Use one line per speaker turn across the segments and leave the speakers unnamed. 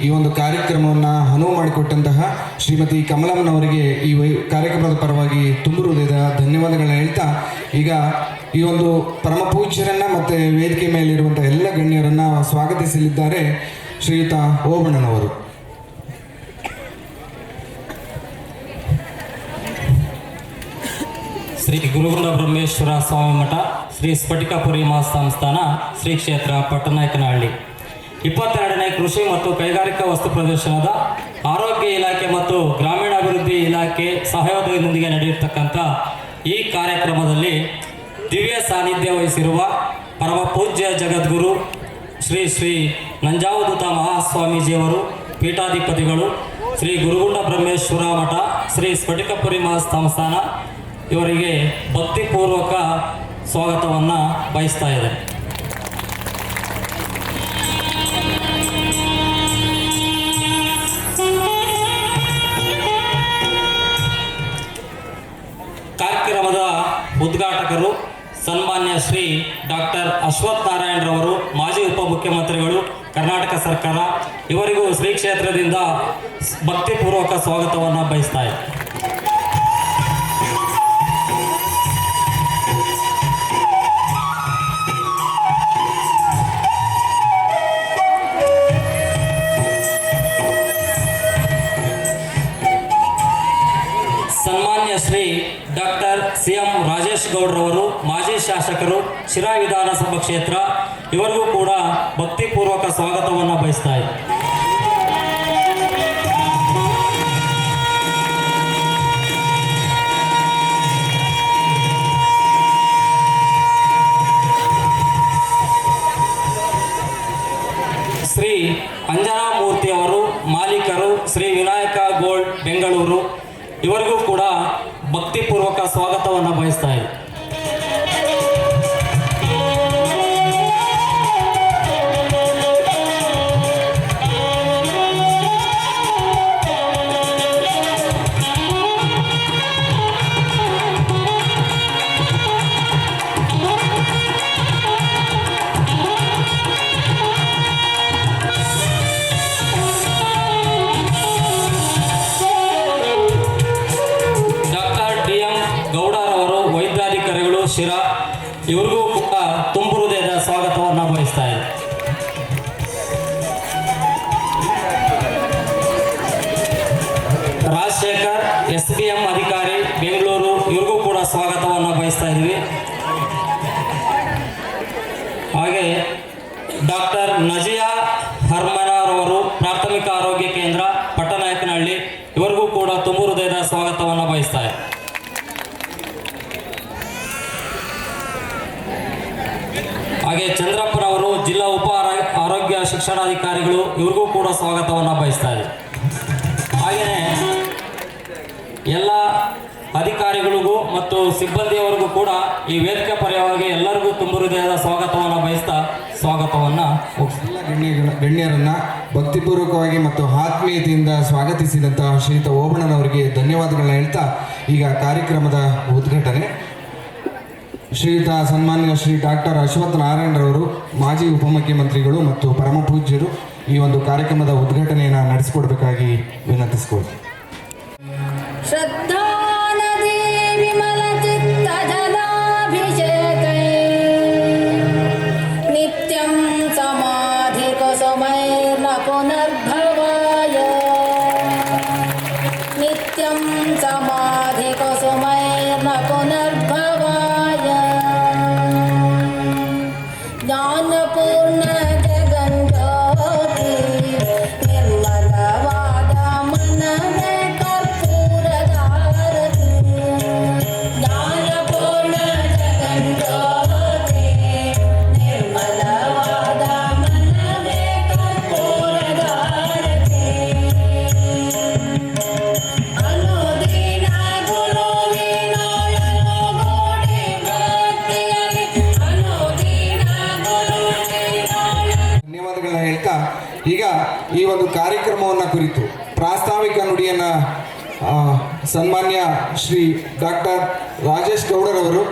ಈ ಒಂದು ಕಾರ್ಯಕ್ರಮವನ್ನು ಅನುವು ಮಾಡಿಕೊಟ್ಟಂತಹ ಶ್ರೀಮತಿ ಕಮಲಮ್ಮನವರಿಗೆ ಈ ಕಾರ್ಯಕ್ರಮದ ಪರವಾಗಿ ತುಂಬ ಹೃದಯದ ಧನ್ಯವಾದಗಳನ್ನ ಹೇಳ್ತಾ, ಈಗ ಈ ಒಂದು ಪರಮ ಪೂಜ್ಯರನ್ನು ಮತ್ತು ವೇದಿಕೆ ಮೇಲಿರುವಂಥ ಎಲ್ಲ ಗಣ್ಯರನ್ನು ಸ್ವಾಗತಿಸಲಿದ್ದಾರೆ ಶ್ರೀಯುತ ಓಬಣ್ಣನವರು.
ಶ್ರೀ ಗುರುಗುಂಡ ಬ್ರಹ್ಮೇಶ್ವರ ಸ್ವಾಮಿ ಮಠ, ಶ್ರೀ ಸ್ಫಟಿಕಪುರಿ ಮಹಾಸಂಸ್ಥಾನ, ಶ್ರೀ ಕ್ಷೇತ್ರ ಪಟ್ಟನಾಯಕನಹಳ್ಳಿ 22ನೇ ಕೃಷಿ ಮತ್ತು ಕೈಗಾರಿಕಾ ವಸ್ತು ಪ್ರದರ್ಶನದ ಆರೋಗ್ಯ ಇಲಾಖೆ ಮತ್ತು ಗ್ರಾಮೀಣಾಭಿವೃದ್ಧಿ ಇಲಾಖೆ ಸಹಯೋಗದೊಂದಿಗೆ ನಡೆಯತಕ್ಕಂಥ ಈ ಕಾರ್ಯಕ್ರಮದಲ್ಲಿ ದಿವ್ಯ ಸಾನ್ನಿಧ್ಯ ವಹಿಸಿರುವ ಪರಮ ಪೂಜ್ಯ ಜಗದ್ಗುರು ಶ್ರೀ ಶ್ರೀ ನಂಜಾವಧೂತ ಮಹಾಸ್ವಾಮೀಜಿಯವರು, ಪೀಠಾಧಿಪತಿಗಳು, ಶ್ರೀ ಗುರುಗುಂಡ ಬ್ರಹ್ಮೇಶ್ವರ ಮಠ, ಶ್ರೀ ಸ್ಫಟಿಕಪುರಿ ಮಹಾಸಂಸ್ಥಾನ ಇವರಿಗೆ ಭಕ್ತಿಪೂರ್ವಕ ಸ್ವಾಗತವನ್ನು ಬಯಸ್ತಾ ಇದೆ. ಕಾರ್ಯಕ್ರಮದ ಉದ್ಘಾಟಕರು ಸನ್ಮಾನ್ಯ ಶ್ರೀ ಡಾಕ್ಟರ್ ಅಶ್ವಥ್ ನಾರಾಯಣರವರು, ಮಾಜಿ ಉಪಮುಖ್ಯಮಂತ್ರಿಗಳು, ಕರ್ನಾಟಕ ಸರ್ಕಾರ. ಇವರಿಗೂ ಶ್ರೀ ಕ್ಷೇತ್ರದಿಂದ ಭಕ್ತಿಪೂರ್ವಕ ಸ್ವಾಗತವನ್ನು ಬಯಸ್ತಾ ಇದೆ. ಸನ್ಮಾನ್ಯ ಶ್ರೀ ಡಾಕ್ಟರ್ CM ರಾಜೇಶ್ ಗೌಡ್ರವರು, ಮಾಜಿ ಶಾಸಕರು, ಶಿರಾ ವಿಧಾನಸಭಾ ಕ್ಷೇತ್ರ. ಇವರಿಗೂ ಕೂಡ ಭಕ್ತಿಪೂರ್ವಕ ಸ್ವಾಗತವನ್ನು ಬಯಸ್ತಾ ಇದೆ. ಶ್ರೀ ಅಂಜನಾ ಮೂರ್ತಿ ಅವರು, ಮಾಲೀಕರು, ಶ್ರೀ ವಿನಾಯಕ ಗೋಲ್ಡ್ ಬೆಂಗಳೂರು. ಇವರಿಗೂ ಕೂಡ ಭಕ್ತಿಪೂರ್ವಕ ಸ್ವಾಗತವನ್ನು ಬಯಸ್ತಾ ಇದೆ. ಶಿರಾ, ಇವ್ರಿಗೂ ಕೂಡ ತುಂಬ ಹೃದಯದ ಸ್ವಾಗತವನ್ನು ಬಯಸ್ತಾ ಇದೆ. ರಾಜಶೇಖರ್ SBM ಅಧಿಕಾರಿ, ಬೆಂಗಳೂರು. ಇವ್ರಿಗೂ ಕೂಡ ಸ್ವಾಗತವನ್ನು ಬಯಸ್ತಾ ಇದ್ದೀವಿ. ಹಾಗೆ ಡಾಕ್ಟರ್ ನಜಿಯಾ ಹರ್ಮನಾರವರು, ಪ್ರಾಥಮಿಕ ಆರೋಗ್ಯ ಕೇಂದ್ರ, ಪಟ್ಟನಾಯಕನಹಳ್ಳಿ. ಇವರಿಗೂ ಕೂಡ ತುಂಬ ಹೃದಯದ ಸ್ವಾಗತವನ್ನು ಬಯಸ್ತಾ ಇದೆ. ಹಾಗೆ ಚಂದ್ರಪ್ಪನವರು, ಜಿಲ್ಲಾ ಉಪ ಆರೋಗ್ಯ ಶಿಕ್ಷಣಾಧಿಕಾರಿಗಳು. ಇವ್ರಿಗೂ ಕೂಡ ಸ್ವಾಗತವನ್ನು ಬಯಸ್ತಾ ಇದೆ. ಹಾಗೆಯೇ ಎಲ್ಲ ಅಧಿಕಾರಿಗಳಿಗೂ ಮತ್ತು ಸಿಬ್ಬಂದಿಯವರಿಗೂ ಕೂಡ ಈ ವೇದಿಕೆ ಪರವಾಗಿ ಎಲ್ಲರಿಗೂ ತುಂಬ ಹೃದಯದ ಸ್ವಾಗತವನ್ನು ಬಯಸ್ತಾ ಸ್ವಾಗತವನ್ನು
ಎಲ್ಲ ಗಣ್ಯರನ್ನು ಭಕ್ತಿಪೂರ್ವಕವಾಗಿ ಮತ್ತು ಆತ್ಮೀಯತೆಯಿಂದ ಸ್ವಾಗತಿಸಿದಂತಹ ಶ್ರೀಯುತ ಓಬಣ್ಣನವರಿಗೆ ಧನ್ಯವಾದಗಳನ್ನ ಹೇಳ್ತಾ, ಈಗ ಕಾರ್ಯಕ್ರಮದ ಉದ್ಘಾಟನೆ ಶ್ರೀಯುತ ಸನ್ಮಾನ್ಯ ಶ್ರೀ ಡಾಕ್ಟರ್ ಅಶ್ವಥ್ ನಾರಾಯಣರವರು, ಮಾಜಿ ಉಪಮುಖ್ಯಮಂತ್ರಿಗಳು ಮತ್ತು ಪರಮ ಪೂಜ್ಯರು, ಈ ಒಂದು ಕಾರ್ಯಕ್ರಮದ ಉದ್ಘಾಟನೆಯನ್ನು ನಡೆಸಿಕೊಡ್ಬೇಕಾಗಿ ವಿನಂತಿಸಿಕೊಳ್ತೀನಿ.
ನಿತ್ಯಂ ಸಮಾಧಿ ಕುಸುಮೈರ್ನ ಪುನರ್ಭವಾಯ, ನಿತ್ಯಂ ಸಮಾಧಿ ಕುಸುಮೈರ್ನ ಪುನರ್ಭವಾಯ, ಜ್ಞಾನಪೂರ್ಣ ಜಗಜ್ಯೋತಿ ನಿರ್ಮಲವಾದ ಮನವೇ ಕರ್ಪೂರಧಾರತಿ, ಜ್ಞಾನಪೂರ್ಣ ಜಗಜ್ಯೋತಿ ನಿರ್ಮಲವಾದ ಮನವೇ ಕರ್ಪೂರಧಾರತಿ, ಅನುದಿನ ಗುರುವಿನೊಳನು ಗೂಡಿ ಭಕ್ತಿಯಲ್ಲಿ, ಅನುದಿನ ಗುರುವಿನೊಳನು.
ಧನ್ಯವಾದಗಳನ್ನ ಹೇಳ್ತಾ, ಈಗ ಈ ಒಂದು ಕಾರ್ಯಕ್ರಮವನ್ನು ಕುರಿತು ಪ್ರಾಸ್ತಾವಿಕ ನುಡಿಯನ್ನು ಸನ್ಮಾನ್ಯ ಶ್ರೀ ಡಾಕ್ಟರ್ ರಾಜೇಶ್ ಗೌಡರವರು,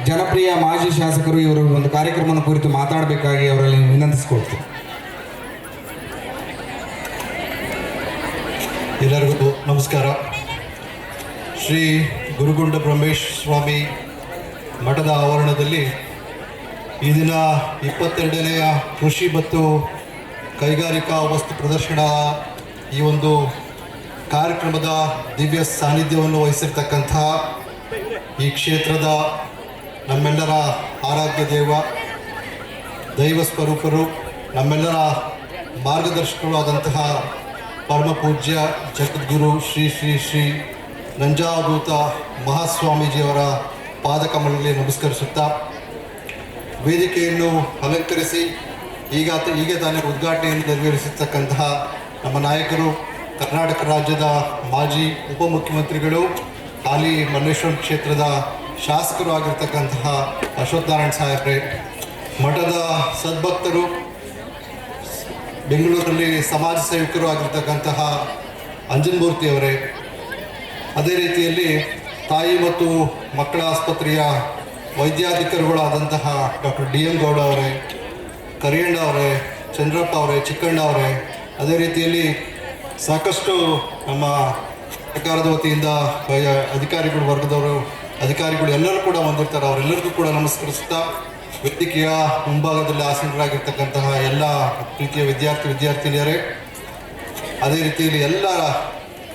ಜನಪ್ರಿಯ ಮಾಜಿ ಶಾಸಕರು, ಇವರು ಒಂದು ಕಾರ್ಯಕ್ರಮವನ್ನು ಕುರಿತು ಮಾತಾಡಬೇಕಾಗಿ ಅವರಲ್ಲಿ ವಿನಂತಿಸಿಕೊಳ್ತೀನಿ.
ಎಲ್ಲರಿಗೂ ನಮಸ್ಕಾರ. ಶ್ರೀ ಗುರುಗುಂಡ ಬ್ರಹ್ಮೇಶ್ ಸ್ವಾಮಿ ಮಠದ ಆವರಣದಲ್ಲಿ ಈ ದಿನ 22ನೇಯ ಕೃಷಿ ಮತ್ತು ಕೈಗಾರಿಕಾ ವಸ್ತು ಪ್ರದರ್ಶನ ಈ ಒಂದು ಕಾರ್ಯಕ್ರಮದ ದಿವ್ಯ ಸಾನ್ನಿಧ್ಯವನ್ನು ವಹಿಸಿರ್ತಕ್ಕಂತಹ ಈ ಕ್ಷೇತ್ರದ ನಮ್ಮೆಲ್ಲರ ಆರಾಧ್ಯ ದೈವ ಸ್ವರೂಪರು, ನಮ್ಮೆಲ್ಲರ ಮಾರ್ಗದರ್ಶಕರು ಆದಂತಹ ಪರಮ ಪೂಜ್ಯ ಜಗದ್ಗುರು ಶ್ರೀ ಶ್ರೀ ಶ್ರೀ ನಂಜಾವಧೂತ ಮಹಾಸ್ವಾಮೀಜಿಯವರ ಪಾದಕಮಲಗಳಲ್ಲಿ ನಮಸ್ಕರಿಸುತ್ತಾ, ವೇದಿಕೆಯನ್ನು ಅಲಂಕರಿಸಿ ಈಗ ತಾನೇ ಉದ್ಘಾಟನೆಯನ್ನು ನೆರವೇರಿಸಿರ್ತಕ್ಕಂತಹ ನಮ್ಮ ನಾಯಕರು, ಕರ್ನಾಟಕ ರಾಜ್ಯದ ಮಾಜಿ ಉಪಮುಖ್ಯಮಂತ್ರಿಗಳು, ಹಾಲಿ ಮಲ್ಲೇಶ್ವರಂ ಕ್ಷೇತ್ರದ ಶಾಸಕರು ಆಗಿರ್ತಕ್ಕಂತಹ ಅಶ್ವಥ್ ನಾರಾಯಣ ಸಾಹೇಬ್ರೆ, ಮಠದ ಸದ್ಭಕ್ತರು, ಬೆಂಗಳೂರಲ್ಲಿ ಸಮಾಜ ಸೇವಕರು ಆಗಿರ್ತಕ್ಕಂತಹ ಅಂಜನಮೂರ್ತಿಯವರೇ, ಅದೇ ರೀತಿಯಲ್ಲಿ ತಾಯಿ ಮತ್ತು ಮಕ್ಕಳ ಆಸ್ಪತ್ರೆಯ ವೈದ್ಯಾಧಿಕಾರಿಗಳಾದಂತಹ ಡಾಕ್ಟರ್ DM ಗೌಡ ಅವರೇ, ಕರಿಯಣ್ಣ ಅವರೇ, ಚಂದ್ರಪ್ಪ ಅವರೇ, ಚಿಕ್ಕಣ್ಣ ಅವರೇ, ಅದೇ ರೀತಿಯಲ್ಲಿ ಸಾಕಷ್ಟು ನಮ್ಮ ಸರ್ಕಾರದ ವತಿಯಿಂದ ಅಧಿಕಾರಿಗಳು ವರ್ಗದವರು ಅಧಿಕಾರಿಗಳು ಎಲ್ಲರೂ ಕೂಡ ಬಂದಿರ್ತಾರೆ. ಅವರೆಲ್ಲರಿಗೂ ಕೂಡ ನಮಸ್ಕರಿಸ್ತಾ, ವೇದಿಕೆಯ ಮುಂಭಾಗದಲ್ಲಿ ಆಸೀನರಾಗಿರ್ತಕ್ಕಂತಹ ಎಲ್ಲ ರೀತಿಯ ವಿದ್ಯಾರ್ಥಿನಿಯರೇ, ಅದೇ ರೀತಿಯಲ್ಲಿ ಎಲ್ಲ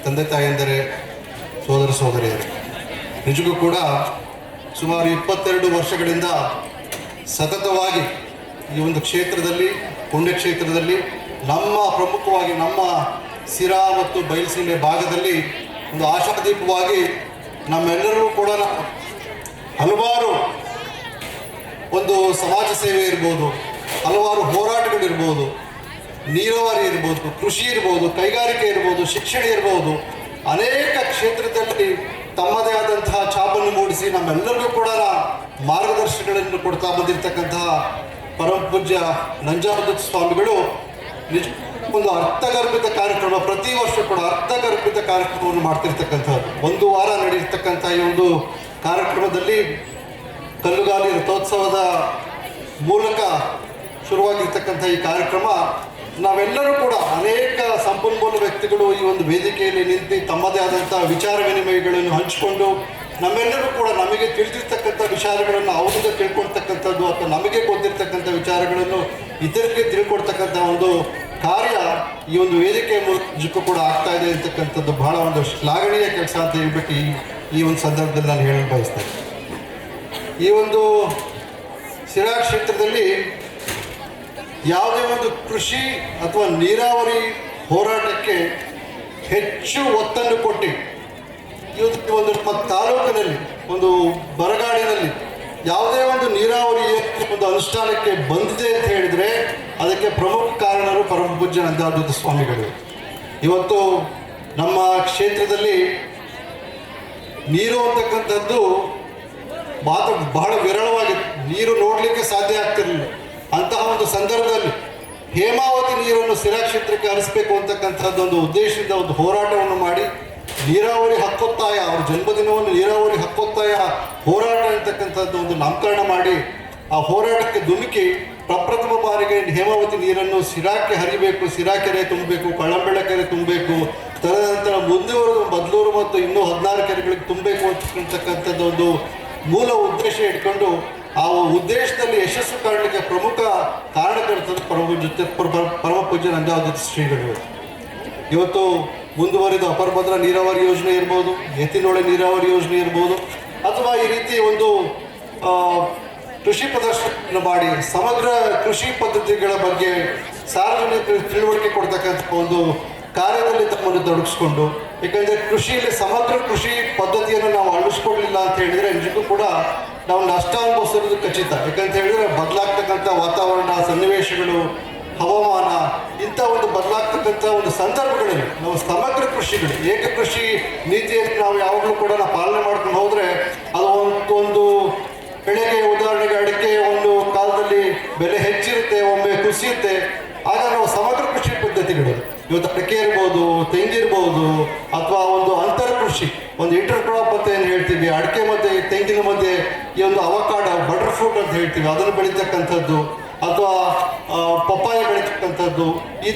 ತಂದೆ ತಾಯಿಯಂದರೆ, ಸೋದರ ಸೋದರಿಯರೇ, ನಿಜಕ್ಕೂ ಕೂಡ ಸುಮಾರು 22 ವರ್ಷಗಳಿಂದ ಸತತವಾಗಿ ಈ ಒಂದು ಕ್ಷೇತ್ರದಲ್ಲಿ, ಪುಣ್ಯಕ್ಷೇತ್ರದಲ್ಲಿ, ಪ್ರಮುಖವಾಗಿ ನಮ್ಮ ಸಿರಾ ಮತ್ತು ಬಯಲುಸೀಮೆ ಭಾಗದಲ್ಲಿ ಒಂದು ಆಶಾದೀಪವಾಗಿ ನಮ್ಮೆಲ್ಲರಿಗೂ ಕೂಡ ಹಲವಾರು ಒಂದು ಸಮಾಜ ಸೇವೆ ಇರ್ಬೋದು, ಹಲವಾರು ಹೋರಾಟಗಳಿರ್ಬೋದು, ನೀರಾವರಿ ಇರ್ಬೋದು, ಕೃಷಿ ಇರ್ಬೋದು, ಕೈಗಾರಿಕೆ ಇರ್ಬೋದು, ಶಿಕ್ಷಣ ಇರ್ಬೋದು, ಅನೇಕ ಕ್ಷೇತ್ರದಲ್ಲಿ ತಮ್ಮದೇ ಆದಂತಹ ಛಾಪನ್ನು ಮೂಡಿಸಿ ನಮ್ಮೆಲ್ಲರಿಗೂ ಕೂಡ ಮಾರ್ಗದರ್ಶನಗಳನ್ನು ಕೊಡ್ತಾ ಬಂದಿರತಕ್ಕಂತಹ ಪರಮ ಪೂಜ್ಯ ನಂಜಾವಧೂತ ಸ್ವಾಮಿಗಳು ನಿಜ ಒಂದು ಅರ್ಥಗರ್ಭಿತ ಕಾರ್ಯಕ್ರಮ, ಪ್ರತಿ ವರ್ಷ ಕೂಡ ಅರ್ಥಗರ್ಭಿತ ಕಾರ್ಯಕ್ರಮವನ್ನು ಮಾಡ್ತಿರ್ತಕ್ಕಂಥದ್ದು. ಒಂದು ವಾರ ನಡೆಯತಕ್ಕಂಥ ಈ ಒಂದು ಕಾರ್ಯಕ್ರಮದಲ್ಲಿ ಕಲ್ಲುಗಾಲಿ ರಥೋತ್ಸವದ ಮೂಲಕ ಶುರುವಾಗಿರ್ತಕ್ಕಂಥ ಈ ಕಾರ್ಯಕ್ರಮ ನಾವೆಲ್ಲರೂ ಕೂಡ ಅನೇಕ ಸಂಪನ್ಮೂಲ ವ್ಯಕ್ತಿಗಳು ಈ ಒಂದು ವೇದಿಕೆಯಲ್ಲಿ ನಿಂತು ತಮ್ಮದೇ ಆದಂಥ ವಿಚಾರ ವಿನಿಮಯಗಳನ್ನು ಹಂಚಿಕೊಂಡು ನಮ್ಮೆಲ್ಲರೂ ಕೂಡ ನಮಗೆ ತಿಳಿದಿರ್ತಕ್ಕಂಥ ವಿಚಾರಗಳನ್ನು ಅವರಿಂದ ತಿಳ್ಕೊಳ್ತಕ್ಕಂಥದ್ದು ಅಥವಾ ನಮಗೆ ಗೊತ್ತಿರ್ತಕ್ಕಂಥ ವಿಚಾರಗಳನ್ನು ಇತರರಿಗೆ ತಿಳ್ಕೊಡ್ತಕ್ಕಂಥ ಒಂದು ಕಾರ್ಯ ಈ ಒಂದು ವೇದಿಕೆಯ ಮೂಲಕ ಕೂಡ ಆಗ್ತಾ ಇದೆ ಅಂತಕ್ಕಂಥದ್ದು ಬಹಳ ಒಂದು ಶ್ಲಾಘನೀಯ ಕೆಲಸ ಅಂತ ಹೇಳ್ಬಿಟ್ಟು ಈ ಒಂದು ಸಂದರ್ಭದಲ್ಲಿ ನಾನು ಹೇಳಲು ಬಯಸ್ತೇನೆ. ಈ ಒಂದು ಸಿರಾ ಕ್ಷೇತ್ರದಲ್ಲಿ ಯಾವುದೇ ಒಂದು ಕೃಷಿ ಅಥವಾ ನೀರಾವರಿ ಹೋರಾಟಕ್ಕೆ ಹೆಚ್ಚು ಒತ್ತನ್ನು ಕೊಟ್ಟು ಇವತ್ತು ಒಂದು ನಮ್ಮ ತಾಲೂಕಿನಲ್ಲಿ ಒಂದು ಬರಗಾಡಿನಲ್ಲಿ ಯಾವುದೇ ಒಂದು ನೀರಾವರಿ ಒಂದು ಅನುಷ್ಠಾನಕ್ಕೆ ಬಂದಿದೆ ಅಂತ ಹೇಳಿದರೆ ಅದಕ್ಕೆ ಪ್ರಮುಖ ಕಾರಣರು ಪರಮ ಪೂಜ್ಯ ನಂಜಾವಧೂತ ಸ್ವಾಮಿಗಳು. ಇವತ್ತು ನಮ್ಮ ಕ್ಷೇತ್ರದಲ್ಲಿ ನೀರು ಅಂತಕ್ಕಂಥದ್ದು ಬಹಳ ವಿರಳವಾಗಿತ್ತು. ನೀರು ನೋಡಲಿಕ್ಕೆ ಸಾಧ್ಯ ಆಗ್ತಿರಲಿಲ್ಲ. ಅಂತಹ ಒಂದು ಸಂದರ್ಭದಲ್ಲಿ ಹೇಮಾವತಿ ನೀರನ್ನು ಸಿರಾ ಕ್ಷೇತ್ರಕ್ಕೆ ಹರಿಸಬೇಕು ಅಂತಕ್ಕಂಥದ್ದು ಒಂದು ಉದ್ದೇಶದಿಂದ ಒಂದು ಹೋರಾಟವನ್ನು ಮಾಡಿ ನೀರಾವರಿ ಹಕ್ಕೊತ್ತಾಯ, ಅವರ ಜನ್ಮದಿನವನ್ನು ನೀರಾವರಿ ಹಕ್ಕೊತ್ತಾಯ ಹೋರಾಟ ಅಂತಕ್ಕಂಥದ್ದು ಒಂದು ನಾಮಕರಣ ಮಾಡಿ ಆ ಹೋರಾಟಕ್ಕೆ ಧುಮುಕಿ ಪ್ರಪ್ರಥಮ ಬಾರಿಗೆ ಹೇಮಾವತಿ ನೀರನ್ನು ಸಿರಾಕ್ಕೆ ಹರಿಬೇಕು, ಸಿರಾ ಕೆರೆ ತುಂಬಬೇಕು, ಕಳ್ಳಂಬೆಳ ಕೆರೆ ತುಂಬಬೇಕು, ತದನಂತರ ಮುಂದುವರೆದು ಬದಲೂರು ಮತ್ತು ಇನ್ನೂ 16 ಕೆರೆಗಳಿಗೆ ತುಂಬಬೇಕು ಅಂತಕ್ಕಂಥದ್ದು ಒಂದು ಮೂಲ ಉದ್ದೇಶ ಇಟ್ಕೊಂಡು ಆ ಉದ್ದೇಶದಲ್ಲಿ ಯಶಸ್ಸು ಕಾಣಲಿಕ್ಕೆ ಪ್ರಮುಖ ಕಾರಣಕರ್ತರು ಪರಮ ಪೂಜ್ಯ ನಂಜಾವಧೂತ ಶ್ರೀಗಳು. ಇವತ್ತು ಮುಂದುವರಿದ ಅಪರಭದ್ರಾ ನೀರಾವರಿ ಯೋಜನೆ ಇರ್ಬೋದು, ಎತ್ತಿನೊಳೆ ನೀರಾವರಿ ಯೋಜನೆ ಇರ್ಬೋದು, ಅಥವಾ ಈ ರೀತಿ ಒಂದು ಕೃಷಿ ಪ್ರದರ್ಶನ ಮಾಡಿ ಸಮಗ್ರ ಕೃಷಿ ಪದ್ಧತಿಗಳ ಬಗ್ಗೆ ಸಾರ್ವಜನಿಕರಿಗೆ ತಿಳುವಳಿಕೆ ಕೊಡ್ತಕ್ಕಂಥ ಒಂದು ಕಾರ್ಯದಲ್ಲಿ ತಮ್ಮನ್ನು ತೊಡಗಿಸ್ಕೊಂಡು, ಯಾಕಂದರೆ ಕೃಷಿಯಲ್ಲಿ ಸಮಗ್ರ ಕೃಷಿ ಪದ್ಧತಿಯನ್ನು ನಾವು ಅಳಿಸ್ಕೊಡ್ಲಿಲ್ಲ ಅಂತ ಹೇಳಿದರೆ ನಿಜಕ್ಕೂ ಕೂಡ ನಾವು ನಷ್ಟ ಅನುಭವಿಸೋದು ಖಚಿತ. ಯಾಕಂತ ಹೇಳಿದರೆ ಬದಲಾಗ್ತಕ್ಕಂಥ ವಾತಾವರಣ, ಸನ್ನಿವೇಶಗಳು, ಹವಾಮಾನ, ಇಂಥ ಒಂದು ಬದಲಾಗ್ತಕ್ಕಂಥ ಒಂದು ಸಂದರ್ಭಗಳಲ್ಲಿ ನಾವು ಸಮಗ್ರ ಕೃಷಿಗಳು, ಏಕಕೃಷಿ ನೀತಿಯನ್ನು ನಾವು ಯಾವಾಗಲೂ ಕೂಡ ನಾವು ಪಾಲನೆ ಮಾಡ್ಕೊಂಡು ಹೋದರೆ ಅದು ಒಂದು ಬೆಳೆಗೆ, ಉದಾಹರಣೆಗೆ ಅಡಿಕೆ ಒಂದು ಕಾಲದಲ್ಲಿ ಬೆಲೆ ಹೆಚ್ಚಿರುತ್ತೆ, ಒಮ್ಮೆ ಕುಸಿಯುತ್ತೆ. ಆಗ ನಾವು ಸಮಗ್ರ ಕೃಷಿ ಪದ್ಧತಿಗಳು, ಇವತ್ತು ಅಡಿಕೆ ಇರ್ಬೋದು, ತೆಂಗಿರ್ಬೋದು, ಅಥವಾ ಒಂದು ಅಂತರ್ ಕೃಷಿ, ಒಂದು ಇಂಟರ್ ಕ್ರಾಪ್ ಅಂತ ಏನು ಹೇಳ್ತೀವಿ, ಅಡಿಕೆ ಮತ್ತು ತೆಂಗಿನ ಮಧ್ಯೆ ಈ ಒಂದು ಅವಕಾಡ, ಬಟರ್ ಫ್ರೂಟ್ ಅಂತ ಹೇಳ್ತೀವಿ, ಅದನ್ನು ಬೆಳೀತಕ್ಕಂಥದ್ದು, ಅಥವಾ ಪಪ್ಪಾಯ ಬೆಳೀತಕ್ಕಂಥದ್ದು ಈ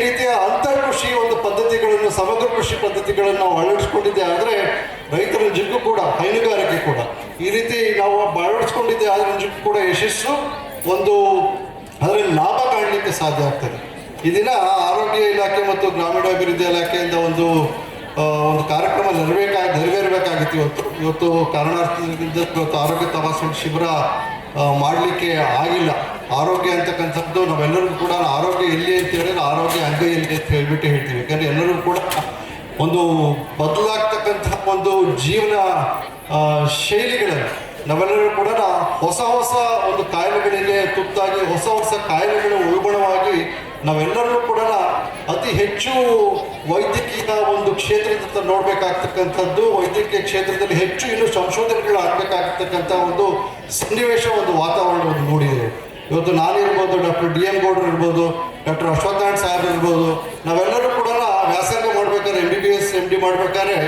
ರೀತಿಯ ಅಂತರ್ ಕೃಷಿ ಒಂದು ಪದ್ಧತಿಗಳನ್ನು, ಸಮಗ್ರ ಕೃಷಿ ಪದ್ಧತಿಗಳನ್ನು ನಾವು ಅಳವಡಿಸ್ಕೊಂಡಿದ್ದೆ ಆದರೆ ರೈತರ ನಿಜಕ್ಕೂ ಕೂಡ, ಹೈನುಗಾರಿಕೆ ಕೂಡ ಈ ರೀತಿ ನಾವು ಅಳವಡಿಸ್ಕೊಂಡಿದ್ದೆ ಆದರೆ ನಿಜಕ್ಕೂ ಕೂಡ ಯಶಸ್ಸು ಒಂದು ಅದರಲ್ಲಿ ಲಾಭ ಕಾಣಲಿಕ್ಕೆ ಸಾಧ್ಯ ಆಗ್ತದೆ. ಈ ದಿನ ಆರೋಗ್ಯ ಇಲಾಖೆ ಮತ್ತು ಗ್ರಾಮೀಣಾಭಿವೃದ್ಧಿ ಇಲಾಖೆಯಿಂದ ಒಂದು ಕಾರ್ಯಕ್ರಮ ನೆರವೇರಬೇಕಾಗಿತ್ತು. ಇವತ್ತು ಕಾರಣಾಂತರದಿಂದ ಇವತ್ತು ಆರೋಗ್ಯ ತಪಾಸಣೆ ಶಿಬಿರ ಮಾಡಲಿಕ್ಕೆ ಆಗಿಲ್ಲ. ಆರೋಗ್ಯ ಅಂತಕ್ಕಂಥದ್ದು ನಾವೆಲ್ಲರಿಗೂ ಕೂಡ ಆರೋಗ್ಯ ಎಲ್ಲಿ ಅಂತ ಹೇಳಿದ್ರೆ ಆರೋಗ್ಯ ಅಂಗೈಯಲ್ಲಿ ಅಂತ ಹೇಳ್ತೀವಿ. ಯಾಕಂದರೆ ಎಲ್ಲರೂ ಕೂಡ ಒಂದು ಬದಲಾಗ್ತಕ್ಕಂಥ ಒಂದು ಜೀವನ ಶೈಲಿಗಳಲ್ಲಿ ನಾವೆಲ್ಲರೂ ಕೂಡ ಹೊಸ ಒಂದು ಕಾಯಿಲೆಗಳಿಗೆ ತುತ್ತಾಗಿ ಹೊಸ ಕಾಯಿಲೆಗಳ ಉಲ್ಬಣವಾಗಿ ನಾವೆಲ್ಲರೂ ಕೂಡ ಅತಿ ಹೆಚ್ಚು ವೈದ್ಯಕೀಯ ಒಂದು ಕ್ಷೇತ್ರದ ನೋಡಬೇಕಾಗ್ತಕ್ಕಂಥದ್ದು, ವೈದ್ಯಕೀಯ ಕ್ಷೇತ್ರದಲ್ಲಿ ಹೆಚ್ಚು ಇನ್ನೂ ಸಂಶೋಧನೆಗಳು ಆಗಬೇಕಾಗ್ತಕ್ಕಂಥ ಒಂದು ಸನ್ನಿವೇಶ, ಒಂದು ವಾತಾವರಣವನ್ನು ನೋಡಿದ್ದೇವೆ. ಇವತ್ತು ನಾನಿರ್ಬೋದು, ಡಾಕ್ಟರ್ ಡಿ ಎಂ ಗೌಡ್ರು ಇರ್ಬೋದು, ಡಾಕ್ಟರ್ ಅಶ್ವತ್ಥನಾರಾಯಣ ಸಾಹೇಬ್ ಇರ್ಬೋದು, ನಾವೆಲ್ಲರೂ ಕೂಡ ವ್ಯಾಸಂಗ ಮಾಡ್ಬೇಕಾದ್ರೆ MBBS MD ಮಾಡ್ಬೇಕಾದ್ರೆ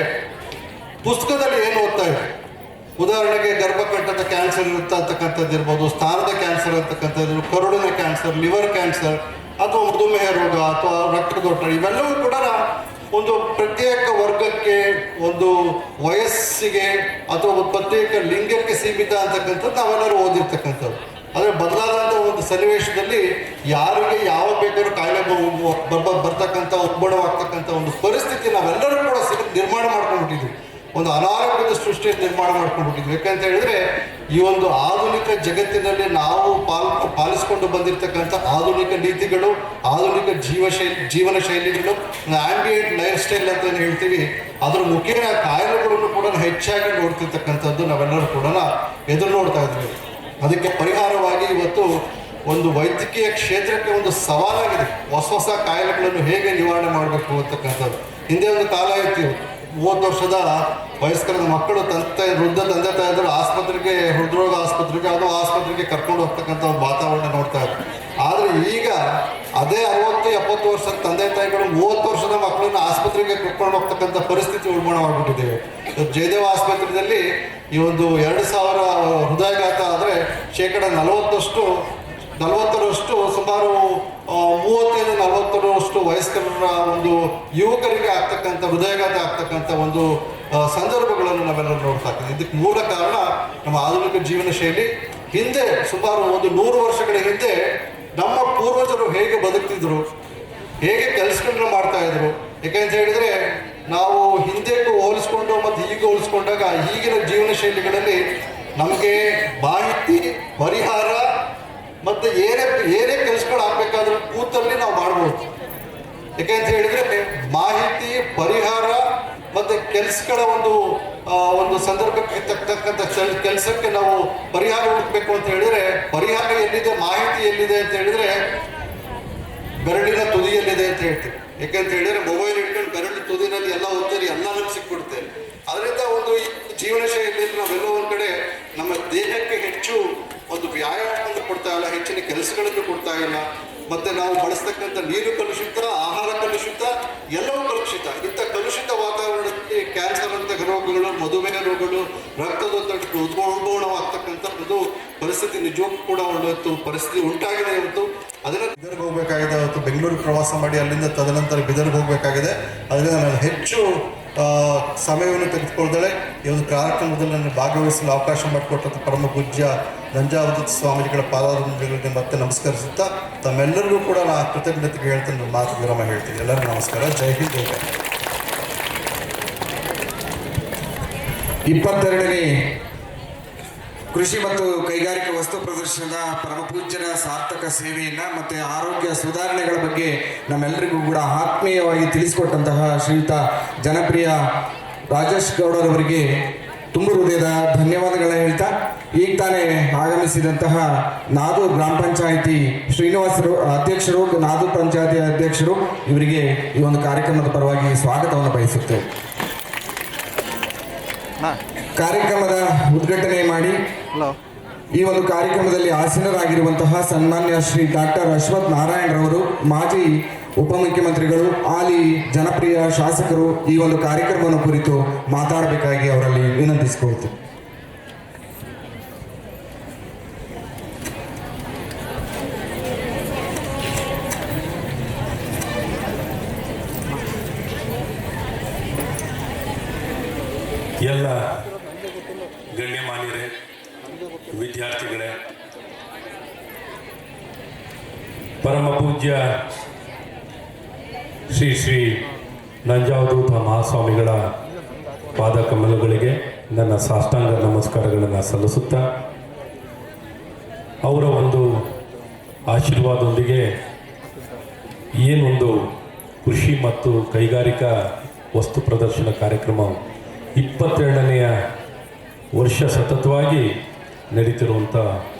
ಪುಸ್ತಕದಲ್ಲಿ ಏನು ಓದ್ತಾ ಇದ್ವಿ. ಉದಾಹರಣೆಗೆ ಗರ್ಭಕಂಠದ ಕ್ಯಾನ್ಸರ್ ಇರುತ್ತೆ ಅಂತಕ್ಕಂಥದ್ದು ಇರ್ಬೋದು, ಸ್ಥಾನದ ಕ್ಯಾನ್ಸರ್ ಅಂತಕ್ಕಂಥದ್ದು, ಕರುಳಿನ ಕ್ಯಾನ್ಸರ್, ಲಿವರ್ ಕ್ಯಾನ್ಸರ್ ಅಥವಾ ಮಧುಮೇಹ ರೋಗ ಅಥವಾ ರಕ್ತದೊತ್ತಡ, ಇವೆಲ್ಲವೂ ಕೂಡ ಒಂದು ಪ್ರತ್ಯೇಕ ವರ್ಗಕ್ಕೆ, ಒಂದು ವಯಸ್ಸಿಗೆ ಅಥವಾ ಒಂದು ಪ್ರತ್ಯೇಕ ಲಿಂಗಕ್ಕೆ ಸೀಮಿತ ಅಂತಕ್ಕಂಥದ್ದು ನಾವೆಲ್ಲರೂ ಓದಿರ್ತಕ್ಕಂಥದ್ದು. ಆದರೆ ಬದಲಾದಂಥ ಒಂದು ಸನ್ನಿವೇಶದಲ್ಲಿ ಯಾರಿಗೆ ಯಾವ ಬೇಕಾದ್ರೂ ಕಾಯಿಲೆ ಬರ್ತಕ್ಕಂಥ ಉಲ್ಬಣವಾಗ್ತಕ್ಕಂಥ ಒಂದು ಪರಿಸ್ಥಿತಿ ನಾವೆಲ್ಲರೂ ಕೂಡ ನಿರ್ಮಾಣ ಮಾಡ್ಕೊಂಡ್ಬಿಟ್ಟಿದ್ವಿ. ಒಂದು ಅನಾರೋಗ್ಯದ ಸೃಷ್ಟಿಯನ್ನು ನಿರ್ಮಾಣ ಮಾಡ್ಕೊಂಡ್ಬಿಟ್ಟಿದ್ವಿ. ಯಾಕಂತ ಹೇಳಿದ್ರೆ ಈ ಒಂದು ಆಧುನಿಕ ಜಗತ್ತಿನಲ್ಲಿ ನಾವು ಪಾಲಿಸ್ಕೊಂಡು ಬಂದಿರತಕ್ಕಂಥ ಆಧುನಿಕ ನೀತಿಗಳು, ಆಧುನಿಕ ಜೀವನ ಶೈಲಿಗಳು, ಆಂಬಿಯಂಟ್ ಲೈಫ್ ಸ್ಟೈಲ್ ಅಂತ ಹೇಳ್ತೀವಿ, ಅದ್ರ ಮುಖೇನ ಕಾಯಿಲೆಗಳನ್ನು ಕೂಡ ಹೆಚ್ಚಾಗಿ ನೋಡ್ತಿರ್ತಕ್ಕಂಥದ್ದು ನಾವೆಲ್ಲರೂ ಕೂಡ ಎದುರು ನೋಡ್ತಾ ಇದ್ವಿ. ಅದಕ್ಕೆ ಪರಿಹಾರವಾಗಿ ಇವತ್ತು ಒಂದು ವೈದ್ಯಕೀಯ ಕ್ಷೇತ್ರಕ್ಕೆ ಒಂದು ಸವಾಲಾಗಿದೆ. ಹೊಸ ಕಾಯಿಲೆಗಳನ್ನು ಹೇಗೆ ನಿವಾರಣೆ ಮಾಡಬೇಕು ಅಂತಕ್ಕಂಥದ್ದು. ಹಿಂದೆ ಒಂದು ಕಾಲ ಇತ್ತು, 30 ವರ್ಷದ ವಯಸ್ಕರ ಮಕ್ಕಳು ವೃದ್ಧ ತಂದೆ ತಾಯಿದ್ರು ಆಸ್ಪತ್ರೆಗೆ, ಹೃದ್ರೋಗ ಆಸ್ಪತ್ರೆಗೆ, ಅದು ಆಸ್ಪತ್ರೆಗೆ ಕರ್ಕೊಂಡು ಹೋಗ್ತಕ್ಕಂಥ ಒಂದು ವಾತಾವರಣ ನೋಡ್ತಾ ಇದ್ರು. ಆದರೆ ಈಗ ಅದೇ 60-70 ವರ್ಷದ ತಂದೆ ತಾಯಿಗಳು 30 ವರ್ಷದ ಮಕ್ಕಳನ್ನ ಆಸ್ಪತ್ರೆಗೆ ಕರ್ಕೊಂಡು ಹೋಗ್ತಕ್ಕಂಥ ಪರಿಸ್ಥಿತಿ ಉಲ್ಬಣವಾಗಿಬಿಟ್ಟಿದ್ದೇವೆ. ಜಯದೇವ ಆಸ್ಪತ್ರೆಯಲ್ಲಿ ಈ ಒಂದು 2000 ಹೃದಯಘಾತ ಆದರೆ 40% ಸುಮಾರು 35-40 ವಯಸ್ಕರ ಒಂದು ಯುವಕರಿಗೆ ಆಗ್ತಕ್ಕಂಥ ಹೃದಯಘಾತ ಆಗ್ತಕ್ಕಂಥ ಒಂದು ಸಂದರ್ಭಗಳನ್ನು ನಾವೆಲ್ಲರೂ ನೋಡ್ತಾ ಇದ್ದೀವಿ. ಇದಕ್ಕೆ ಮೂಲ ಕಾರಣ ನಮ್ಮ ಆಧುನಿಕ ಜೀವನ ಶೈಲಿ. ಹಿಂದೆ ಸುಮಾರು 100 ವರ್ಷಗಳ ಹಿಂದೆ ನಮ್ಮ ಪೂರ್ವಜರು ಹೇಗೆ ಬದುಕ್ತಿದ್ರು, ಹೇಗೆ ಕೆಲಸಗಳನ್ನ ಮಾಡ್ತಾ ಇದ್ರು. ಯಾಕೆಂತ ಹೇಳಿದ್ರೆ ನಾವು ಹಿಂದೆಗೂ ಹೋಲಿಸ್ಕೊಂಡು ಮತ್ತು ಈಗ ಹೋಲಿಸ್ಕೊಂಡಾಗ ಈಗಿನ ಜೀವನ ಶೈಲಿಗಳಲ್ಲಿ ನಮಗೆ ಮಾಹಿತಿ, ಪರಿಹಾರ ಮತ್ತು ಏನೇ ಕೆಲಸಗಳು ಆಗಬೇಕಾದ್ರೂ ಕೂತಲ್ಲಿ ನಾವು ಮಾಡ್ಬೋದು. ಯಾಕೆಂತ ಹೇಳಿದ್ರೆ ಮಾಹಿತಿ, ಪರಿಹಾರ ಮತ್ತು ಕೆಲಸಗಳ ಒಂದು ಸಂದರ್ಭಕ್ಕೆ ತಕ್ಕಂಥ ಕೆಲಸಕ್ಕೆ ನಾವು ಪರಿಹಾರ ಹುಡುಕಬೇಕು ಅಂತ ಹೇಳಿದ್ರೆ ಪರಿಹಾರ ಎಲ್ಲಿದೆ, ಮಾಹಿತಿ ಎಲ್ಲಿದೆ ಅಂತ ಹೇಳಿದ್ರೆ ಬೆರಳಿನ ತುದಿಯಲ್ಲಿದೆ ಅಂತ ಹೇಳ್ತೀವಿ. ಯಾಕೆಂತ ಹೇಳಿದ್ರೆ ಮೊಬೈಲ್ ಇಟ್ಕೊಂಡು ಬೆರಳಿನ ತುದಿನಲ್ಲಿ ಎಲ್ಲ ಹೋಗ್ತಾರೆ, ಎಲ್ಲ ನಮ್ಗೆ ಸಿಕ್ಬಿಡುತ್ತೆ. ಅದರಿಂದ ಒಂದು ಜೀವನ ಶೈಲಿಯಲ್ಲಿ ನಾವೆಲ್ಲೋ ಒಂದು ಕಡೆ ನಮ್ಮ ದೇಹಕ್ಕೆ ಹೆಚ್ಚು ಒಂದು ವ್ಯಾಯಾಮವನ್ನು ಕೊಡ್ತಾ ಇಲ್ಲ, ಹೆಚ್ಚಿನ ಕೆಲಸಗಳನ್ನು ಕೊಡ್ತಾ ಇಲ್ಲ. ಮತ್ತು ನಾವು ಬಳಸ್ತಕ್ಕಂಥ ನೀರು ಕಲುಷಿತ, ಆಹಾರ ಕಲುಷಿತ, ಎಲ್ಲವೂ ಕಲುಷಿತ. ಇಂಥ ಕಲುಷಿತ ವಾತಾವರಣದಲ್ಲಿ ಕ್ಯಾನ್ಸರ್ ಅಂತ ರೋಗಗಳು, ಮಧುಮೇಹ ರೋಗಗಳು, ರಕ್ತದೊತ್ತಡಕ್ಕೆ ಉದ್ಭವವಾಗ್ತಕ್ಕಂಥ ಒಂದು ಪರಿಸ್ಥಿತಿ ನಿಜಕ್ಕೂ ಕೂಡ ಒಂದು ಪರಿಸ್ಥಿತಿ ಉಂಟಾಗಿದೆ. ಇವತ್ತು ಅದನ್ನು ಬಿದರ್ಗೆ ಹೋಗಬೇಕಾಗಿದೆ. ಇವತ್ತು ಬೆಂಗಳೂರಿಗೆ ಪ್ರವಾಸ ಮಾಡಿ ಅಲ್ಲಿಂದ ತದನಂತರ ಬಿದರ್ಗೆ ಹೋಗಬೇಕಾಗಿದೆ. ಅದರಿಂದ ನಾನು ಹೆಚ್ಚು ಸಮಯವನ್ನು ತೆಗೆದುಕೊಳ್ತಾಳೆ. ಈ ಒಂದು ಕಾರ್ಯಕ್ರಮದಲ್ಲಿ ನನ್ನ ಭಾಗವಹಿಸಲು ಅವಕಾಶ ಮಾಡಿಕೊಟ್ಟಂಥ ಪರಮ ಪೂಜ್ಯ ನಂಜಾವಧೂತ ಸ್ವಾಮೀಜಿಗಳ ಪಾದಾರವಿಂದಗಳಿಗೆ ಮತ್ತೆ ನಮಸ್ಕರಿಸುತ್ತಾ ತಮ್ಮೆಲ್ಲರಿಗೂ ಕೂಡ ನಾನು ಕೃತಜ್ಞತೆಗೆ ಹೇಳ್ತೀನಿ, ನನ್ನ ಮಾತು ವಿರಾಮ ಹೇಳ್ತೀನಿ. ಎಲ್ಲರಿಗೂ ನಮಸ್ಕಾರ. ಜೈ ಹಿಂದ್, ಜೈ ಭಾರತ್.
22ನೇ ಕೃಷಿ ಮತ್ತು ಕೈಗಾರಿಕಾ ವಸ್ತು ಪ್ರದರ್ಶನದ ಪರಮಪೂಜ್ಯರ ಸಾರ್ಥಕ ಸೇವೆಯನ್ನು ಮತ್ತು ಆರೋಗ್ಯ ಸುಧಾರಣೆಗಳ ಬಗ್ಗೆ ನಮ್ಮೆಲ್ಲರಿಗೂ ಕೂಡ ಆತ್ಮೀಯವಾಗಿ ತಿಳಿಸಿಕೊಟ್ಟಂತಹ ಶ್ರೀಯುತ ಜನಪ್ರಿಯ ರಾಜೇಶ್ ಗೌಡರವರಿಗೆ ತುಂಬ ಹೃದಯದ ಧನ್ಯವಾದಗಳನ್ನ ಹೇಳ್ತಾ, ಈಗ ತಾನೇ ಆಗಮಿಸಿದಂತಹ ನಾದೂರ್ ಗ್ರಾಮ ಪಂಚಾಯಿತಿ ಶ್ರೀನಿವಾಸರು ಅಧ್ಯಕ್ಷರು, ನಾದೂರ್ ಪಂಚಾಯಿತಿ ಅಧ್ಯಕ್ಷರು, ಇವರಿಗೆ ಈ ಒಂದು ಕಾರ್ಯಕ್ರಮದ ಪರವಾಗಿ ಸ್ವಾಗತವನ್ನು ಬಯಸುತ್ತೇವೆ. ಕಾರ್ಯಕ್ರಮದ ಉದ್ಘಾಟನೆ ಮಾಡಿ ಈ ಒಂದು ಕಾರ್ಯಕ್ರಮದಲ್ಲಿ ಆಸೀನರಾಗಿರುವಂತಹ ಸನ್ಮಾನ್ಯ ಶ್ರೀ ಡಾಕ್ಟರ್ ಅಶ್ವಥ್ ನಾರಾಯಣರವರು, ಮಾಜಿ ಉಪಮುಖ್ಯಮಂತ್ರಿಗಳು, ಹಾಲಿ ಜನಪ್ರಿಯ ಶಾಸಕರು, ಈ ಒಂದು ಕಾರ್ಯಕ್ರಮವನ್ನು ಕುರಿತು ಮಾತಾಡಬೇಕಾಗಿ ಅವರಲ್ಲಿ ವಿನಂತಿಸಿಕೊಳ್ತೀವಿ.
ಎಲ್ಲ ಗಣ್ಯಮಾನ್ಯರೇ, ವಿದ್ಯಾರ್ಥಿಗಳೇ, ಪರಮ ಪೂಜ್ಯ ಶ್ರೀ ಶ್ರೀ ನಂಜಾವಧೂತ ಮಹಾಸ್ವಾಮಿಗಳ ಪಾದಕಮಲಗಳಿಗೆ ನನ್ನ ಸಾಷ್ಟಾಂಗ ನಮಸ್ಕಾರಗಳನ್ನು ಸಲ್ಲಿಸುತ್ತಾ, ಅವರ ಒಂದು ಆಶೀರ್ವಾದದೊಂದಿಗೆ ಏನೊಂದು ಕೃಷಿ ಮತ್ತು ಕೈಗಾರಿಕಾ ವಸ್ತು ಪ್ರದರ್ಶನ ಕಾರ್ಯಕ್ರಮ 22ನೆಯ ವರ್ಷ ಸತತವಾಗಿ ನಡೀತಿರುವಂಥ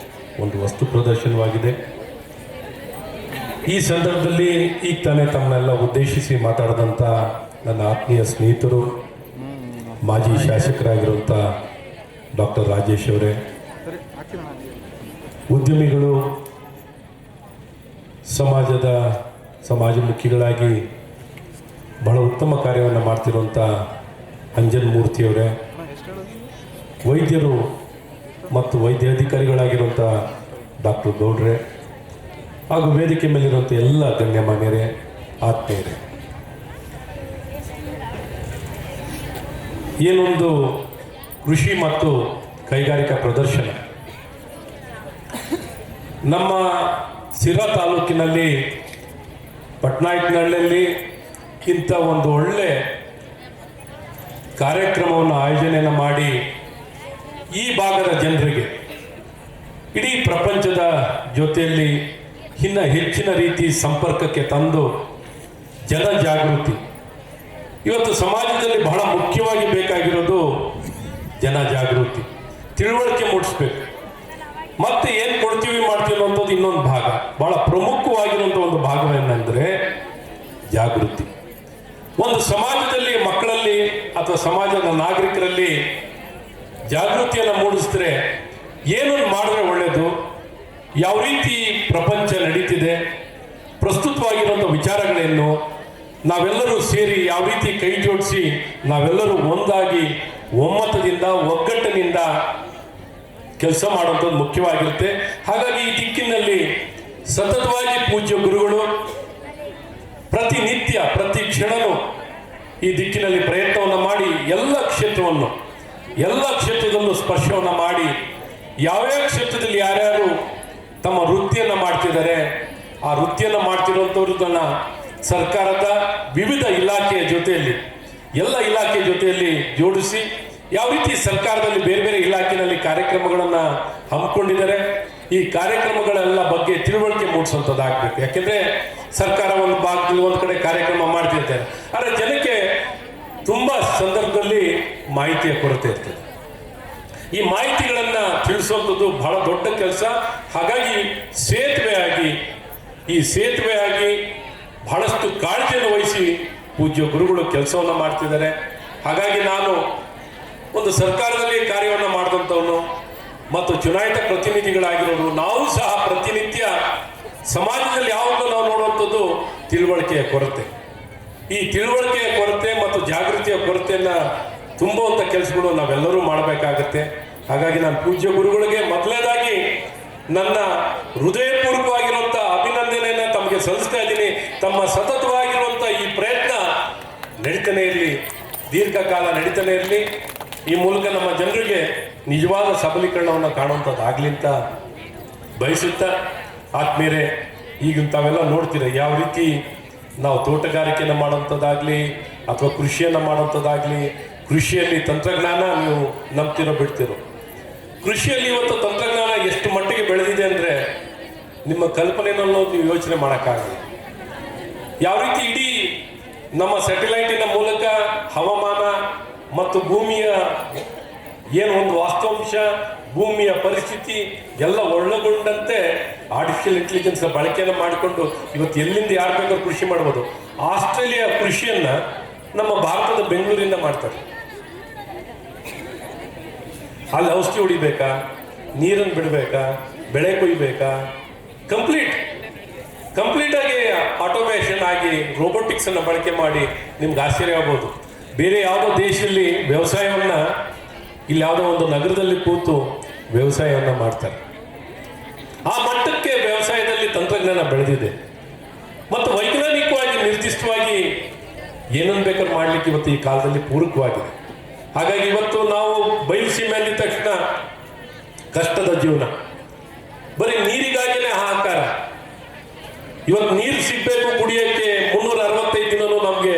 ಒಂದು ವಸ್ತು ಪ್ರದರ್ಶನವಾಗಿದೆ. ಈ ಸಂದರ್ಭದಲ್ಲಿ ಈಗ ತಾನೇ ತಮ್ಮನ್ನೆಲ್ಲ ಉದ್ದೇಶಿಸಿ ಮಾತಾಡಿದಂಥ ನನ್ನ ಆತ್ಮೀಯ ಸ್ನೇಹಿತರು, ಮಾಜಿ ಶಾಸಕರಾಗಿರುವಂಥ ಡಾಕ್ಟರ್ ರಾಜೇಶ್ ಅವರೇ, ಉದ್ಯಮಿಗಳು, ಸಮಾಜಮುಖಿಗಳಾಗಿ ಬಹಳ ಉತ್ತಮ ಕಾರ್ಯವನ್ನು ಮಾಡ್ತಿರುವಂಥ ಅಂಜನ್ ಮೂರ್ತಿಯವರೇ, ವೈದ್ಯರು ಮತ್ತು ವೈದ್ಯಾಧಿಕಾರಿಗಳಾಗಿರುವಂಥ ಡಾಕ್ಟರ್ ಗೌಡ್ರೆ, ಹಾಗೂ ವೇದಿಕೆ ಮೇಲಿರುವಂಥ ಎಲ್ಲ ಗಣ್ಯಮಾನ್ಯರೇ, ಆತ್ಮೀಯರೇ, ಏನೊಂದು ಕೃಷಿ ಮತ್ತು ಕೈಗಾರಿಕಾ ಪ್ರದರ್ಶನ ನಮ್ಮ ಸಿರಾ ತಾಲೂಕಿನಲ್ಲಿ ಪಟ್ನಾಯಕನಹಳ್ಳಿಯಲ್ಲಿ ಇಂಥ ಒಂದು ಒಳ್ಳೆ ಕಾರ್ಯಕ್ರಮವನ್ನು ಆಯೋಜನೆಯನ್ನು ಮಾಡಿ ಈ ಭಾಗದ ಜನರಿಗೆ, ಇಡೀ ಪ್ರಪಂಚದ ಜೊತೆಯಲ್ಲಿ ಇನ್ನು ಹೆಚ್ಚಿನ ರೀತಿ ಸಂಪರ್ಕಕ್ಕೆ ತಂದು ಜನಜಾಗೃತಿ. ಇವತ್ತು ಸಮಾಜದಲ್ಲಿ ಬಹಳ ಮುಖ್ಯವಾಗಿ ಬೇಕಾಗಿರೋದು ಜನಜಾಗೃತಿ, ತಿಳುವಳಿಕೆ ಮೂಡಿಸ್ಬೇಕು. ಮತ್ತೆ ಏನು ಕೊಡ್ತೀವಿ ಮಾಡ್ತೀವಿ ಅನ್ನೋಂಥದ್ದು ಇನ್ನೊಂದು ಭಾಗ, ಬಹಳ ಪ್ರಮುಖವಾಗಿರುವಂಥ ಒಂದು ಭಾಗವೇನೆಂದರೆ ಜಾಗೃತಿ. ಒಂದು ಸಮಾಜದಲ್ಲಿ, ಮಕ್ಕಳಲ್ಲಿ ಅಥವಾ ಸಮಾಜದ ನಾಗರಿಕರಲ್ಲಿ ಜಾಗೃತಿಯನ್ನು ಮೂಡಿಸಿದ್ರೆ ಏನನ್ನು ಮಾಡಿದ್ರೆ ಒಳ್ಳೆಯದು, ಯಾವ ರೀತಿ ಪ್ರಪಂಚ ನಡೀತಿದೆ, ಪ್ರಸ್ತುತವಾಗಿರುವಂಥ ವಿಚಾರಗಳೇನು, ನಾವೆಲ್ಲರೂ ಸೇರಿ ಯಾವ ರೀತಿ ಕೈ ಜೋಡಿಸಿ ನಾವೆಲ್ಲರೂ ಒಂದಾಗಿ ಒಮ್ಮತದಿಂದ ಒಗ್ಗಟ್ಟಿನಿಂದ ಕೆಲಸ ಮಾಡುವಂಥದ್ದು ಮುಖ್ಯವಾಗಿರುತ್ತೆ. ಹಾಗಾಗಿ ಈ ದಿಕ್ಕಿನಲ್ಲಿ ಸತತವಾಗಿ ಪೂಜ್ಯ ಗುರುಗಳು ಪ್ರತಿನಿತ್ಯ ಪ್ರತಿ ಕ್ಷಣನೂ ಈ ದಿಕ್ಕಿನಲ್ಲಿ ಪ್ರಯತ್ನವನ್ನು ಮಾಡಿ ಎಲ್ಲ ಕ್ಷೇತ್ರದಲ್ಲೂ ಸ್ಪರ್ಶವನ್ನು ಮಾಡಿ ಯಾವ್ಯಾವ ಕ್ಷೇತ್ರದಲ್ಲಿ ಯಾರ್ಯಾರು ತಮ್ಮ ವೃತ್ತಿಯನ್ನು ಮಾಡ್ತಿದ್ದಾರೆ, ಆ ವೃತ್ತಿಯನ್ನು ಮಾಡ್ತಿರುವಂಥವ್ರನ್ನ ಸರ್ಕಾರದ ವಿವಿಧ ಇಲಾಖೆಯ ಜೊತೆಯಲ್ಲಿ, ಎಲ್ಲ ಇಲಾಖೆಯ ಜೊತೆಯಲ್ಲಿ ಜೋಡಿಸಿ ಯಾವ ರೀತಿ ಸರ್ಕಾರದಲ್ಲಿ ಬೇರೆ ಬೇರೆ ಇಲಾಖೆಯಲ್ಲಿ ಕಾರ್ಯಕ್ರಮಗಳನ್ನು ಹಮ್ಮಿಕೊಂಡಿದ್ದಾರೆ, ಈ ಕಾರ್ಯಕ್ರಮಗಳೆಲ್ಲ ಬಗ್ಗೆ ತಿಳುವಳಿಕೆ ಮೂಡಿಸುವಂಥದ್ದಾಗಬೇಕು. ಯಾಕೆಂದರೆ ಸರ್ಕಾರ ಒಂದು ಭಾಗದಲ್ಲಿ ಒಂದು ಕಡೆ ಕಾರ್ಯಕ್ರಮ ಮಾಡ್ತಿರ್ತಾರೆ, ಆದರೆ ಜನಕ್ಕೆ ತುಂಬ ಸಂದರ್ಭದಲ್ಲಿ ಮಾಹಿತಿಯ ಕೊರತೆ ಇರ್ತದೆ. ಈ ಮಾಹಿತಿಗಳನ್ನು ತಿಳಿಸುವಂಥದ್ದು ಬಹಳ ದೊಡ್ಡ ಕೆಲಸ. ಹಾಗಾಗಿ ಸೇತುವೆಯಾಗಿ ಬಹಳಷ್ಟು ಕಾಳಜಿಯನ್ನು ವಹಿಸಿ ಪೂಜ್ಯ ಗುರುಗಳು ಕೆಲಸವನ್ನು ಮಾಡ್ತಿದ್ದಾರೆ. ಹಾಗಾಗಿ ನಾನು ಒಂದು ಸರ್ಕಾರದಲ್ಲಿ ಕಾರ್ಯವನ್ನು ಮಾಡಿದಂಥವನು ಮತ್ತು ಚುನಾಯಿತ ಪ್ರತಿನಿಧಿಗಳಾಗಿರೋರು, ನಾವು ಸಹ ಪ್ರತಿನಿತ್ಯ ಸಮಾಜದಲ್ಲಿ ಯಾವಾಗಲೂ ನಾವು ನೋಡುವಂಥದ್ದು ತಿಳುವಳಿಕೆಯ ಕೊರತೆ. ಈ ತಿಳುವಳಿಕೆಯ ಕೊರತೆ ಮತ್ತು ಜಾಗೃತಿಯ ಕೊರತೆಯನ್ನು ತುಂಬುವಂಥ ಕೆಲಸಗಳು ನಾವೆಲ್ಲರೂ ಮಾಡಬೇಕಾಗತ್ತೆ. ಹಾಗಾಗಿ ನಾನು ಪೂಜ್ಯ ಗುರುಗಳಿಗೆ ಮೊದಲನೇದಾಗಿ ನನ್ನ ಹೃದಯಪೂರ್ವಕವಾಗಿರುವಂಥ ಅಭಿನಂದನೆಯನ್ನು ತಮಗೆ ಸಲ್ಲಿಸ್ತಾ ಇದ್ದೀನಿ. ತಮ್ಮ ಸತತವಾಗಿರುವಂಥ ಈ ಪ್ರಯತ್ನ ನಡೀತಾನೆ ಇರಲಿ, ದೀರ್ಘಕಾಲ ನಡೀತಾನೆ ಇರಲಿ. ಈ ಮೂಲಕ ನಮ್ಮ ಜನರಿಗೆ ನಿಜವಾದ ಸಬಲೀಕರಣವನ್ನು ಕಾಣುವಂಥದ್ದಾಗಲಿ ಅಂತ ಬಯಸುತ್ತಾ, ಆತ್ಮೀಯರೇ, ಈಗ ತಾವೆಲ್ಲ ನೋಡ್ತೀರ ಯಾವ ರೀತಿ ನಾವು ತೋಟಗಾರಿಕೆಯನ್ನು ಮಾಡುವಂಥದ್ದಾಗಲಿ ಅಥವಾ ಕೃಷಿಯನ್ನು ಮಾಡುವಂಥದ್ದಾಗಲಿ, ಕೃಷಿಯಲ್ಲಿ ತಂತ್ರಜ್ಞಾನ ನೀವು ನಂಬ್ತಿರೋ ಬಿಡ್ತಿರೋ, ಕೃಷಿಯಲ್ಲಿ ಇವತ್ತು ತಂತ್ರಜ್ಞಾನ ಎಷ್ಟು ಮಟ್ಟಿಗೆ ಬೆಳೆದಿದೆ ಅಂದರೆ ನಿಮ್ಮ ಕಲ್ಪನೆಯನ್ನೂ ನೀವು ಯೋಚನೆ ಮಾಡೋಕ್ಕಾಗಲ್ಲ. ಯಾವ ರೀತಿ ಇಡೀ ನಮ್ಮ ಸ್ಯಾಟಲೈಟಿನ ಮೂಲಕ ಹವಾಮಾನ ಮತ್ತು ಭೂಮಿಯ ಏನು ಒಂದು ವಾಸ್ತವಾಂಶ, ಭೂಮಿಯ ಪರಿಸ್ಥಿತಿ ಎಲ್ಲ ಒಳಗೊಂಡಂತೆ ಆರ್ಟಿಫಿಷಿಯಲ್ ಇಂಟೆಲಿಜೆನ್ಸ್ ಬಳಕೆಯನ್ನು ಮಾಡಿಕೊಂಡು ಇವತ್ತು ಎಲ್ಲಿಂದ ಯಾರು ಬೇಕಾದ್ರೂ ಕೃಷಿ ಮಾಡ್ಬೋದು. ಆಸ್ಟ್ರೇಲಿಯಾ ಕೃಷಿಯನ್ನು ನಮ್ಮ ಭಾರತದ ಬೆಂಗಳೂರಿಂದ ಮಾಡ್ತಾರೆ. ಅಲ್ಲಿ ಔಷಧಿ ಹೊಡಿಬೇಕಾ, ನೀರನ್ನು ಬಿಡಬೇಕಾ, ಬೆಳೆ ಕೊಯ್ಬೇಕಾ, ಕಂಪ್ಲೀಟ್ ಆಗಿ ಆಟೋಮೇಷನ್ ಆಗಿ ರೋಬೋಟಿಕ್ಸ್ ಅನ್ನು ಬಳಕೆ ಮಾಡಿ ನಿಮ್ಗೆ ಆಶ್ಚರ್ಯ ಆಗ್ಬೋದು. ಬೇರೆ ಯಾವುದೋ ದೇಶದಲ್ಲಿ ವ್ಯವಸಾಯವನ್ನು, ಇಲ್ಲಿ ಯಾವುದೋ ಒಂದು ನಗರದಲ್ಲಿ ಕೂತು ವ್ಯವಸಾಯವನ್ನು ಮಾಡ್ತಾರೆ. ಆ ಮಟ್ಟಕ್ಕೆ ವ್ಯವಸಾಯದಲ್ಲಿ ತಂತ್ರಜ್ಞಾನ ಬೆಳೆದಿದೆ ಮತ್ತು ವೈಜ್ಞಾನಿಕವಾಗಿ ನಿರ್ದಿಷ್ಟವಾಗಿ ಏನನ್ನು ಬೇಕಾದ್ರೂ ಮಾಡಲಿಕ್ಕೆ ಇವತ್ತು ಈ ಕಾಲದಲ್ಲಿ ಪೂರಕವಾಗಿದೆ. ಹಾಗಾಗಿ ಇವತ್ತು ನಾವು ಬಯಲುಸೀಮೆ ಅಂದಿದ ತಕ್ಷಣ ಕಷ್ಟದ ಜೀವನ, ಬರೀ ನೀರಿಗಾಗಿನೇ ಹಾಹಾಕಾರ. ಇವತ್ತು ನೀರು ಸಿಗಬೇಕು ಕುಡಿಯೋಕ್ಕೆ, 365 ದಿನನೂ ನಮಗೆ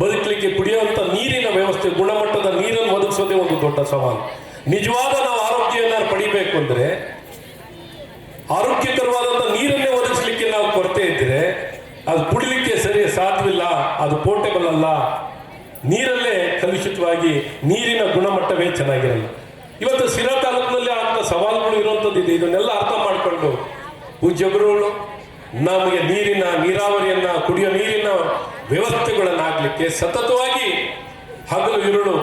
ಬದುಕಲಿಕ್ಕೆ ಕುಡಿಯುವಂಥ ನೀರಿನ ವ್ಯವಸ್ಥೆ, ಗುಣಮಟ್ಟದ ನೀರನ್ನು ಒದಗಿಸೋದೇ ಒಂದು ದೊಡ್ಡ ಸವಾಲು. ನಿಜವಾದ ನಾವು ಆರೋಗ್ಯವನ್ನು ಪಡಿಬೇಕು ಅಂದರೆ ಆರೋಗ್ಯಕರವಾದಂಥ ನೀರನ್ನೇ ಒದಗಿಸ್ಲಿಕ್ಕೆ ನಾವು ಕೊರತೆ ಇದ್ದರೆ ಅದು ಕುಡಿಲಿಕ್ಕೆ ಸರಿ ಸಾಧ್ಯವಿಲ್ಲ, ಅದು ಪೋರ್ಟೇಬಲ್ ಅಲ್ಲ. ನೀರಲ್ಲೇ ಕಲುಷಿತವಾಗಿ ನೀರಿನ ಗುಣಮಟ್ಟವೇ ಚೆನ್ನಾಗಿರಲ್ಲ. ಇವತ್ತು ಸಿರಾ ತಾಲೂಕಿನಲ್ಲಿ ಅಂಥ ಸವಾಲುಗಳು ಇರುವಂಥದ್ದು ಇದೆ. ಇದನ್ನೆಲ್ಲ ಅರ್ಥ ಮಾಡಿಕೊಂಡು ಪೂಜ್ಯಗುರುಗಳು ನಮಗೆ ನೀರಾವರಿಯನ್ನ, ಕುಡಿಯೋ ನೀರಿನ ವ್ಯವಸ್ಥೆಗಳನ್ನಾಗಲಿಕ್ಕೆ ಸತತವಾಗಿ ಹಗಲು ಇರುಳು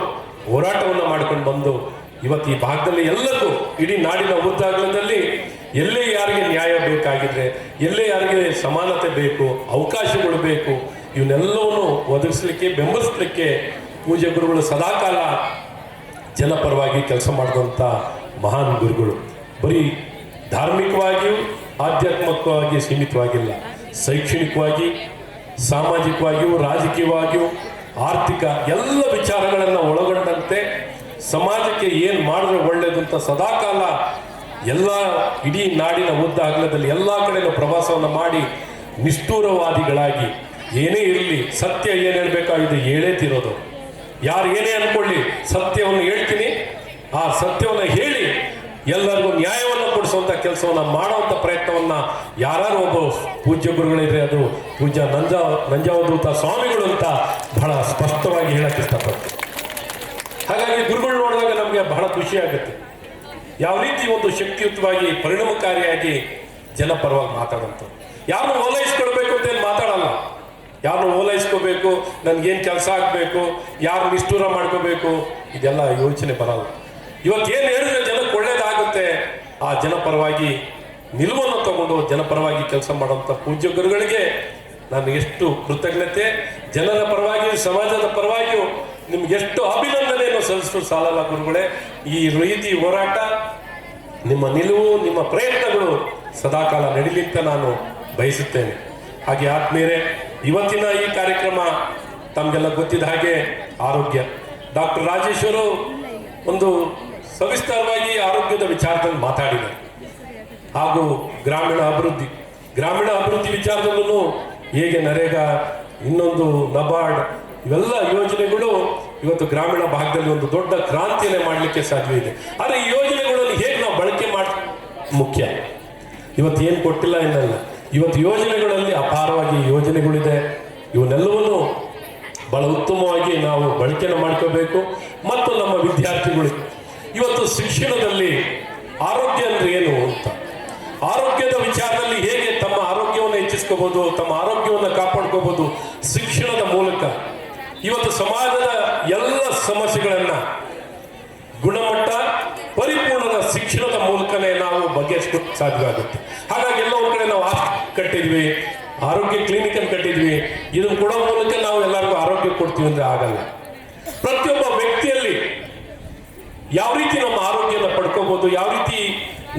ಹೋರಾಟವನ್ನು ಮಾಡ್ಕೊಂಡು ಬಂದು ಇವತ್ತು ಈ ಭಾಗದಲ್ಲಿ ಎಲ್ಲರಿಗೂ, ಇಡೀ ನಾಡಿನ ಉದ್ದಾಗಲದಲ್ಲಿ ಎಲ್ಲೇ ಯಾರಿಗೆ ನ್ಯಾಯ ಬೇಕಾಗಿದ್ರೆ, ಎಲ್ಲೇ ಯಾರಿಗೆ ಸಮಾನತೆ ಬೇಕು, ಅವಕಾಶಗಳು ಬೇಕು, ಇವನ್ನೆಲ್ಲವನ್ನು ಒದಗಿಸ್ಲಿಕ್ಕೆ, ಬೆಂಬಲಿಸಲಿಕ್ಕೆ ಪೂಜ್ಯ ಗುರುಗಳು ಸದಾಕಾಲ ಜನಪರವಾಗಿ ಕೆಲಸ ಮಾಡಿದಂಥ ಮಹಾನ್ ಗುರುಗಳು. ಬರೀ ಧಾರ್ಮಿಕವಾಗಿಯೂ ಆಧ್ಯಾತ್ಮಿಕವಾಗಿ ಸೀಮಿತವಾಗಿಲ್ಲ, ಶೈಕ್ಷಣಿಕವಾಗಿ, ಸಾಮಾಜಿಕವಾಗಿಯೂ, ರಾಜಕೀಯವಾಗಿಯೂ, ಆರ್ಥಿಕ ಎಲ್ಲ ವಿಚಾರಗಳನ್ನು ಒಳಗೊಂಡಂತೆ ಸಮಾಜಕ್ಕೆ ಏನು ಮಾಡಿದ್ರೆ ಒಳ್ಳೆಯದು ಅಂತ ಸದಾಕಾಲ ಎಲ್ಲ ಇಡೀ ನಾಡಿನ ಉದ್ದ ಅಗಲದಲ್ಲಿ ಎಲ್ಲ ಕಡೆಯೂ ಪ್ರವಾಸವನ್ನು ಮಾಡಿ ನಿಷ್ಠೂರವಾದಿಗಳಾಗಿ ಏನೇ ಇರಲಿ ಸತ್ಯ ಏನು ಹೇಳಬೇಕಾಗಿದೆ ಹೇಳೇ ತಿರೋದು. ಯಾರು ಏನೇ ಅಂದ್ಕೊಳ್ಳಿ, ಸತ್ಯವನ್ನು ಹೇಳ್ತೀನಿ, ಆ ಸತ್ಯವನ್ನು ಹೇಳಿ ಎಲ್ಲರಿಗೂ ನ್ಯಾಯವನ್ನು ಕೊಡಿಸುವಂಥ ಕೆಲಸವನ್ನು ಮಾಡುವಂಥ ಪ್ರಯತ್ನವನ್ನು ಯಾರು ಒಬ್ಬ ಪೂಜ್ಯ ಗುರುಗಳಿದ್ರೆ ಅದು ಪೂಜ್ಯ ನಂಜಾವಧೂತ ಸ್ವಾಮಿಗಳು ಅಂತ ಬಹಳ ಸ್ಪಷ್ಟವಾಗಿ ಹೇಳಕ್ಕೆ ಇಷ್ಟಪಡ್ತೀನಿ. ಹಾಗಾಗಿ ಗುರುಗಳು ನೋಡಿದಾಗ ನಮಗೆ ಬಹಳ ಖುಷಿ ಆಗುತ್ತೆ. ಯಾವ ರೀತಿ ಒಂದು ಶಕ್ತಿಯುತವಾಗಿ ಪರಿಣಾಮಕಾರಿಯಾಗಿ ಜನಪರವಾಗಿ ಮಾತಾಡೋಂಥದ್ದು. ಯಾರನ್ನು ಓಲೈಸ್ಕೊಳ್ಬೇಕು ಅಂತೇನು ಮಾತಾಡಲ್ಲ. ಯಾರನ್ನು ಓಲೈಸ್ಕೋಬೇಕು, ನನಗೇನು ಕೆಲಸ ಆಗಬೇಕು, ಯಾರು ನಿಷ್ಠೂರ ಮಾಡ್ಕೋಬೇಕು, ಇದೆಲ್ಲ ಯೋಚನೆ ಬರಲ್ಲ. ಇವತ್ತೇನು ಹೇಳಿದ್ರೆ ಜನಕ್ಕೆ ಒಳ್ಳೇದಾಗುತ್ತೆ, ಆ ಜನಪರವಾಗಿ ನಿಲುವನ್ನು ತಗೊಂಡು ಜನಪರವಾಗಿ ಕೆಲಸ ಮಾಡುವಂಥ ಪೂಜ್ಯ ಗುರುಗಳಿಗೆ ನಾನು ಎಷ್ಟು ಕೃತಜ್ಞತೆ, ಜನರ ಪರವಾಗಿಯೂ ಸಮಾಜದ ಪರವಾಗಿಯೂ ನಿಮ್ಗೆಷ್ಟು ಅಭಿನಂದನೆಯನ್ನು ಸಲ್ಲಿಸಲು ಸಾಲಲ್ಲ ಗುರುಗಳೇ. ಈ ರೀತಿ ಹೋರಾಟ, ನಿಮ್ಮ ನಿಲುವು, ನಿಮ್ಮ ಪ್ರಯತ್ನಗಳು ಸದಾಕಾಲ ನಡೀಲಿಕ್ಕೆ ನಾನು ಬಯಸುತ್ತೇನೆ. ಹಾಗೆ ಆದ್ಮೇಲೆ ಇವತ್ತಿನ ಈ ಕಾರ್ಯಕ್ರಮ ತಮಗೆಲ್ಲ ಗೊತ್ತಿದ್ದ ಹಾಗೆ ಆರೋಗ್ಯ. ಡಾಕ್ಟರ್ ರಾಜೇಶ್ವರು ಒಂದು ಸವಿಸ್ತಾರವಾಗಿ ಆರೋಗ್ಯದ ವಿಚಾರದಲ್ಲಿ ಮಾತಾಡಿದ್ದಾರೆ. ಹಾಗೂ ಗ್ರಾಮೀಣ ಅಭಿವೃದ್ಧಿ ವಿಚಾರದಲ್ಲೂ ಹೇಗೆ ನರೇಗಾ, ಇನ್ನೊಂದು ನಬಾರ್ಡ್, ಇವೆಲ್ಲ ಯೋಜನೆಗಳು ಇವತ್ತು ಗ್ರಾಮೀಣ ಭಾಗದಲ್ಲಿ ಒಂದು ದೊಡ್ಡ ಕ್ರಾಂತಿಯನ್ನೇ ಮಾಡಲಿಕ್ಕೆ ಸಾಧ್ಯ ಇದೆ. ಆದರೆ ಈ ಯೋಜನೆಗಳನ್ನು ಹೇಗೆ ನಾವು ಬಳಕೆ ಮಾಡಿ ಮುಖ್ಯ. ಇವತ್ತು ಏನು ಕೊಟ್ಟಿಲ್ಲ ಏನಲ್ಲ, ಇವತ್ತು ಯೋಜನೆಗಳಲ್ಲಿ ಅಪಾರವಾಗಿ ಯೋಜನೆಗಳಿದೆ. ಇವನ್ನೆಲ್ಲವನ್ನು ಬಹಳ ಉತ್ತಮವಾಗಿ ನಾವು ಬಳಕೆಯನ್ನು ಮಾಡ್ಕೋಬೇಕು. ಮತ್ತು ನಮ್ಮ ವಿದ್ಯಾರ್ಥಿಗಳು ಇವತ್ತು ಶಿಕ್ಷಣದಲ್ಲಿ ಆರೋಗ್ಯ ಅಂದ್ರೆ ಏನು ಅಂತ, ಆರೋಗ್ಯದ ವಿಚಾರದಲ್ಲಿ ಹೇಗೆ ತಮ್ಮ ಆರೋಗ್ಯವನ್ನು ಹೆಚ್ಚಿಸ್ಕೋಬಹುದು, ತಮ್ಮ ಆರೋಗ್ಯವನ್ನು ಕಾಪಾಡ್ಕೋಬಹುದು ಶಿಕ್ಷಣದ ಮೂಲಕ. ಇವತ್ತು ಸಮಾಜದ ಎಲ್ಲ ಸಮಸ್ಯೆಗಳನ್ನ ಗುಣಮಟ್ಟ ಪರಿಪೂರ್ಣದ ಶಿಕ್ಷಣದ ಮೂಲಕನೇ ನಾವು ಬಗೆಹರಿಸ್ಕೊಳ್ಳೋಕೆ ಸಾಧ್ಯವಾಗುತ್ತೆ. ಹಾಗಾಗಿ ಎಲ್ಲ ಒಂದು ಕಡೆ ನಾವು ಕಟ್ಟಿದ್ವಿ, ಆರೋಗ್ಯ ಕ್ಲಿನಿಕ್ ಅನ್ನು ಕಟ್ಟಿದ್ವಿ. ಇದನ್ನು ಕೊಡೋ ಮೂಲಕ ನಾವು ಎಲ್ಲರಿಗೂ ಆರೋಗ್ಯ ಕೊಡ್ತೀವಿ ಅಂದ್ರೆ ಆಗಲ್ಲ. ಪ್ರತಿಯೊಬ್ಬ ವ್ಯಕ್ತಿಯಲ್ಲಿ ಯಾವ ರೀತಿ ನಮ್ಮ ಆರೋಗ್ಯನ ಪಡ್ಕೋಬಹುದು, ಯಾವ ರೀತಿ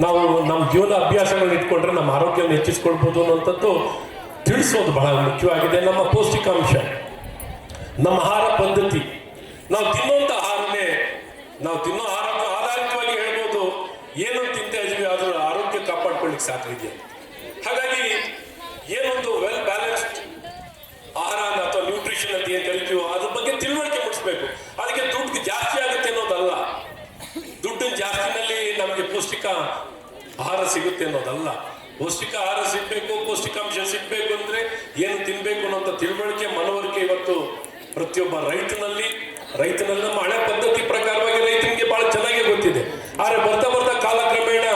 ನಾವು ನಮ್ಮ ಜೀವನ ಅಭ್ಯಾಸಗಳನ್ನ ಇಟ್ಕೊಂಡ್ರೆ ನಮ್ಮ ಆರೋಗ್ಯವನ್ನು ಹೆಚ್ಚಿಸ್ಕೊಳ್ಬೋದು ಅನ್ನೋಂಥದ್ದು ತಿಳಿಸೋದು ಬಹಳ ಮುಖ್ಯವಾಗಿದೆ. ನಮ್ಮ ಪೌಷ್ಟಿಕಾಂಶ, ನಮ್ಮ ಆಹಾರ ಪದ್ಧತಿ, ನಾವು ತಿನ್ನುವಂಥ ಆಹಾರನೇ, ನಾವು ತಿನ್ನೋ ಆಹಾರ ಆಧಾರಿತವಾಗಿ ಹೇಳ್ಬೋದು ಏನು ತಿಂತಾ ಇದೀವಿ ಅದರ ಆರೋಗ್ಯ ಕಾಪಾಡ್ಕೊಳ್ಳಿಕ್ಕೆ ಸಾಧ್ಯ. ಹಾಗಾಗಿ ಏನೊಂದು ವೆಲ್ ಬ್ಯಾಲೆನ್ಸ್ಡ್ ಆಹಾರ ಅಥವಾ ನ್ಯೂಟ್ರಿಷನ್ ಅಂತ ಏನು ಕರಿತೀವೋ ಅದ್ರ ಬಗ್ಗೆ ತಿಳುವಳಿಕೆ ಮೂಡಿಸ್ಬೇಕು. ಅದಕ್ಕೆ ದುಡ್ಡು ಜಾಸ್ತಿ ಆಗುತ್ತೆ ಅನ್ನೋದಲ್ಲ, ದುಡ್ಡು ಜಾಸ್ತಿನಲ್ಲಿ ನಮಗೆ ಪೌಷ್ಟಿಕ ಆಹಾರ ಸಿಗುತ್ತೆ ಅನ್ನೋದಲ್ಲ. ಪೌಷ್ಟಿಕ ಆಹಾರ ಸಿಗ್ಬೇಕು, ಪೌಷ್ಟಿಕಾಂಶ ಸಿಗ್ಬೇಕು ಅಂದ್ರೆ ಏನು ತಿನ್ಬೇಕು ಅನ್ನೋಂಥ ತಿಳುವಳಿಕೆ, ಮನವರಿಕೆ ಇವತ್ತು ಪ್ರತಿಯೊಬ್ಬ ರೈತನಲ್ಲಿ ನಮ್ಮ ಹಳೆ ಪದ್ಧತಿ ಪ್ರಕಾರವಾಗಿ ರೈತನಿಗೆ ಬಹಳ ಚೆನ್ನಾಗಿ ಗೊತ್ತಿದೆ. ಆದರೆ ಬರ್ತಾ ಕಾಲಕ್ರಮೇಣ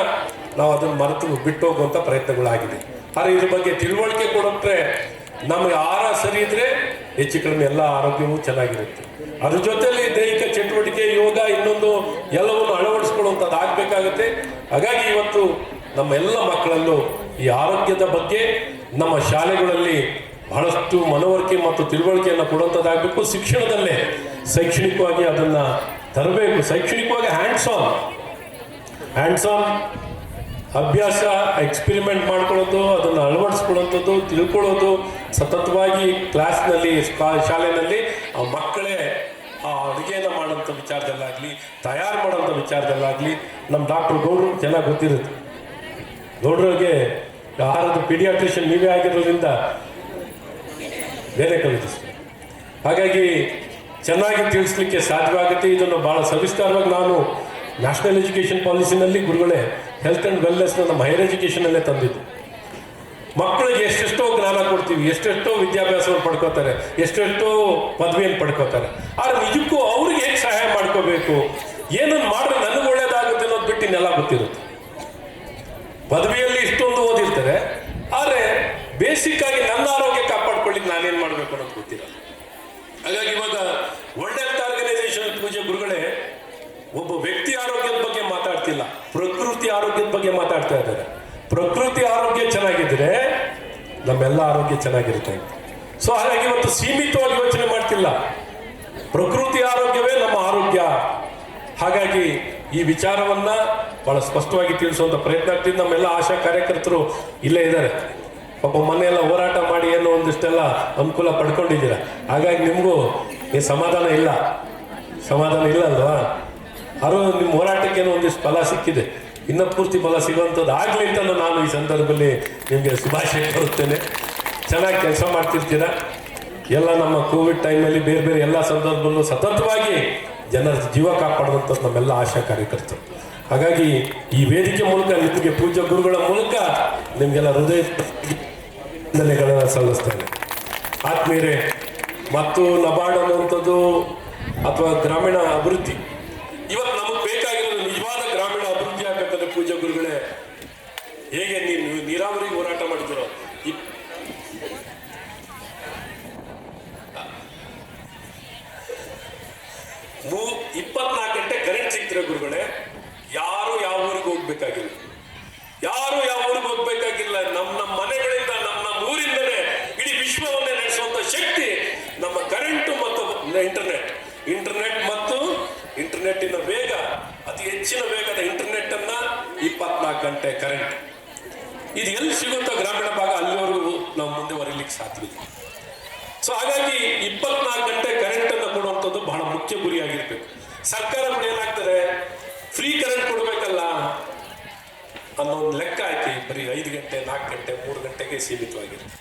ನಾವು ಅದನ್ನು ಮರೆತು ಬಿಟ್ಟು ಹೋಗುವಂಥ ಪ್ರಯತ್ನಗಳಾಗಿದೆ. ಆದರೆ ಇದ್ರ ಬಗ್ಗೆ ತಿಳುವಳಿಕೆ ಕೊಡುತ್ತೆ. ನಮಗೆ ಆಹಾರ ಸರಿ ಇದ್ರೆ ಹೆಚ್ಚು ಕಡಿಮೆ ಎಲ್ಲ ಆರೋಗ್ಯವೂ ಚೆನ್ನಾಗಿರುತ್ತೆ. ಅದ್ರ ಜೊತೆಯಲ್ಲಿ ದೈಹಿಕ ಚಟುವಟಿಕೆ, ಯೋಗ, ಇನ್ನೊಂದು ಎಲ್ಲವನ್ನು ಅಳವಡಿಸ್ಕೊಳ್ಳುವಂಥದ್ದು ಆಗಬೇಕಾಗುತ್ತೆ. ಹಾಗಾಗಿ ಇವತ್ತು ನಮ್ಮ ಎಲ್ಲ ಮಕ್ಕಳಲ್ಲೂ ಈ ಆರೋಗ್ಯದ ಬಗ್ಗೆ ನಮ್ಮ ಶಾಲೆಗಳಲ್ಲಿ ಬಹಳಷ್ಟು ಮನವರಿಕೆ ಮತ್ತು ತಿಳುವಳಿಕೆಯನ್ನು ಕೊಡುವಂಥದ್ದಾಗಬೇಕು. ಶಿಕ್ಷಣದಲ್ಲೇ ಶೈಕ್ಷಣಿಕವಾಗಿ ಅದನ್ನು ತರಬೇಕು. ಶೈಕ್ಷಣಿಕವಾಗಿ ಹ್ಯಾಂಡ್ಸ್ ಆನ್ ಅಭ್ಯಾಸ, ಎಕ್ಸ್ಪೆರಿಮೆಂಟ್ ಮಾಡ್ಕೊಳ್ಳೋದು, ಅದನ್ನು ಅಳವಡಿಸ್ಕೊಳ್ಳೋಂಥದ್ದು, ತಿಳ್ಕೊಳ್ಳೋದು ಸತತವಾಗಿ ಕ್ಲಾಸ್ನಲ್ಲಿ, ಶಾಲೆಯಲ್ಲಿ ಆ ಮಕ್ಕಳೇ ಆ ಅಡುಗೆಯನ್ನು ಮಾಡೋಂಥ ವಿಚಾರದಲ್ಲಾಗಲಿ, ತಯಾರು ಮಾಡೋಂಥ ವಿಚಾರದಲ್ಲಾಗಲಿ ನಮ್ಮ ಡಾಕ್ಟರ್ ಗೌಡ್ರು ಚೆನ್ನಾಗಿ ಗೊತ್ತಿರುತ್ತೆ. ಗೌಡ್ರಿಗೆ ಆಹಾರದ ಪೀಡಿಯಾಟ್ರಿಷಿಯನ್ ನೀವೇ ಆಗಿರೋದ್ರಿಂದ ಬೇರೆ ಕಲಿಸ್ತೀವಿ. ಹಾಗಾಗಿ ಚೆನ್ನಾಗಿ ತಿಳಿಸ್ಲಿಕ್ಕೆ ಸಾಧ್ಯವಾಗುತ್ತೆ. ಇದನ್ನು ಭಾಳ ಸವಿಸ್ತಾರವಾಗಿ ನಾನು ನ್ಯಾಷನಲ್ ಎಜುಕೇಷನ್ ಪಾಲಿಸಿನಲ್ಲಿ ಗುರುಗಳೇ ಹೆಲ್ತ್ ಆ್ಯಂಡ್ ವೆಲ್ನೆಸ್ನ ನಮ್ಮ ಹೈಯರ್ ಎಜುಕೇಷನಲ್ಲೇ ತಂದಿದ್ದು. ಮಕ್ಕಳಿಗೆ ಎಷ್ಟೆಷ್ಟೋ ಜ್ಞಾನ ಕೊಡ್ತೀವಿ, ಎಷ್ಟೆಷ್ಟೋ ವಿದ್ಯಾಭ್ಯಾಸವನ್ನು ಪಡ್ಕೋತಾರೆ, ಎಷ್ಟೆಷ್ಟೋ ಪದವಿಯನ್ನು ಪಡ್ಕೋತಾರೆ. ಆದರೆ ನಿಜಕ್ಕೂ ಅವ್ರಿಗೆ ಹೇಗೆ ಸಹಾಯ ಮಾಡ್ಕೋಬೇಕು, ಏನನ್ನು ಮಾಡಿದ್ರೆ ನನಗೆ ಒಳ್ಳೇದಾಗುತ್ತೆ ಅನ್ನೋದು ಬಿಟ್ಟು ಇನ್ನೆಲ್ಲ ಗೊತ್ತಿರುತ್ತೆ. ಪದವಿಯಲ್ಲಿ ಇಷ್ಟೊಂದು ಓದಿರ್ತಾರೆ, ಆದರೆ ಬೇಸಿಕ್ ಆಗಿ ನನ್ನ ಆರೋಗ್ಯ ಕಾಪಾಡ್ಕೊಳ್ಳಿಕ್ಕೆ ನಾನೇನು ಮಾಡಬೇಕು ಅನ್ನೋದು ಗೊತ್ತಿರಲ್ಲ. ಹಾಗಾಗಿ ಇವಾಗ ವರ್ಲ್ಡ್ ಹೆಲ್ತ್ ಆರ್ಗನೈಸೇಷನ್ ಪೂಜೆ ಗುರುಗಳೇ ಒಬ್ಬ ವ್ಯಕ್ತಿ ಆರೋಗ್ಯದ ಬಗ್ಗೆ ಮಾತಾಡ್ತಿಲ್ಲ, ಪ್ರಕೃತಿ ಆರೋಗ್ಯದ ಬಗ್ಗೆ ಮಾತಾಡ್ತಾ ಇದ್ದಾರೆ. ಪ್ರಕೃತಿ ಆರೋಗ್ಯ ಚೆನ್ನಾಗಿದ್ರೆ ನಮ್ಮೆಲ್ಲ ಆರೋಗ್ಯ ಚೆನ್ನಾಗಿರುತ್ತೆ. ಸೊ ಹಾಗಾಗಿ ಇವತ್ತು ಸೀಮಿತವಾಗಿ ಯೋಚನೆ ಮಾಡ್ತಿಲ್ಲ, ಪ್ರಕೃತಿ ಆರೋಗ್ಯವೇ ನಮ್ಮ ಆರೋಗ್ಯ. ಹಾಗಾಗಿ ಈ ವಿಚಾರವನ್ನ ಬಹಳ ಸ್ಪಷ್ಟವಾಗಿ ತಿಳಿಸುವಂತ ಪ್ರಯತ್ನ ಆಗ್ತಿದ್ದು. ನಮ್ಮೆಲ್ಲ ಆಶಾ ಕಾರ್ಯಕರ್ತರು ಇಲ್ಲೇ ಇದ್ದಾರೆ. ಪಾಪ ಮನೆಯೆಲ್ಲ ಹೋರಾಟ ಮಾಡಿ ಏನೋ ಒಂದಿಷ್ಟೆಲ್ಲ ಅನುಕೂಲ ಪಡ್ಕೊಂಡಿದ್ದೀರ. ಹಾಗಾಗಿ ನಿಮಗೂ ಈ ಸಮಾಧಾನ ಇಲ್ಲ ಅಲ್ವಾ? ಆದರೂ ನಿಮ್ಮ ಹೋರಾಟಕ್ಕೇನೋ ಒಂದಿಷ್ಟು ಫಲ ಸಿಕ್ಕಿದೆ. ಇನ್ನೂ ಪೂರ್ತಿ ಫಲ ಸಿಗುವಂಥದ್ದು ಆಗಲಿ ಅಂತ ನಾನು ಈ ಸಂದರ್ಭದಲ್ಲಿ ನಿಮಗೆ ಶುಭಾಶಯ ಕೋರುತ್ತೇನೆ. ಚೆನ್ನಾಗಿ ಕೆಲಸ ಮಾಡ್ತಿರ್ತೀರ. ಎಲ್ಲ ನಮ್ಮ ಕೋವಿಡ್ ಟೈಮಲ್ಲಿ ಬೇರೆ ಬೇರೆ ಎಲ್ಲ ಸಂದರ್ಭದಲ್ಲೂ ಸತತವಾಗಿ ಜನರ ಜೀವ ಕಾಪಾಡುವಂಥದ್ದು ನಮ್ಮೆಲ್ಲ ಆಶಾ ಕಾರ್ಯಕರ್ತರು. ಹಾಗಾಗಿ ಈ ವೇದಿಕೆ ಮೂಲಕ ನಿಮಗೆ ಪೂಜ್ಯ ಗುರುಗಳ ಮೂಲಕ ನಿಮಗೆಲ್ಲ ಹೃದಯ ವಂದನೆಗಳನ್ನು ಸಲ್ಲಿಸ್ತೇನೆ. ಆತ್ಮೀಯರೇ, ಮತ್ತು ನಬಾರ್ಡ್ ಅನ್ನುವಂಥದ್ದು ಅಥವಾ ಗ್ರಾಮೀಣ ಅಭಿವೃದ್ಧಿ, ಇವತ್ತು ನಮಗೆ ಬೇಕಾಗಿರೋದು ನಿಜವಾದ ಗ್ರಾಮೀಣ ಅಭಿವೃದ್ಧಿ ಆಗಬೇಕಂದ್ರೆ ಪೂಜ್ಯ ಗುರುಗಳೇ ಹೇಗೆ ನೀವು ನೀರಾವರಿಗೆ ಹೋರಾಟ ಮಾಡಿದಿರೋ 24 ಗಂಟೆ ಕರೆಂಟ್ ಸಿಗ್ತಿರೋ ಗುರುಗಳೇ, ಯಾರು ಯಾವ ಊರಿಗೆ ಹೋಗ್ಬೇಕಾಗಿಲ್ಲ, ನಮ್ಮ ಮನೆಗಳಿಂದ ನಮ್ಮ ಊರಿಂದಲೇ ಇಡೀ ವಿಶ್ವವನ್ನೇ ನಡೆಸುವಂತ ಶಕ್ತಿ ನಮ್ಮ ಕರೆಂಟ್ ಮತ್ತು ಇಂಟರ್ನೆಟ್ ಮತ್ತು ಇಂಟರ್ನೆಟ್ಟಿನ ವೇಗ, ಅತಿ ಹೆಚ್ಚಿನ ವೇಗದ ಇಂಟರ್ನೆಟ್ ಅನ್ನ 24 ಗಂಟೆ ಕರೆಂಟ್ ಇದು ಎಲ್ಲಿ ಸಿಗುತ್ತೋ ಗ್ರಾಮೀಣ ಭಾಗ ಅಲ್ಲಿವರೆಗೂ ನಾವು ಮುಂದೆ ಬರೀಲಿಕ್ಕೆ ಸಾಧ್ಯವಿಲ್ಲ. ಸೊ ಹಾಗಾಗಿ 24 ಗಂಟೆ ಕರೆಂಟ್ ಅನ್ನು ಕೊಡುವಂಥದ್ದು ಬಹಳ ಮುಖ್ಯ ಗುರಿಯಾಗಿರ್ಬೇಕು. ಸರ್ಕಾರಗಳು ಏನಾಗ್ತದೆ, ಫ್ರೀ ಕರೆಂಟ್ ಕೊಡಬೇಕಲ್ಲ ಅನ್ನೋ ಒಂದು ಲೆಕ್ಕ ಹಾಕಿ ಬರೀ 5 ಗಂಟೆ 4 ಗಂಟೆ 3 ಗಂಟೆಗೆ ಸೀಮಿತವಾಗಿರುತ್ತೆ.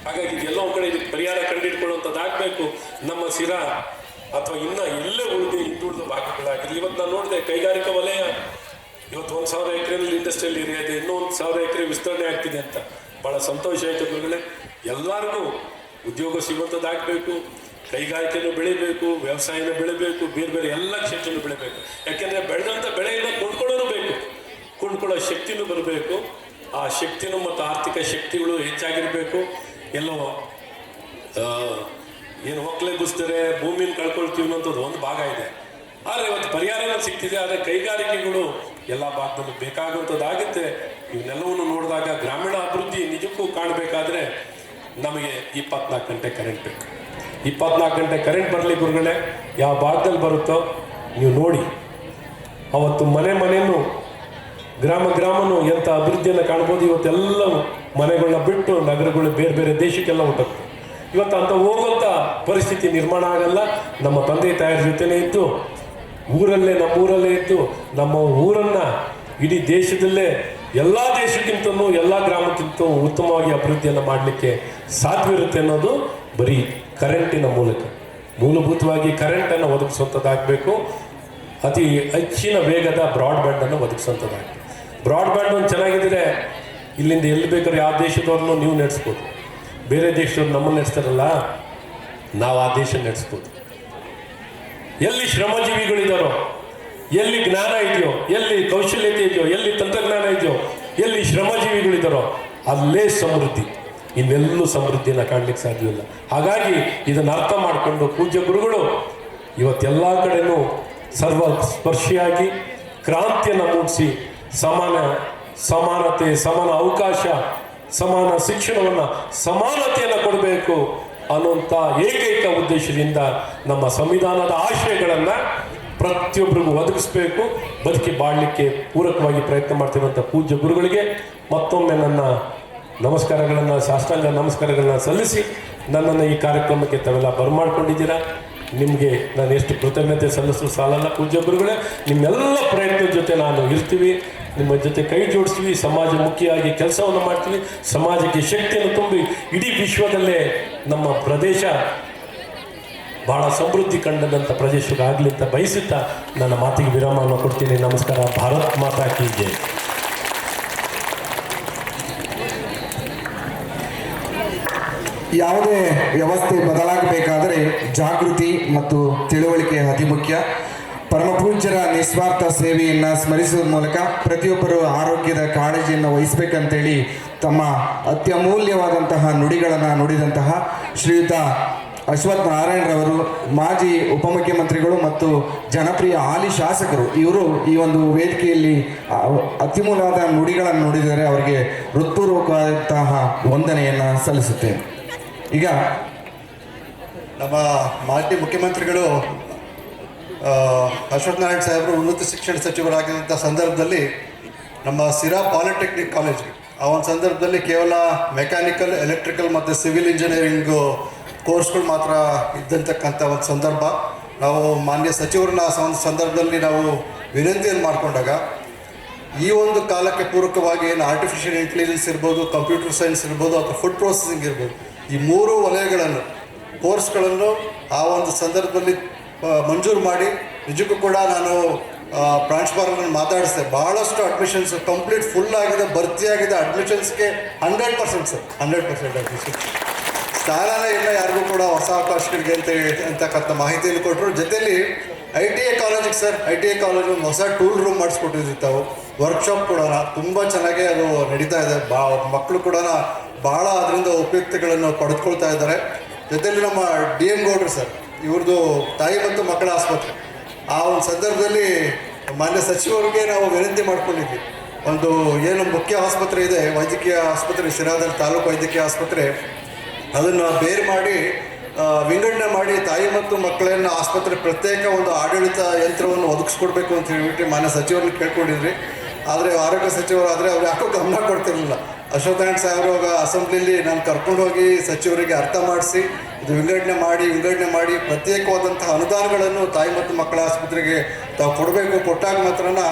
ಹಾಗಾಗಿ ಎಲ್ಲೋ ಕಡೆ ಇದಕ್ಕೆ ಪರಿಹಾರ ಕಂಡುಹಿಡ್ಕೊಳ್ಳುವಂಥದ್ದಾಗಬೇಕು. ನಮ್ಮ ಸಿರಾ ಅಥವಾ ಇನ್ನ ಎಲ್ಲೇ ಹಿಂದುಳಿದ ಭಾಗಗಳಾಗಿರಲಿ, ಇವತ್ತು ನಾನು ನೋಡಿದೆ ಕೈಗಾರಿಕಾ ವಲಯ ಇವತ್ತು 1,000 ಎಕರೆಯಲ್ಲಿ ಇಂಡಸ್ಟ್ರಿಯಲ್ ಏರಿಯಾ ಇದೆ, ಇನ್ನೂ 1,000 ಎಕರೆ ವಿಸ್ತರಣೆ ಆಗ್ತಿದೆ ಅಂತ ಬಹಳ ಸಂತೋಷ ಆಯಿತು ಗುರುಗಳೇ. ಎಲ್ಲರಿಗೂ ಉದ್ಯೋಗ ಸಿಗುವಂಥದ್ದಾಗಬೇಕು, ಕೈಗಾರಿಕೆನೂ ಬೆಳಿಬೇಕು, ವ್ಯವಸಾಯನೂ ಬೆಳಿಬೇಕು, ಬೇರೆ ಬೇರೆ ಎಲ್ಲ ಕ್ಷೇತ್ರನೂ ಬೆಳಿಬೇಕು. ಯಾಕೆಂದರೆ ಬೆಳೆದಂಥ ಬೆಳೆಯನ್ನು ಕೊಂಡ್ಕೊಳ್ಳೋರು ಬೇಕು, ಕೊಂಡ್ಕೊಳ್ಳೋ ಶಕ್ತಿನೂ ಬರಬೇಕು. ಆ ಶಕ್ತಿನೂ ಮತ್ತು ಆರ್ಥಿಕ ಶಕ್ತಿಗಳು ಹೆಚ್ಚಾಗಿರಬೇಕು. ಎಲ್ಲೋ ಏನು ಹೊಕ್ಕಲೆ ಗುಸ್ತಾರೆ, ಭೂಮಿನ ಕಳ್ಕೊಳ್ತೀವಿ ಅನ್ನೋಂಥದ್ದು ಒಂದು ಭಾಗ ಇದೆ. ಆದರೆ ಇವತ್ತು ಪರಿಹಾರನೂ ಸಿಗ್ತಿದೆ. ಆದರೆ ಕೈಗಾರಿಕೆಗಳು ಎಲ್ಲ ಭಾಗದಲ್ಲೂ ಬೇಕಾಗುವಂಥದ್ದಾಗುತ್ತೆ. ಇವನ್ನೆಲ್ಲವನ್ನು ನೋಡಿದಾಗ ಗ್ರಾಮೀಣ ಅಭಿವೃದ್ಧಿ ನಿಜಕ್ಕೂ ಕಾಣಬೇಕಾದ್ರೆ ನಮಗೆ 24 ಗಂಟೆ ಕರೆಂಟ್ ಬೇಕು. 24 ಗಂಟೆ ಕರೆಂಟ್ ಬರಲಿ ಗುರುಗಳೇ. ಯಾವ ಭಾಗದಲ್ಲಿ ಬರುತ್ತೋ ನೀವು ನೋಡಿ. ಅವತ್ತು ಮನೆಯೂ ಗ್ರಾಮನೂ ಎಂಥ ಅಭಿವೃದ್ಧಿಯನ್ನು ಕಾಣ್ಬೋದು. ಇವತ್ತೆಲ್ಲ ಮನೆಗಳನ್ನ ಬಿಟ್ಟು ನಗರಗಳು ಬೇರೆ ಬೇರೆ ದೇಶಕ್ಕೆಲ್ಲ ಹೊಟ್ಟೋಗ್ತವೆ. ಇವತ್ತು ಅಂತ ಹೋಗುವಂಥ ಪರಿಸ್ಥಿತಿ ನಿರ್ಮಾಣ ಆಗಲ್ಲ. ನಮ್ಮ ತಂದೆ ತಾಯಿಯ ಜೊತೆನೇ ಇದ್ದು ನಮ್ಮೂರಲ್ಲೇ ಇದ್ದು ನಮ್ಮ ಊರನ್ನು ಇಡೀ ದೇಶದಲ್ಲೇ ಎಲ್ಲ ದೇಶಕ್ಕಿಂತನೂ ಎಲ್ಲ ಗ್ರಾಮಕ್ಕಿಂತ ಉತ್ತಮವಾಗಿ ಅಭಿವೃದ್ಧಿಯನ್ನು ಮಾಡಲಿಕ್ಕೆ ಸಾಧ್ಯವಿರುತ್ತೆ ಅನ್ನೋದು ಬರೀ ಕರೆಂಟಿನ ಮೂಲಕ. ಮೂಲಭೂತವಾಗಿ ಕರೆಂಟನ್ನು ಒದಗಿಸುವಂಥದ್ದಾಗಬೇಕು. ಅತಿ ಹೆಚ್ಚಿನ ವೇಗದ ಬ್ರಾಡ್ಬ್ಯಾಂಡನ್ನು ಒದಗಿಸುವಂಥದ್ದಾಗಬೇಕು. ಬ್ರಾಡ್ಬ್ಯಾಂಡ್ ಒಂದು ಚೆನ್ನಾಗಿದ್ದರೆ ಇಲ್ಲಿಂದ ಎಲ್ಲಿ ಬೇಕಾದ್ರೆ ಯಾವ ದೇಶದವ್ರನ್ನೂ ನೀವು ನಡೆಸ್ಬೋದು. ಬೇರೆ ದೇಶದವ್ರು ನಮ್ಮನ್ನು ನಡೆಸ್ತಾರಲ್ಲ, ನಾವು ಆ ದೇಶ ನಡೆಸ್ಬೋದು. ಎಲ್ಲಿ ಶ್ರಮಜೀವಿಗಳಿದ್ದಾರೋ, ಎಲ್ಲಿ ಜ್ಞಾನ ಇದೆಯೋ, ಎಲ್ಲಿ ಕೌಶಲ್ಯತೆ ಇದೆಯೋ, ಎಲ್ಲಿ ತಂತ್ರಜ್ಞಾನ ಇದೆಯೋ, ಎಲ್ಲಿ ಶ್ರಮಜೀವಿಗಳಿದ್ದಾರೋ ಅಲ್ಲೇ ಸಮೃದ್ಧಿ. ಇನ್ನೆಲ್ಲೂ ಸಮೃದ್ಧಿಯನ್ನು ಕಾಣಲಿಕ್ಕೆ ಸಾಧ್ಯವಿಲ್ಲ. ಹಾಗಾಗಿ ಇದನ್ನು ಅರ್ಥ ಮಾಡಿಕೊಂಡು ಪೂಜ್ಯ ಗುರುಗಳು ಇವತ್ತೆಲ್ಲ ಕಡೆನೂ ಸರ್ವಸ್ಪರ್ಶಿಯಾಗಿ ಕ್ರಾಂತಿಯನ್ನು ಮೂಡಿಸಿ ಸಮಾನತೆ, ಸಮಾನ ಅವಕಾಶ, ಸಮಾನ ಶಿಕ್ಷಣವನ್ನು, ಸಮಾನತೆಯನ್ನು ಕೊಡಬೇಕು ಅನ್ನುವಂಥ ಏಕೈಕ ಉದ್ದೇಶದಿಂದ ನಮ್ಮ ಸಂವಿಧಾನದ ಆಶಯಗಳನ್ನು ಪ್ರತಿಯೊಬ್ಬರಿಗೂ ಒದಗಿಸಬೇಕು, ಬದುಕಿ ಬಾಳಲಿಕ್ಕೆ ಪೂರಕವಾಗಿ ಪ್ರಯತ್ನ ಮಾಡ್ತಿರುವಂಥ ಪೂಜ್ಯ ಗುರುಗಳಿಗೆ ಮತ್ತೊಮ್ಮೆ ನನ್ನ ಸಾಷ್ಟಾಂಗ ನಮಸ್ಕಾರಗಳನ್ನು ಸಲ್ಲಿಸಿ ನನ್ನನ್ನು ಈ ಕಾರ್ಯಕ್ರಮಕ್ಕೆ ತಾವೆಲ್ಲ ಬರಮಾಡ್ಕೊಂಡಿದ್ದೀರಾ. ನಿಮಗೆ ನಾನು ಎಷ್ಟು ಕೃತಜ್ಞತೆ ಸಲ್ಲಿಸಲು ಸಾಲಲ್ಲ. ಪೂಜ್ಯ ಗುರುಗಳೇ, ನಿಮ್ಮೆಲ್ಲ ಪ್ರಯತ್ನದ ಜೊತೆ ನಾನು ಇರ್ತೀವಿ, ನಿಮ್ಮ ಜೊತೆ ಕೈ ಜೋಡಿಸ್ತೀವಿ, ಸಮಾಜಮುಖಿಯಾಗಿ ಕೆಲಸವನ್ನು ಮಾಡ್ತೀವಿ, ಸಮಾಜಕ್ಕೆ ಶಕ್ತಿಯನ್ನು ತುಂಬಿ ಇಡೀ ವಿಶ್ವದಲ್ಲೇ ನಮ್ಮ ಪ್ರದೇಶ ಬಹಳ ಸಮೃದ್ಧಿ ಕಂಡಂಥ ಪ್ರದೇಶವಾಗಲಿ ಅಂತ ಬಯಸುತ್ತಾ ನನ್ನ ಮಾತಿಗೆ ವಿರಾಮವನ್ನು ಕೊಡ್ತೀನಿ. ನಮಸ್ಕಾರ. ಭಾರತ್ ಮಾತಾ ಕಿ ಜೈ.
ಯಾವುದೇ ವ್ಯವಸ್ಥೆ ಬದಲಾಗಬೇಕಾದರೆ ಜಾಗೃತಿ ಮತ್ತು ತಿಳುವಳಿಕೆ ಅತಿ ಮುಖ್ಯ. ಪರಮಪೂಜ್ಯರ ನಿಸ್ವಾರ್ಥ ಸೇವೆಯನ್ನು ಸ್ಮರಿಸುವ ಮೂಲಕ ಪ್ರತಿಯೊಬ್ಬರು ಆರೋಗ್ಯದ ಕಾಳಜಿಯನ್ನು ವಹಿಸಬೇಕಂತೇಳಿ ತಮ್ಮ ಅತ್ಯಮೂಲ್ಯವಾದಂತಹ ನುಡಿಗಳನ್ನು ನುಡಿದಂತಹ ಶ್ರೀಯುತ ಅಶ್ವಥ್ ನಾರಾಯಣರವರು, ಮಾಜಿ ಉಪಮುಖ್ಯಮಂತ್ರಿಗಳು ಮತ್ತು ಜನಪ್ರಿಯ ಹಾಲಿ ಶಾಸಕರು, ಇವರು ಈ ಒಂದು ವೇದಿಕೆಯಲ್ಲಿ ಅತ್ಯಮೂಲ್ಯವಾದ ನುಡಿಗಳನ್ನು ನುಡಿದರೆ ಅವರಿಗೆ ಹೃತ್ಪೂರ್ವಕವಾದಂತಹ ವಂದನೆಯನ್ನು ಸಲ್ಲಿಸುತ್ತೇನೆ. ಈಗ
ನಮ್ಮ ಮಾಜಿ ಮುಖ್ಯಮಂತ್ರಿಗಳು ಅಶ್ವಥ್ ನಾರಾಯಣ್ ಸಾಹೇಬರು ಉನ್ನತ ಶಿಕ್ಷಣ ಸಚಿವರಾಗಿದ್ದಂಥ ಸಂದರ್ಭದಲ್ಲಿ ನಮ್ಮ ಸಿರಾ ಪಾಲಿಟೆಕ್ನಿಕ್ ಕಾಲೇಜ್ ಆ ಒಂದು ಸಂದರ್ಭದಲ್ಲಿ ಕೇವಲ ಮೆಕ್ಯಾನಿಕಲ್, ಎಲೆಕ್ಟ್ರಿಕಲ್ ಮತ್ತು ಸಿವಿಲ್ ಇಂಜಿನಿಯರಿಂಗು ಕೋರ್ಸ್ಗಳು ಮಾತ್ರ ಇದ್ದಂತಕ್ಕಂಥ ಒಂದು ಸಂದರ್ಭ. ನಾವು ಮಾನ್ಯ ಸಚಿವರನ್ನ ಆ ಒಂದು ಸಂದರ್ಭದಲ್ಲಿ ನಾವು ವಿನಂತಿಯನ್ನು ಮಾಡಿಕೊಂಡಾಗ ಈ ಒಂದು ಕಾಲಕ್ಕೆ ಪೂರಕವಾಗಿ ಏನು ಆರ್ಟಿಫಿಷಿಯಲ್ ಇಂಟೆಲಿಜೆನ್ಸ್ ಇರ್ಬೋದು, ಕಂಪ್ಯೂಟರ್ ಸೈನ್ಸ್ ಇರ್ಬೋದು, ಅಥವಾ ಫುಡ್ ಪ್ರೊಸೆಸಿಂಗ್ ಇರ್ಬೋದು, ಈ ಮೂರು ವಲಯಗಳನ್ನು ಕೋರ್ಸ್ಗಳನ್ನು ಆ ಒಂದು ಸಂದರ್ಭದಲ್ಲಿ ಮಂಜೂರು ಮಾಡಿ ನಿಜಕ್ಕೂ ಕೂಡ ನಾನು ಪ್ರಾಂಶುಪಾಲರನ್ನು ಮಾತಾಡಿಸಿದೆ. ಭಾಳಷ್ಟು ಅಡ್ಮಿಷನ್ಸ್ ಕಂಪ್ಲೀಟ್ ಫುಲ್ ಆಗಿದೆ, ಭರ್ತಿಯಾಗಿದೆ. ಅಡ್ಮಿಷನ್ಸ್ಗೆ 100% ಸರ್, 100% ಅಡ್ಮಿಷನ್. ಸ್ಥಾನನೇ ಇಲ್ಲ ಯಾರಿಗೂ ಕೂಡ ಹೊಸ ಅವಕಾಶಗಳಿಗೆ ಅಂತಕ್ಕಂಥ ಮಾಹಿತಿಯನ್ನು ಕೊಟ್ಟರು. ಜೊತೆಯಲ್ಲಿ ITI ಕಾಲೇಜಿಗೆ ಸರ್, ITI ಕಾಲೇಜು ಒಂದು ಹೊಸ ಟೂಲ್ ರೂಮ್ ಮಾಡಿಸ್ಕೊಟ್ಟಿದ್ವಿ ತಾವು. ವರ್ಕ್ಶಾಪ್ ಕೂಡ ತುಂಬ ಚೆನ್ನಾಗಿ ಅದು ನಡೀತಾ ಇದೆ. ಮಕ್ಕಳು ಕೂಡ ಭಾಳ ಅದರಿಂದ ಉಪಯುಕ್ತಗಳನ್ನು ಪಡೆದುಕೊಳ್ತಾ ಇದ್ದಾರೆ. ಜೊತೆಯಲ್ಲಿ ನಮ್ಮ DM ಗೌಡ್ರು ಸರ್, ಇವ್ರದ್ದು ತಾಯಿ ಮತ್ತು ಮಕ್ಕಳ ಆಸ್ಪತ್ರೆ, ಆ ಒಂದು ಸಂದರ್ಭದಲ್ಲಿ ಮಾನ್ಯ ಸಚಿವರಿಗೆ ನಾವು ವಿನಂತಿ ಮಾಡ್ಕೊಂಡಿದ್ವಿ. ಒಂದು ಏನು ಮುಖ್ಯ ಆಸ್ಪತ್ರೆ ಇದೆ, ವೈದ್ಯಕೀಯ ಆಸ್ಪತ್ರೆ ಶಿರಾದಲ್ಲಿ, ತಾಲೂಕು ವೈದ್ಯಕೀಯ ಆಸ್ಪತ್ರೆ, ಅದನ್ನು ಬೇರೆ ಮಾಡಿ ವಿಂಗಡಣೆ ಮಾಡಿ ತಾಯಿ ಮತ್ತು ಮಕ್ಕಳನ್ನ ಆಸ್ಪತ್ರೆ ಪ್ರತ್ಯೇಕ ಒಂದು ಆಡಳಿತ ಯಂತ್ರವನ್ನು ಒದಗಿಸ್ಕೊಡ್ಬೇಕು ಅಂತ ಹೇಳ್ಬಿಟ್ಟು ಮಾನ್ಯ ಸಚಿವರನ್ನ ಕೇಳ್ಕೊಂಡಿದ್ರಿ. ಆದರೆ ಆರೋಗ್ಯ ಸಚಿವರಾದರೆ ಅವ್ರು ಯಾಕೋ ಗಮನ ಕೊಡ್ತಿರಲಿಲ್ಲ. ಅಶ್ವಥ್ ನಾರಾಯಣ್ ಸಾಹೇಬರು ಅಸೆಂಬ್ಲಿಲಿ ನಾನು ಕರ್ಕೊಂಡೋಗಿ ಸಚಿವರಿಗೆ ಅರ್ಥ ಮಾಡಿಸಿ ಇದು ವಿಂಗಡಣೆ ಮಾಡಿ ಪ್ರತ್ಯೇಕವಾದಂತಹ ಅನುದಾನಗಳನ್ನು ತಾಯಿ ಮತ್ತು ಮಕ್ಕಳ ಆಸ್ಪತ್ರೆಗೆ ತಾವು ಕೊಡಬೇಕು. ಕೊಟ್ಟಾಗ ಮಾತ್ರನ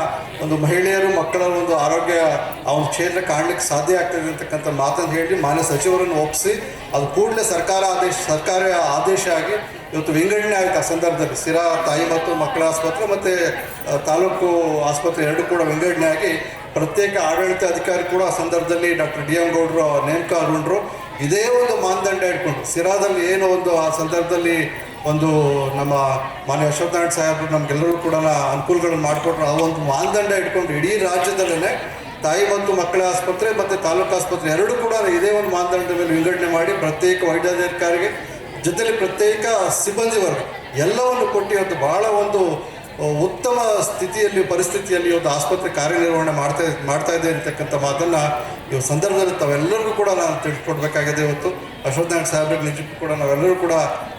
ಒಂದು ಮಹಿಳೆಯರು, ಮಕ್ಕಳ ಒಂದು ಆರೋಗ್ಯ ಆ ಒಂದು ಕ್ಷೇತ್ರ ಕಾಣಲಿಕ್ಕೆ ಸಾಧ್ಯ ಆಗ್ತದೆ ಅಂತಕ್ಕಂಥ ಮಾತನ್ನು ಹೇಳಿ ಮಾನ್ಯ ಸಚಿವರನ್ನು ಒಪ್ಪಿಸಿ ಅದು ಕೂಡಲೇ ಸರ್ಕಾರ ಆದೇಶ ಆಗಿ ಇವತ್ತು ವಿಂಗಡಣೆ ಆಯಿತು. ಆ ಸಂದರ್ಭದಲ್ಲಿ ಸಿರಾ ತಾಯಿ ಮತ್ತು ಮಕ್ಕಳ ಆಸ್ಪತ್ರೆ ಮತ್ತು ತಾಲೂಕು ಆಸ್ಪತ್ರೆ ಎರಡು ಕೂಡ ವಿಂಗಡಣೆ ಆಗಿ ಪ್ರತ್ಯೇಕ ಆಡಳಿತ ಅಧಿಕಾರಿ ಕೂಡ ಆ ಸಂದರ್ಭದಲ್ಲಿ ಡಾಕ್ಟರ್ DM ಗೌಡ್ರು ನೇಮಕಗೊಂಡ್ರು. ಇದೇ ಒಂದು ಮಾನದಂಡ ಇಟ್ಕೊಂಡು ಸಿರಾದಲ್ಲಿ ಏನು ಒಂದು ಆ ಸಂದರ್ಭದಲ್ಲಿ ಒಂದು ನಮ್ಮ ಮಾನ್ಯ ಅಶ್ವಥ್ ನಾರಾಯಣ್ ಸಾಹೇಬರು ನಮಗೆಲ್ಲರೂ ಕೂಡ ಅನುಕೂಲಗಳನ್ನು ಮಾಡಿಕೊಟ್ರು. ಆ ಒಂದು ಮಾನದಂಡ ಇಟ್ಕೊಂಡು ಇಡೀ ರಾಜ್ಯದಲ್ಲೇ ತಾಯಿ ಮತ್ತು ಮಕ್ಕಳ ಆಸ್ಪತ್ರೆ ಮತ್ತು ತಾಲೂಕು ಆಸ್ಪತ್ರೆ ಎರಡೂ ಕೂಡ ಇದೇ ಒಂದು ಮಾನದಂಡದ ಮೇಲೆ ವಿಂಗಡಣೆ ಮಾಡಿ ಪ್ರತ್ಯೇಕ ವೈದ್ಯಾಧಿಕಾರಿಗೆ ಜೊತೆಲಿ ಪ್ರತ್ಯೇಕ ಸಿಬ್ಬಂದಿ ವರ್ಗ ಎಲ್ಲವನ್ನು ಕೊಟ್ಟು ಇವತ್ತು ಭಾಳ ಒಂದು ಉತ್ತಮ ಪರಿಸ್ಥಿತಿಯಲ್ಲಿ ಇವತ್ತು ಆಸ್ಪತ್ರೆ ಕಾರ್ಯನಿರ್ವಹಣೆ ಮಾಡ್ತಾ ಇದೆ ಅಂತಕ್ಕಂಥ ಮಾತನ್ನು ಈ ಸಂದರ್ಭದಲ್ಲಿ ತಾವೆಲ್ಲರಿಗೂ ಕೂಡ ನಾನು ತಿಳಿಸ್ಕೊಡ್ಬೇಕಾಗಿದೆ. ಇವತ್ತು ಅಶ್ವಥ್ ನಾರಾಯಣ್ ಸಾಹೇಬ್ರಿಗೆ ನಿಜಕ್ಕೂ ಕೂಡ ನಾವೆಲ್ಲರೂ ಕೂಡ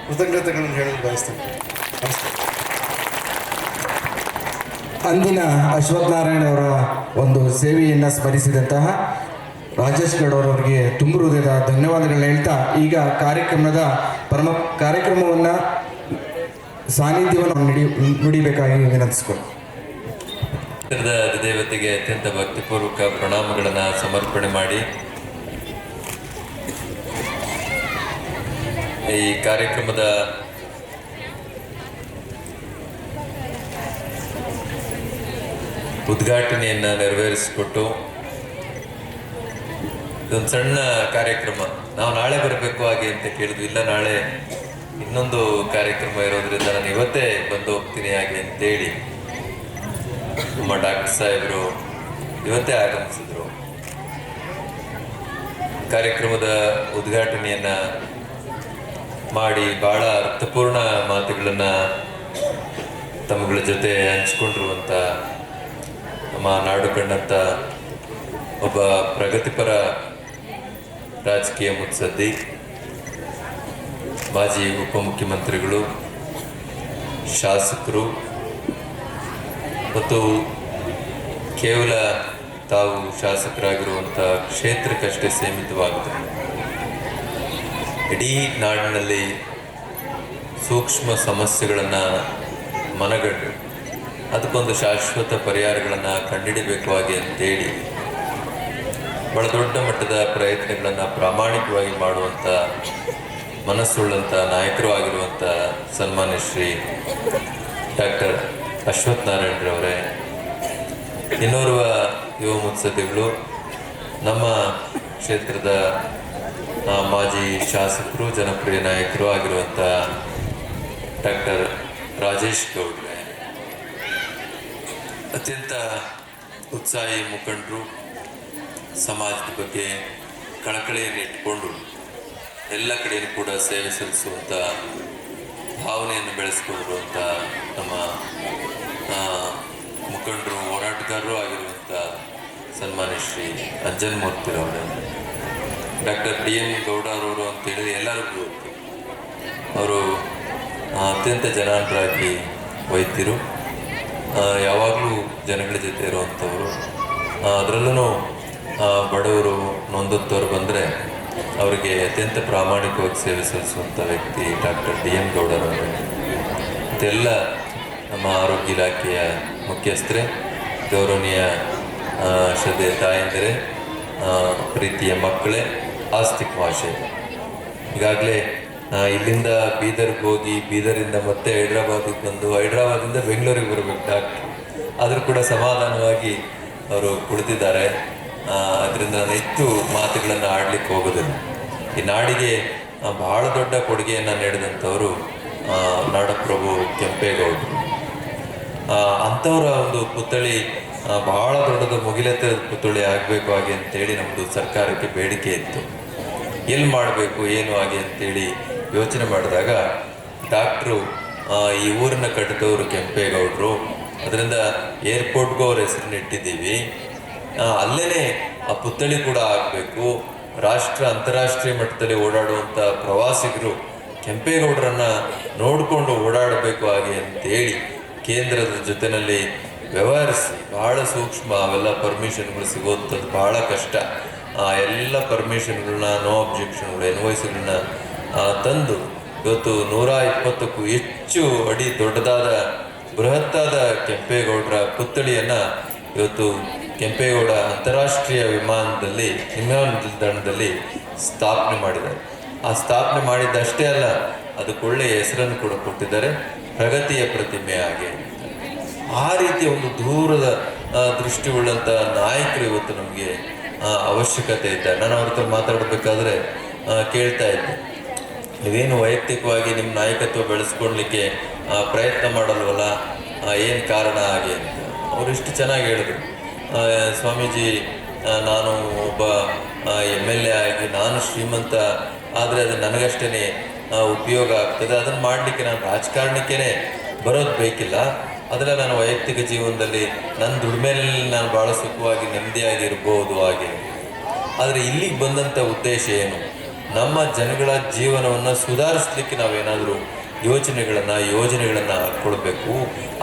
ಕೃತಜ್ಞತೆಗಳನ್ನು ಹೇಳಲು ಬಯಸ್ತೀನಿ. ನಮಸ್ಕಾರ.
ಅಂದಿನ ಅಶ್ವಥ್ ನಾರಾಯಣ್ ಅವರ ಒಂದು ಸೇವೆಯನ್ನು ಸ್ಮರಿಸಿದಂತಹ ರಾಜೇಶ್ ಗೌಡ್ ಅವರವರಿಗೆ ತುಂಬ ಹೃದಯದ ಧನ್ಯವಾದಗಳನ್ನ ಹೇಳ್ತಾ ಈಗ ಕಾರ್ಯಕ್ರಮವನ್ನು ಸಾನ್ನಿಧ್ಯವನ್ನು ನುಡಿಬೇಕಾಗಿ ವಿನಂತಿಸ್ಕೊಂಡು
ದೇವತೆಗೆ ಅತ್ಯಂತ ಭಕ್ತಿಪೂರ್ವಕ ಪ್ರಣಾಮಗಳನ್ನು ಸಮರ್ಪಣೆ ಮಾಡಿ ಈ ಕಾರ್ಯಕ್ರಮದ ಉದ್ಘಾಟನೆಯನ್ನು ನೆರವೇರಿಸಿಕೊಟ್ಟು ಇದೊಂದು ಸಣ್ಣ ಕಾರ್ಯಕ್ರಮ, ನಾವು ನಾಳೆ ಬರಬೇಕು ಹಾಗೆ ಅಂತ ಕೇಳಿದ್ವಿ. ಇಲ್ಲ, ನಾಳೆ ಇನ್ನೊಂದು ಕಾರ್ಯಕ್ರಮ ಇರೋದ್ರಿಂದ ನಾನು ಇವತ್ತೇ ಬಂದು ಹೋಗ್ತೀನಿ ಹಾಗೆ ಅಂತೇಳಿ ನಮ್ಮ ಡಾಕ್ಟರ್ ಸಾಹೇಬರು ಇವತ್ತೇ ಆಗಮಿಸಿದ್ರು. ಕಾರ್ಯಕ್ರಮದ ಉದ್ಘಾಟನೆಯನ್ನು ಮಾಡಿ ಭಾಳ ಅರ್ಥಪೂರ್ಣ ಮಾತುಗಳನ್ನು ತಮ್ಮಗಳ ಜೊತೆ ಹಂಚಿಕೊಂಡಿರುವಂಥ ನಮ್ಮ ನಾಡು ಕಂಡಂಥ ಒಬ್ಬ ಪ್ರಗತಿಪರ ರಾಜಕೀಯ ಮುತ್ಸದ್ದಿ, ಮಾಜಿ ಉಪಮುಖ್ಯಮಂತ್ರಿಗಳು, ಶಾಸಕರು ಮತ್ತು ಕೇವಲ ತಾವು ಶಾಸಕರಾಗಿರುವಂಥ ಕ್ಷೇತ್ರಕ್ಕಷ್ಟೇ ಸೀಮಿತವಾಗಿದೆ. ಇಡೀ ನಾಡಿನಲ್ಲಿ ಸೂಕ್ಷ್ಮ ಸಮಸ್ಯೆಗಳನ್ನು ಮನಗಂಡು ಅದಕ್ಕೊಂದು ಶಾಶ್ವತ ಪರಿಹಾರಗಳನ್ನು ಕಂಡುಹಿಡಿಬೇಕಾಗಿ ಅಂತೇಳಿ ಬಹಳ ದೊಡ್ಡ ಮಟ್ಟದ ಪ್ರಯತ್ನಗಳನ್ನು ಪ್ರಾಮಾಣಿಕವಾಗಿ ಮಾಡುವಂಥ ಮನಸ್ಸುಳ್ಳಂಥ ನಾಯಕರು ಆಗಿರುವಂಥ ಸನ್ಮಾನ್ಯ ಶ್ರೀ ಡಾಕ್ಟರ್ ಅಶ್ವಥ್ ನಾರಾಯಣರವರೇ, ಇನ್ನೋರ್ವ ಯುವ ಮುತ್ಸದ್ದಿಗಳು, ನಮ್ಮ ಕ್ಷೇತ್ರದ ಮಾಜಿ ಶಾಸಕರು, ಜನಪ್ರಿಯ ನಾಯಕರು ಆಗಿರುವಂಥ ಡಾಕ್ಟರ್ ರಾಜೇಶ್ ಗೌಡ್ರೆ, ಅತ್ಯಂತ ಉತ್ಸಾಹಿ ಮುಖಂಡರು, ಸಮಾಜದ ಬಗ್ಗೆ ಕಳಕಳಿಯನ್ನು ಇಟ್ಕೊಂಡು ಎಲ್ಲ ಕಡೆಯೂ ಕೂಡ ಸೇವೆ ಸಲ್ಲಿಸುವಂಥ ಭಾವನೆಯನ್ನು ಬೆಳೆಸ್ಕೊಂಡಿರುವಂಥ ನಮ್ಮ ಮುಖಂಡರು, ಹೋರಾಟಗಾರರು ಆಗಿರುವಂಥ ಸನ್ಮಾನ್ಯ ಶ್ರೀ ಅಂಜನ್ಮೂರ್ತಿರವರು, ಡಾಕ್ಟರ್ DM ಗೌಡರವರು ಅಂತೇಳಿದ್ರೆ ಎಲ್ಲರಿಗೂ ಗೊತ್ತು. ಅವರು ಅತ್ಯಂತ ಜನಾಂತರಾಗಿ ವೈದ್ಯರು, ಯಾವಾಗಲೂ ಜನಗಳ ಜೊತೆ ಇರುವಂಥವರು. ಅದರಲ್ಲೂ ಬಡವರು, ನೊಂದತ್ತವರು ಬಂದರೆ ಅವರಿಗೆ ಅತ್ಯಂತ ಪ್ರಾಮಾಣಿಕವಾಗಿ ಸೇವೆ ಸಲ್ಲಿಸುವಂಥ ವ್ಯಕ್ತಿ ಡಾಕ್ಟರ್ DM ಗೌಡರವರು. ಇದೆಲ್ಲ ನಮ್ಮ ಆರೋಗ್ಯ ಇಲಾಖೆಯ ಮುಖ್ಯಸ್ಥರೇ, ಗೌರವನೀಯ ಶ್ರದ್ಧೆಯ ತಾಯಂದಿರೇ, ಪ್ರೀತಿಯ ಮಕ್ಕಳೇ, ಆಸ್ತಿಕ ಭಾಷೆ. ಈಗಾಗಲೇ ಇಲ್ಲಿಂದ ಬೀದರ್ಗೆ ಹೋಗಿ, ಬೀದರಿಂದ ಮತ್ತೆ ಹೈದ್ರಾಬಾದಿಗೆ ಬಂದು, ಹೈದ್ರಾಬಾದಿಂದ ಬೆಂಗಳೂರಿಗೆ ಬರಬೇಕು ಡಾಕ್ಟ್ರು. ಆದರೂ ಕೂಡ ಸಮಾಧಾನವಾಗಿ ಅವರು ಕುಳಿತಿದ್ದಾರೆ. ಅದರಿಂದ ನಾನು ಹೆಚ್ಚು ಮಾತುಗಳನ್ನು ಆಡಲಿಕ್ಕೆ ಹೋಗೋದಿಲ್ಲ. ಈ ನಾಡಿಗೆ ಬಹಳ ದೊಡ್ಡ ಕೊಡುಗೆಯನ್ನು ನೀಡಿದಂಥವರು ನಾಡಪ್ರಭು ಕೆಂಪೇಗೌಡರು. ಅಂಥವರ ಒಂದು ಪುತ್ಥಳಿ ಬಹಳ ದೊಡ್ಡದು, ಮುಗಿಲೆತ್ತರದ ಪುತ್ಥಳಿ ಆಗಬೇಕು ಹಾಗೆ ಅಂತೇಳಿ ನಮ್ಮದು ಸರ್ಕಾರಕ್ಕೆ ಬೇಡಿಕೆ ಇತ್ತು. ಎಲ್ಲಿ ಮಾಡಬೇಕು ಏನು ಹಾಗೆ ಅಂತೇಳಿ ಯೋಚನೆ ಮಾಡಿದಾಗ ಡಾಕ್ಟ್ರು ಈ ಊರನ್ನ ಕಟ್ಟಿದವರು ಕೆಂಪೇಗೌಡರು, ಅದರಿಂದ ಏರ್ಪೋರ್ಟ್ಗೂ ಅವ್ರ ಹೆಸರನ್ನ ಇಟ್ಟಿದ್ದೀವಿ. ಅಲ್ಲೇ ಆ ಪುತ್ಥಳಿ ಕೂಡ ಆಗಬೇಕು. ಅಂತಾರಾಷ್ಟ್ರೀಯ ಮಟ್ಟದಲ್ಲಿ ಓಡಾಡುವಂಥ ಪ್ರವಾಸಿಗರು ಕೆಂಪೇಗೌಡರನ್ನು ನೋಡಿಕೊಂಡು ಓಡಾಡಬೇಕು ಹಾಗೆ ಅಂತೇಳಿ ಕೇಂದ್ರದ ಜೊತೆಯಲ್ಲಿ ವ್ಯವಹರಿಸಿ, ಬಹಳ ಸೂಕ್ಷ್ಮ, ಅವೆಲ್ಲ ಪರ್ಮಿಷನ್ಗಳು ಸಿಗೋಂಥದ್ದು ಬಹಳ ಕಷ್ಟ. ಎಲ್ಲ ಪರ್ಮಿಷನ್ಗಳನ್ನ, ನೋ ಅಬ್ಜೆಕ್ಷನ್ಗಳು, ಎನ್ವೈಸ್ಗಳನ್ನ ತಂದು ಇವತ್ತು 120ಕ್ಕೂ ಹೆಚ್ಚು ಅಡಿ ದೊಡ್ಡದಾದ ಬೃಹತ್ತಾದ ಕೆಂಪೇಗೌಡರ ಪುತ್ಥಳಿಯನ್ನು ಇವತ್ತು ಕೆಂಪೇಗೌಡ ಅಂತಾರಾಷ್ಟ್ರೀಯ ವಿಮಾನ ನಿಲ್ದಾಣದಲ್ಲಿ ಸ್ಥಾಪನೆ ಮಾಡಿದ್ದಾರೆ. ಆ ಸ್ಥಾಪನೆ ಮಾಡಿದ್ದಷ್ಟೇ ಅಲ್ಲ, ಅದಕ್ಕೆ ಒಳ್ಳೆಯ ಹೆಸರನ್ನು ಕೂಡ ಕೊಟ್ಟಿದ್ದಾರೆ, ಪ್ರಗತಿಯ ಪ್ರತಿಮೆ ಹಾಗೆ. ಆ ರೀತಿಯ ಒಂದು ದೂರದ ದೃಷ್ಟಿಯುಳ್ಳಂಥ ನಾಯಕರು ಇವತ್ತು ನಮಗೆ ಅವಶ್ಯಕತೆ ಇದ್ದಾರೆ. ನಾನು ಅವ್ರ ಹತ್ರ ಮಾತಾಡಬೇಕಾದ್ರೆ ಕೇಳ್ತಾ ಇದ್ದೆ, ನೀವೇನು ವೈಯಕ್ತಿಕವಾಗಿ ನಿಮ್ಮ ನಾಯಕತ್ವ ಬೆಳೆಸ್ಕೊಳ್ಲಿಕ್ಕೆ ಪ್ರಯತ್ನ ಮಾಡಲ್ವಲ್ಲ, ಏನು ಕಾರಣ ಹಾಗೆ ಅಂತ. ಅವರು ಇಷ್ಟು ಚೆನ್ನಾಗಿ ಹೇಳಿದ್ರು, ಸ್ವಾಮೀಜಿ, ನಾನು ಒಬ್ಬ MLA ಆಗಿ ನಾನು ಶ್ರೀಮಂತ ಆದರೆ ಅದು ನನಗಷ್ಟೇ ಉಪಯೋಗ ಆಗ್ತದೆ, ಅದನ್ನು ಮಾಡಲಿಕ್ಕೆ ನಾನು ರಾಜಕಾರಣಕ್ಕೇ ಬರೋದು ಬೇಕಿಲ್ಲ. ಅದರ ನನ್ನ ವೈಯಕ್ತಿಕ ಜೀವನದಲ್ಲಿ ನನ್ನ ದುಡಿಮೆಯಲ್ಲಿ ನಾನು ಭಾಳ ಸುಖವಾಗಿ ನೆಮ್ಮದಿಯಾಗಿರ್ಬೋದು ಹಾಗೆ. ಆದರೆ ಇಲ್ಲಿಗೆ ಬಂದಂಥ ಉದ್ದೇಶ ಏನು? ನಮ್ಮ ಜನಗಳ ಜೀವನವನ್ನು ಸುಧಾರಿಸಲಿಕ್ಕೆ ನಾವೇನಾದರೂ ಯೋಜನೆಗಳನ್ನು ಕೊಡಬೇಕು.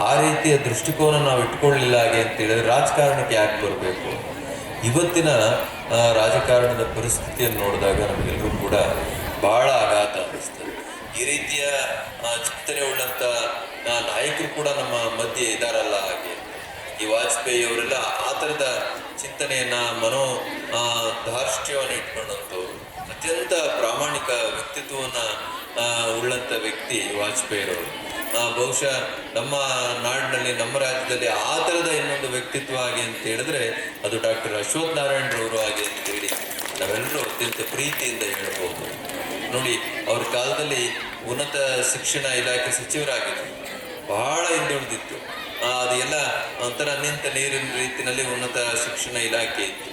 ಆ ರೀತಿಯ ದೃಷ್ಟಿಕೋನ ನಾವು ಇಟ್ಕೊಳ್ಳಿಲ್ಲ ಹಾಗೆ ಅಂತೇಳಿದ್ರೆ ರಾಜಕಾರಣಕ್ಕೆ ಯಾಕೆ ಬರಬೇಕು? ಇವತ್ತಿನ ರಾಜಕಾರಣದ ಪರಿಸ್ಥಿತಿಯನ್ನು ನೋಡಿದಾಗ ನಮಗೆಲ್ಲರೂ ಕೂಡ ಭಾಳ ಆಘಾತ ಅನ್ನಿಸ್ತದೆ. ಈ ರೀತಿಯ ಚಿಂತನೆ ಉಳ್ಳಂಥ ನಾಯಕರು ಕೂಡ ನಮ್ಮ ಮಧ್ಯೆ ಇದ್ದಾರಲ್ಲ ಹಾಗೆ. ಈ ವಾಜಪೇಯಿ ಅವರೆಲ್ಲ ಆ ಥರದ ಚಿಂತನೆಯನ್ನು, ಧಾರ್ಷ್ಟ್ಯವನ್ನು ಇಟ್ಕೊಂಡಂಥವ್ರು, ಅತ್ಯಂತ ಪ್ರಾಮಾಣಿಕ ವ್ಯಕ್ತಿತ್ವವನ್ನು ಉಳ್ಳಂಥ ವ್ಯಕ್ತಿ ವಾಜಪೇಯಿರವರು. ಬಹುಶಃ ನಮ್ಮ ನಾಡಿನಲ್ಲಿ, ನಮ್ಮ ರಾಜ್ಯದಲ್ಲಿ ಆ ಥರದ ಇನ್ನೊಂದು ವ್ಯಕ್ತಿತ್ವ ಹಾಗೆ ಅಂತ ಹೇಳಿದ್ರೆ ಅದು ಡಾಕ್ಟರ್ ಅಶ್ವಥ್ ನಾರಾಯಣರವರು ಹಾಗೆ ಅಂತೇಳಿ ನಾವೆಲ್ಲರೂ ಅತ್ಯಂತ ಪ್ರೀತಿಯಿಂದ ಹೇಳ್ಬೋದು. ನೋಡಿ, ಅವ್ರ ಕಾಲದಲ್ಲಿ ಉನ್ನತ ಶಿಕ್ಷಣ ಇಲಾಖೆ ಸಚಿವರಾಗಿದ್ದರು, ಬಹಳ ಹಿಂದುಳಿದಿತ್ತು. ಅದೆಲ್ಲ ಒಂಥರ ನಿಂತ ನೀರಿನ ರೀತಿಯಲ್ಲಿ ಉನ್ನತ ಶಿಕ್ಷಣ ಇಲಾಖೆ ಇತ್ತು.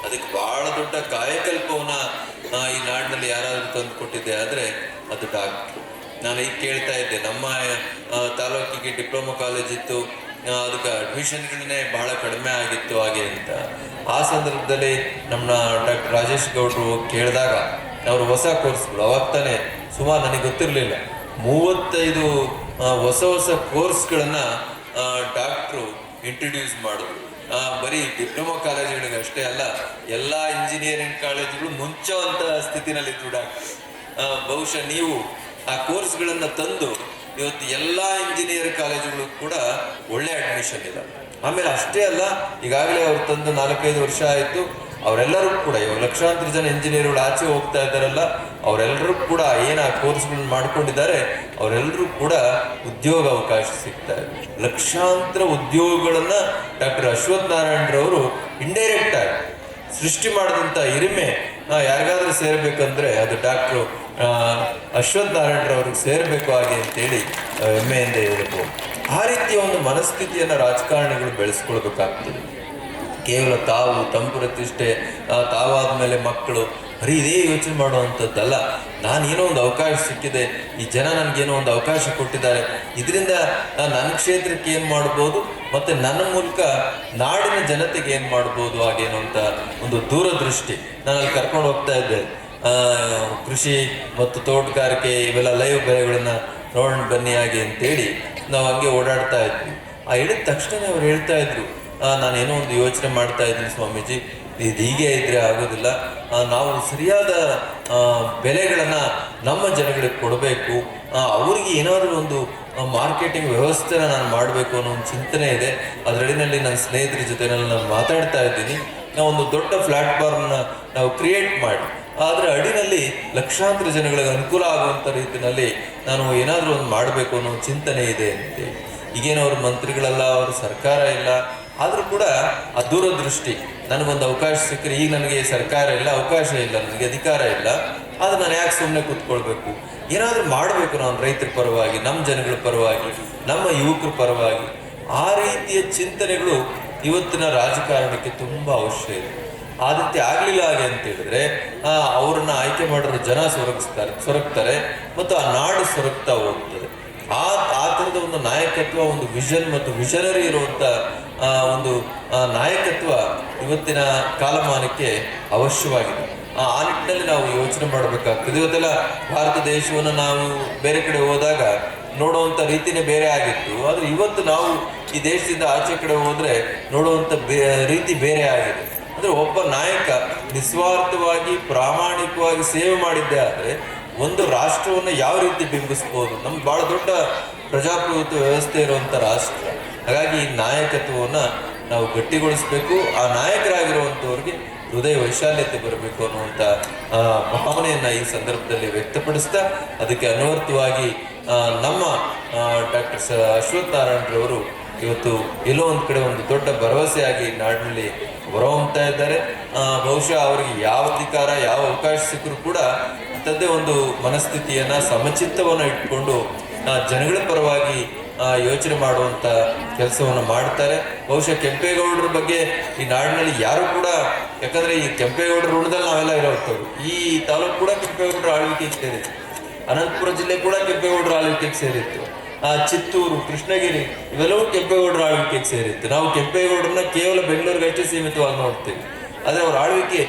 ಅದಕ್ಕೆ ಭಾಳ ದೊಡ್ಡ ಕಾಯಕಲ್ಪವನ್ನು ಈ ನಾಡಿನಲ್ಲಿ ಯಾರಾದರೂ ತಂದು ಕೊಟ್ಟಿದ್ದೆ ಆದರೆ ಅದು ಡಾಕ್ಟ್ರು. ನಾನು ಈಗ ಕೇಳ್ತಾ ಇದ್ದೆ, ನಮ್ಮ ತಾಲೂಕಿಗೆ ಡಿಪ್ಲೊಮಾ ಕಾಲೇಜ್ ಇತ್ತು, ಅದಕ್ಕೆ ಅಡ್ಮಿಷನ್ಗಳನ್ನೇ ಭಾಳ ಕಡಿಮೆ ಆಗಿತ್ತು ಹಾಗೆ ಅಂತ. ಆ ಸಂದರ್ಭದಲ್ಲಿ ನಮ್ಮ ಡಾಕ್ಟರ್ ರಾಜೇಶ್ ಗೌಡರು ಕೇಳಿದಾಗ ಅವರು ಹೊಸ ಕೋರ್ಸ್ಗಳು, ಅವಾಗ ತಾನೇ ಸುಮಾರು ನನಗೆ ಗೊತ್ತಿರಲಿಲ್ಲ, 35 ಹೊಸ ಕೋರ್ಸ್ಗಳನ್ನು ಡಾಕ್ಟ್ರು ಇಂಟ್ರಡ್ಯೂಸ್ ಮಾಡಿದ್ರು. ಬರೀ ಡಿಪ್ಲೊಮಾ ಕಾಲೇಜುಗಳಿಗೆ ಅಷ್ಟೇ ಅಲ್ಲ, ಎಲ್ಲ ಇಂಜಿನಿಯರಿಂಗ್ ಕಾಲೇಜುಗಳು ಮುಂಚುವಂಥ ಸ್ಥಿತಿನಲ್ಲಿತ್ತು ಡಾಕ್ಟ್ರು. ಬಹುಶಃ ನೀವು ಆ ಕೋರ್ಸ್ಗಳನ್ನು ತಂದು ಇವತ್ತು ಎಲ್ಲ ಇಂಜಿನಿಯರ್ ಕಾಲೇಜುಗಳು ಕೂಡ ಒಳ್ಳೆ ಅಡ್ಮಿಷನ್ ಇದೆ. ಆಮೇಲೆ ಅಷ್ಟೇ ಅಲ್ಲ, ಈಗಾಗಲೇ ಅವ್ರು ತಂದು 4-5 ವರ್ಷ ಆಯಿತು. ಅವರೆಲ್ಲರೂ ಕೂಡ ಇವಾಗ ಲಕ್ಷಾಂತರ ಜನ ಇಂಜಿನಿಯರ್ಗಳು ಆಚೆ ಹೋಗ್ತಾ ಇದ್ದಾರಲ್ಲ, ಅವರೆಲ್ಲರೂ ಕೂಡ ಏನು ಆ ಕೋರ್ಸ್ಗಳನ್ನ ಮಾಡ್ಕೊಂಡಿದ್ದಾರೆ ಅವರೆಲ್ಲರೂ ಕೂಡ ಉದ್ಯೋಗ ಅವಕಾಶ ಸಿಗ್ತಾ ಇದೆ. ಲಕ್ಷಾಂತರ ಉದ್ಯೋಗಗಳನ್ನು ಡಾಕ್ಟರ್ ಅಶ್ವಥ್ ನಾರಾಯಣರವರು ಇಂಡೈರೆಕ್ಟ್ ಆಗಿ ಸೃಷ್ಟಿ ಮಾಡಿದಂಥ ಹಿರಿಮೆ ಯಾರಿಗಾದ್ರೂ ಸೇರಬೇಕಂದ್ರೆ ಅದು ಡಾಕ್ಟ್ರು ಅಶ್ವಥ್ ನಾರಾಯಣರವ್ರಿಗೆ ಸೇರಬೇಕು ಹಾಗೆ ಅಂತೇಳಿ ಹೆಮ್ಮೆಯಿಂದ ಹೇಳ್ಬೋದು. ಆ ರೀತಿಯ ಒಂದು ಮನಸ್ಥಿತಿಯನ್ನು ರಾಜಕಾರಣಿಗಳು ಬೆಳೆಸ್ಕೊಳ್ಬೇಕಾಗ್ತದೆ. ಕೇವಲ ತಾವು ತಮ್ಮ ಪ್ರತಿಷ್ಠೆ, ತಾವಾದ ಮೇಲೆ ಮಕ್ಕಳು, ಬರೀ ಇದೇ ಯೋಚನೆ ಮಾಡುವಂಥದ್ದಲ್ಲ. ನಾನೇನೋ ಒಂದು ಅವಕಾಶ ಸಿಕ್ಕಿದೆ, ಈ ಜನ ನನಗೇನೋ ಒಂದು ಅವಕಾಶ ಕೊಟ್ಟಿದ್ದಾರೆ, ಇದರಿಂದ ನನ್ನ ಕ್ಷೇತ್ರಕ್ಕೆ ಏನು ಮಾಡ್ಬೋದು ಮತ್ತು ನನ್ನ ಮೂಲಕ ನಾಡಿನ ಜನತೆಗೆ ಏನು ಮಾಡ್ಬೋದು ಹಾಗೇನೋ ಅಂತ ಒಂದು ದೂರದೃಷ್ಟಿ. ನಾನು ಅಲ್ಲಿ ಕರ್ಕೊಂಡು ಹೋಗ್ತಾ ಇದ್ದೆ, ಕೃಷಿ ಮತ್ತು ತೋಟಗಾರಿಕೆ ಇವೆಲ್ಲ ಲೈವ್ ಬೆಳೆಗಳನ್ನು ನೋಡೋಣ ಬನ್ನಿ ಹಾಗೆ ಅಂತೇಳಿ ನಾವು ಹಂಗೆ ಓಡಾಡ್ತಾ ಇದ್ವಿ. ಹೇಳಿದ ತಕ್ಷಣ ಅವ್ರು ಹೇಳ್ತಾ ಇದ್ರು, ನಾನೇನೋ ಒಂದು ಯೋಚನೆ ಮಾಡ್ತಾ ಇದ್ದೀನಿ ಸ್ವಾಮೀಜಿ, ಇದು ಹೀಗೆ ಇದ್ರೆ ಆಗೋದಿಲ್ಲ, ನಾವು ಸರಿಯಾದ ಬೆಲೆಗಳನ್ನು ನಮ್ಮ ಜನಗಳಿಗೆ ಕೊಡಬೇಕು, ಅವ್ರಿಗೆ ಏನಾದರೂ ಒಂದು ಮಾರ್ಕೆಟಿಂಗ್ ವ್ಯವಸ್ಥೆನ ನಾನು ಮಾಡಬೇಕು ಅನ್ನೋ ಒಂದು ಚಿಂತನೆ ಇದೆ. ಅದರಡಿನಲ್ಲಿ ನನ್ನ ಸ್ನೇಹಿತರ ಜೊತೆನಲ್ಲಿ ನಾನು ಮಾತಾಡ್ತಾ ಇದ್ದೀನಿ. ನಾವು ಒಂದು ದೊಡ್ಡ ಪ್ಲಾಟ್ಫಾರ್ಮ್ನ ನಾವು ಕ್ರಿಯೇಟ್ ಮಾಡಿ ಅದರ ಅಡಿನಲ್ಲಿ ಲಕ್ಷಾಂತರ ಜನಗಳಿಗೆ ಅನುಕೂಲ ಆಗುವಂಥ ರೀತಿಯಲ್ಲಿ ನಾನು ಏನಾದರೂ ಒಂದು ಮಾಡಬೇಕು ಅನ್ನೋ ಚಿಂತನೆ ಇದೆ ಅಂತೇಳಿ. ಈಗೇನು ಅವ್ರ ಮಂತ್ರಿಗಳಲ್ಲ, ಅವ್ರ ಸರ್ಕಾರ ಇಲ್ಲ, ಆದರೂ ಕೂಡ ಆ ದೂರದೃಷ್ಟಿ, ನನಗೊಂದು ಅವಕಾಶ ಸಿಕ್ಕರೆ, ಈಗ ನನಗೆ ಸರ್ಕಾರ ಇಲ್ಲ, ಅವಕಾಶ ಇಲ್ಲ, ನನಗೆ ಅಧಿಕಾರ ಇಲ್ಲ, ಆದರೆ ನಾನು ಯಾಕೆ ಸುಮ್ಮನೆ ಕೂತ್ಕೊಳ್ಬೇಕು, ಏನಾದರೂ ಮಾಡಬೇಕು ನಾನು ರೈತರ ಪರವಾಗಿ, ನಮ್ಮ ಜನಗಳ ಪರವಾಗಿ, ನಮ್ಮ ಯುವಕರ ಪರವಾಗಿ. ಆ ರೀತಿಯ ಚಿಂತನೆಗಳು ಇವತ್ತಿನ ರಾಜಕಾರಣಕ್ಕೆ ತುಂಬ ಅವಶ್ಯ ಇದೆ. ಆ ರೀತಿ ಆಗಲಿಲ್ಲ ಹಾಗೆ ಅಂತ ಹೇಳಿದ್ರೆ ಅವರನ್ನು ಆಯ್ಕೆ ಮಾಡಿರೋ ಜನ ಸೊರಗ್ತಾರೆ ಮತ್ತು ಆ ನಾಡು ಸೊರಗ್ತಾ ಹೋಗ್ತದೆ. ಆ ಥರದ ಒಂದು ನಾಯಕತ್ವ, ಒಂದು ವಿಷನ್ ಮತ್ತು ವಿಷನರಿ ಇರುವಂಥ ಒಂದು ನಾಯಕತ್ವ ಇವತ್ತಿನ ಕಾಲಮಾನಕ್ಕೆ ಅವಶ್ಯವಾಗಿದೆ. ಆ ನಿಟ್ಟಿನಲ್ಲಿ ನಾವು ಯೋಚನೆ ಮಾಡಬೇಕಾಗ್ತದೆ. ಇವತ್ತೆಲ್ಲ ಭಾರತ ದೇಶವನ್ನು ನಾವು ಬೇರೆ ಕಡೆ ಹೋದಾಗ ನೋಡುವಂಥ ರೀತಿನೇ ಬೇರೆ ಆಗಿತ್ತು. ಆದರೆ ಇವತ್ತು ನಾವು ಈ ದೇಶದಿಂದ ಆಚೆ ಕಡೆ ಹೋದರೆ ನೋಡುವಂಥ ರೀತಿ ಬೇರೆ ಆಗಿದೆ. ಅಂದರೆ ಒಬ್ಬ ನಾಯಕ ನಿಸ್ವಾರ್ಥವಾಗಿ ಪ್ರಾಮಾಣಿಕವಾಗಿ ಸೇವೆ ಮಾಡಿದ್ದೇ ಆದರೆ ಒಂದು ರಾಷ್ಟ್ರವನ್ನು ಯಾವ ರೀತಿ ಬಿಂಬಿಸ್ಬೋದು. ನಮ್ಗೆ ಭಾಳ ದೊಡ್ಡ ಪ್ರಜಾಪ್ರಭುತ್ವ ವ್ಯವಸ್ಥೆ ಇರುವಂಥ ರಾಷ್ಟ್ರ. ಹಾಗಾಗಿ ಈ ನಾಯಕತ್ವವನ್ನು ನಾವು ಗಟ್ಟಿಗೊಳಿಸಬೇಕು. ಆ ನಾಯಕರಾಗಿರುವಂಥವ್ರಿಗೆ ಹೃದಯ ವೈಶಾಲ್ಯತೆ ಬರಬೇಕು ಅನ್ನುವಂಥ ಭಾವನೆಯನ್ನು ಈ ಸಂದರ್ಭದಲ್ಲಿ ವ್ಯಕ್ತಪಡಿಸ್ತಾ, ಅದಕ್ಕೆ ಅನ್ವರ್ಥವಾಗಿ ನಮ್ಮ ಡಾಕ್ಟರ್ ಅಶ್ವಥ್ ನಾರಾಯಣರವರು ಇವತ್ತು ಎಲ್ಲೋ ಒಂದು ಕಡೆ ಒಂದು ದೊಡ್ಡ ಭರವಸೆಯಾಗಿ ನಾಡಿನಲ್ಲಿ ಹೊರಹೊಮ್ತಾ ಇದ್ದಾರೆ. ಬಹುಶಃ ಅವರಿಗೆ ಯಾವ ಅಧಿಕಾರ, ಯಾವ ಅವಕಾಶ ಸಿಕ್ಕರೂ ಕೂಡ ಅಂಥದ್ದೇ ಒಂದು ಮನಸ್ಥಿತಿಯನ್ನು, ಸಮಚಿತ್ತವನ್ನು ಇಟ್ಕೊಂಡು ಜನಗಳ ಪರವಾಗಿ ಯೋಚನೆ ಮಾಡುವಂಥ ಕೆಲಸವನ್ನು ಮಾಡ್ತಾರೆ. ಬಹುಶಃ ಕೆಂಪೇಗೌಡರ ಬಗ್ಗೆ ಈ ನಾಡಿನಲ್ಲಿ ಯಾರು ಕೂಡ, ಯಾಕಂದರೆ ಈ ಕೆಂಪೇಗೌಡರ ಋಣದಲ್ಲಿ ನಾವೆಲ್ಲ ಇರೋವಂಥವ್ರು. ಈ ತಾಲೂಕು ಕೂಡ ಕೆಂಪೇಗೌಡರ ಆಳ್ವಿಕೆಗೆ ಸೇರಿತ್ತು, ಅನಂತಪುರ ಜಿಲ್ಲೆ ಕೂಡ ಕೆಂಪೇಗೌಡರ ಆಳ್ವಿಕೆಗೆ ಸೇರಿತ್ತು, ಚಿತ್ತೂರು, ಕೃಷ್ಣಗಿರಿ ಇವೆಲ್ಲವೂ ಕೆಂಪೇಗೌಡರ ಆಳ್ವಿಕೆಗೆ ಸೇರಿತ್ತು. ನಾವು ಕೆಂಪೇಗೌಡರನ್ನ ಕೇವಲ ಬೆಂಗಳೂರಿಗೆ ಅಷ್ಟೇ ಸೀಮಿತವಾಗಿ ನೋಡ್ತೀವಿ, ಆದರೆ ಅವರ ಆಳ್ವಿಕೆ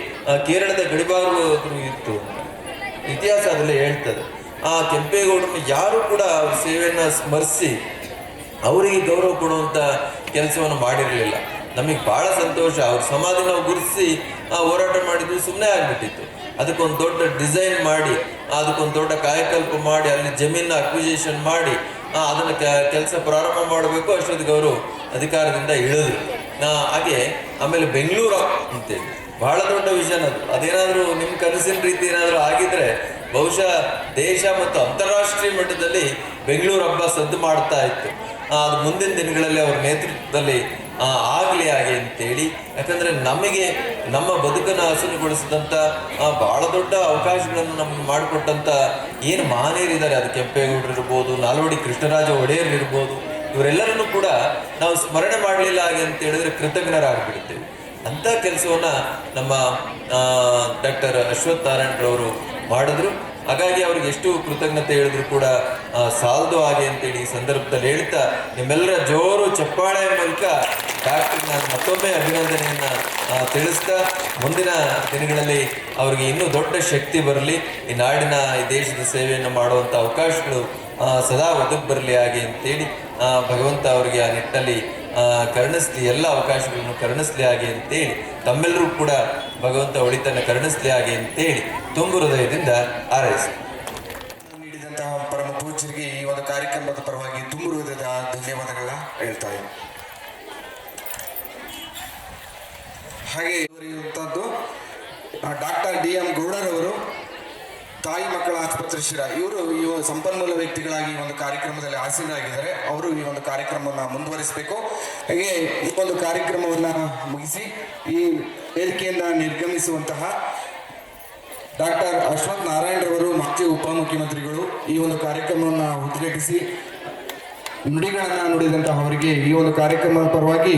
ಕೇರಳದ ಗಡಿಭಾಗಗಳು ಇತ್ತು, ಇತಿಹಾಸ ಅದರಲ್ಲಿ ಹೇಳ್ತದೆ. ಆ ಕೆಂಪೇಗೌಡರನ್ನ ಯಾರು ಕೂಡ ಅವ್ರ ಸೇವೆಯನ್ನು ಸ್ಮರಿಸಿ ಅವರಿಗೆ ಗೌರವ ಕೊಡುವಂಥ ಕೆಲಸವನ್ನು ಮಾಡಿರಲಿಲ್ಲ. ನಮಗೆ ಭಾಳ ಸಂತೋಷ. ಅವ್ರ ಸಮಾಧಿ ನಾವು ಗುರುತಿಸಿ ಹೋರಾಟ ಮಾಡಿದ್ದು ಸುಮ್ಮನೆ ಆಗಿಬಿಟ್ಟಿತ್ತು. ಅದಕ್ಕೊಂದು ದೊಡ್ಡ ಡಿಸೈನ್ ಮಾಡಿ, ಅದಕ್ಕೊಂದು ದೊಡ್ಡ ಕಾಯಕಲ್ಪ ಮಾಡಿ, ಅಲ್ಲಿ ಜಮೀನ ಅಕ್ವಿಜೇಷನ್ ಮಾಡಿ ಅದನ್ನು ಕೆಲಸ ಪ್ರಾರಂಭ ಮಾಡಬೇಕು ಅಷ್ಟೊತ್ತಿಗೆ ಅವರು ಅಧಿಕಾರದಿಂದ ಇಳಿದ್ರು. ಹಾಗೆ ಆಮೇಲೆ ಬೆಂಗಳೂರು ಅಂತೇಳಿ ಬಹಳ ದೊಡ್ಡ ವಿಷನ್ ಅದು. ಅದೇನಾದರೂ ನಿಮ್ಮ ಕನಸಿನ ರೀತಿ ಏನಾದರೂ ಆಗಿದ್ರೆ ಬಹುಶಃ ದೇಶ ಮತ್ತು ಅಂತಾರಾಷ್ಟ್ರೀಯ ಮಟ್ಟದಲ್ಲಿ ಬೆಂಗಳೂರು ಹಬ್ಬ ಸದ್ದು ಮಾಡ್ತಾ ಇತ್ತು. ಅದು ಮುಂದಿನ ದಿನಗಳಲ್ಲಿ ಅವರ ನೇತೃತ್ವದಲ್ಲಿ ಆಗಲಿ ಹಾಗೆ ಅಂತೇಳಿ. ಯಾಕಂದರೆ ನಮಗೆ ನಮ್ಮ ಬದುಕನ್ನು ಹಸನುಗೊಳಿಸಿದಂಥ ಭಾಳ ದೊಡ್ಡ ಅವಕಾಶಗಳನ್ನು ನಮಗೆ ಮಾಡಿಕೊಟ್ಟಂಥ ಏನು ಮಹನೀಯರಿದ್ದಾರೆ, ಅದು ಕೆಂಪೇಗೌಡರು ಇರ್ಬೋದು, ನಾಲ್ವಡಿ ಕೃಷ್ಣರಾಜ ಒಡೆಯರ್ ಇರ್ಬೋದು, ಇವರೆಲ್ಲರನ್ನೂ ಕೂಡ ನಾವು ಸ್ಮರಣೆ ಮಾಡಲಿಲ್ಲ ಹಾಗೆ ಅಂತ ಹೇಳಿದ್ರೆ ಕೃತಜ್ಞರಾಗಿಬಿಡ್ತೇವೆ. ಅಂಥ ಕೆಲಸವನ್ನು ನಮ್ಮ ಡಾಕ್ಟರ್ ಅಶ್ವಥ್ ನಾರಾಯಣರವರು ಮಾಡಿದ್ರು. ಹಾಗಾಗಿ ಅವ್ರಿಗೆ ಎಷ್ಟು ಕೃತಜ್ಞತೆ ಹೇಳಿದ್ರು ಕೂಡ ಸಾಲದು ಹಾಗೆ ಅಂತೇಳಿ ಈ ಸಂದರ್ಭದಲ್ಲಿ ಹೇಳ್ತಾ, ನಿಮ್ಮೆಲ್ಲರ ಜೋರು ಚಪ್ಪಾಳೆ ಮೂಲಕ ಡಾಕ್ಟರ್ ನಾನು ಮತ್ತೊಮ್ಮೆ ಅಭಿನಂದನೆಯನ್ನು ತಿಳಿಸ್ತಾ, ಮುಂದಿನ ದಿನಗಳಲ್ಲಿ ಅವರಿಗೆ ಇನ್ನೂ ದೊಡ್ಡ ಶಕ್ತಿ ಬರಲಿ, ಈ ನಾಡಿನ, ಈ ದೇಶದ ಸೇವೆಯನ್ನು ಮಾಡುವಂಥ ಅವಕಾಶಗಳು ಸದಾ ಒದಗಿ ಬರಲಿ ಹಾಗೆ ಅಂತೇಳಿ ಭಗವಂತ ಅವರಿಗೆ ಆ ನಿಟ್ಟಿನಲ್ಲಿ ಕರುಣಿಸ್ಲಿ, ಎಲ್ಲ ಅವಕಾಶಗಳನ್ನು ಕರುಣಿಸ್ಲಿ ಹಾಗೆ ಅಂತೇಳಿ, ತಮ್ಮೆಲ್ಲರೂ ಕೂಡ ಭಗವಂತ ಒಳಿತನ್ನು ಕರುಣಿಸ್ಲಿ ಹಾಗೆ ಅಂತೇಳಿ ತುಂಬ ಹೃದಯದಿಂದ ಹಾರೈಸಿ
ನೀಡಿದಂತಹ ಹಾಗೆ ಇವರಿರುವಂಥದ್ದು ಡಾಕ್ಟರ್ DM ಗೌಡರವರು, ತಾಯಿ ಮಕ್ಕಳ ಆಸ್ಪತ್ರೆ ಶಿರಾ. ಇವರು ಸಂಪನ್ಮೂಲ ವ್ಯಕ್ತಿಗಳಾಗಿ ಒಂದು ಕಾರ್ಯಕ್ರಮದಲ್ಲಿ ಆಸೀನರಾಗಿದ್ದಾರೆ. ಅವರು ಈ ಒಂದು ಕಾರ್ಯಕ್ರಮವನ್ನು ಮುಂದುವರಿಸಬೇಕು. ಹಾಗೆ ಈ ಒಂದು ಕಾರ್ಯಕ್ರಮವನ್ನು ಮುಗಿಸಿ ಈ ವೇದಿಕೆಯಿಂದ ನಿರ್ಗಮಿಸುವಂತಹ ಡಾಕ್ಟರ್ ಅಶ್ವಥ್ ನಾರಾಯಣರವರು, ಮಾಜಿ ಉಪಮುಖ್ಯಮಂತ್ರಿಗಳು, ಈ ಒಂದು ಕಾರ್ಯಕ್ರಮವನ್ನು ಉದ್ಘಾಟಿಸಿ ನುಡಿಗಳನ್ನು ನುಡಿದಂತಹ ಅವರಿಗೆ ಈ ಒಂದು ಕಾರ್ಯಕ್ರಮದ ಪರವಾಗಿ,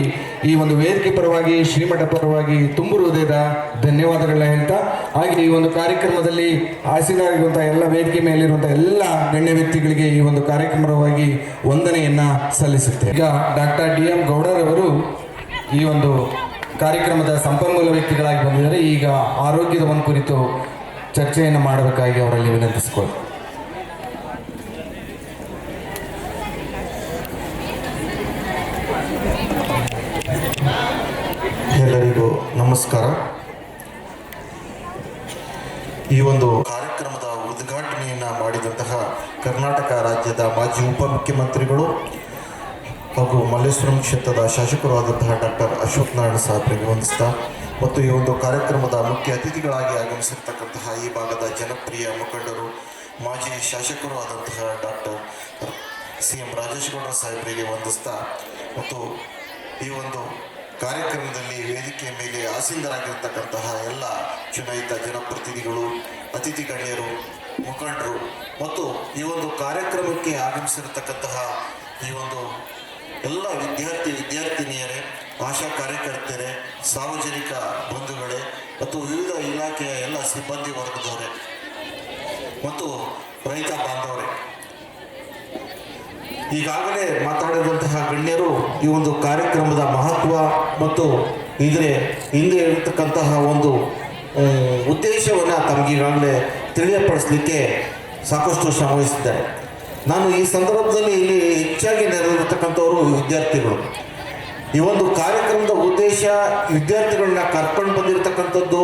ಈ ಒಂದು ವೇದಿಕೆ ಪರವಾಗಿ, ಶ್ರೀಮಠ ಪರವಾಗಿ ತುಂಬು ಹೃದಯದ ಧನ್ಯವಾದಗಳನ್ನ ಹೇಳ್ತಾ, ಹಾಗೆ ಈ ಒಂದು ಕಾರ್ಯಕ್ರಮದಲ್ಲಿ ಆಸೀನರಾಗಿರುವಂತಹ ಎಲ್ಲ ವೇದಿಕೆ ಮೇಲಿರುವಂತಹ ಎಲ್ಲ ಗಣ್ಯ ವ್ಯಕ್ತಿಗಳಿಗೆ ಈ ಒಂದು ಕಾರ್ಯಕ್ರಮವಾಗಿ ವಂದನೆಯನ್ನ ಸಲ್ಲಿಸುತ್ತೆ. ಈಗ ಡಾಕ್ಟರ್ DM ಗೌಡರವರು ಈ ಒಂದು ಕಾರ್ಯಕ್ರಮದ ಸಂಪನ್ಮೂಲ ವ್ಯಕ್ತಿಗಳಾಗಿ ಬಂದಿದ್ದಾರೆ. ಈಗ ಆರೋಗ್ಯದ ಒಂದು ಕುರಿತು ಚರ್ಚೆಯನ್ನು ಮಾಡಬೇಕಾಗಿ ಅವರಲ್ಲಿ ವಿನಂತಿಸಿಕೊಳ್ಳಿ.
ಎಲ್ಲರಿಗೂ ನಮಸ್ಕಾರ. ಈ ಒಂದು ಕಾರ್ಯಕ್ರಮದ ಉದ್ಘಾಟನೆಯನ್ನು ಮಾಡಿದಂತಹ ಕರ್ನಾಟಕ ರಾಜ್ಯದ ಮಾಜಿ ಉಪಮುಖ್ಯಮಂತ್ರಿಗಳು ಹಾಗೂ ಮಲ್ಲೇಶ್ವರಂ ಕ್ಷೇತ್ರದ ಶಾಸಕರು ಆದಂತಹ ಡಾಕ್ಟರ್ ಅಶ್ವಥ್ ನಾರಾಯಣ ಸಾಹೇಬರಿಗೆ ವಂದಿಸ್ತಾ, ಮತ್ತು ಈ ಒಂದು ಕಾರ್ಯಕ್ರಮದ ಮುಖ್ಯ ಅತಿಥಿಗಳಾಗಿ ಆಗಮಿಸಿರ್ತಕ್ಕಂತಹ ಈ ಭಾಗದ ಜನಪ್ರಿಯ ಮುಖಂಡರು, ಮಾಜಿ ಶಾಸಕರು ಆದಂತಹ ಡಾಕ್ಟರ್ CM ರಾಜೇಶ್ ಗೌಡ ಸಾಹೇಬರಿಗೆ ವಂದಿಸ್ತಾ, ಮತ್ತು ಈ ಒಂದು ಕಾರ್ಯಕ್ರಮದಲ್ಲಿ ವೇದಿಕೆಯ ಮೇಲೆ ಆಸೀನರಾಗಿರ್ತಕ್ಕಂತಹ ಎಲ್ಲ ಚುನಾಯಿತ ಜನಪ್ರತಿನಿಧಿಗಳು, ಅತಿಥಿ ಗಣ್ಯರು, ಮುಖಂಡರು ಮತ್ತು ಈ ಒಂದು ಕಾರ್ಯಕ್ರಮಕ್ಕೆ ಆಗಮಿಸಿರತಕ್ಕಂತಹ ಈ ಒಂದು ಎಲ್ಲ ವಿದ್ಯಾರ್ಥಿನಿಯರೇ, ಆಶಾ ಕಾರ್ಯಕರ್ತರೇ, ಸಾರ್ವಜನಿಕ ಬಂಧುಗಳೇ ಮತ್ತು ವಿವಿಧ ಇಲಾಖೆಯ ಎಲ್ಲ ಸಿಬ್ಬಂದಿ ವರ್ಗದವರೇ ಮತ್ತು ರೈತ ಬಾಂಧವರೇ, ಈಗಾಗಲೇ ಮಾತಾಡಿದಂತಹ ಗಣ್ಯರು ಈ ಒಂದು ಕಾರ್ಯಕ್ರಮದ ಮಹತ್ವ ಮತ್ತು ಇದರ ಹಿಂದೆ ಇರತಕ್ಕಂತಹ ಒಂದು ಉದ್ದೇಶವನ್ನು ತಮಗೀಗಾಗಲೇ ತಿಳಿಯಪಡಿಸಲಿಕ್ಕೆ ಸಾಕಷ್ಟು ಶ್ರಮವಹಿಸಿದ್ದಾರೆ. ನಾನು ಈ ಸಂದರ್ಭದಲ್ಲಿ ಇಲ್ಲಿ ಹೆಚ್ಚಾಗಿ ನೆರೆದಿರತಕ್ಕಂಥವರು ವಿದ್ಯಾರ್ಥಿಗಳು. ಈ ಒಂದು ಕಾರ್ಯಕ್ರಮದ ಉದ್ದೇಶ ವಿದ್ಯಾರ್ಥಿಗಳನ್ನ ಕರ್ಕೊಂಡು ಬಂದಿರತಕ್ಕಂಥದ್ದು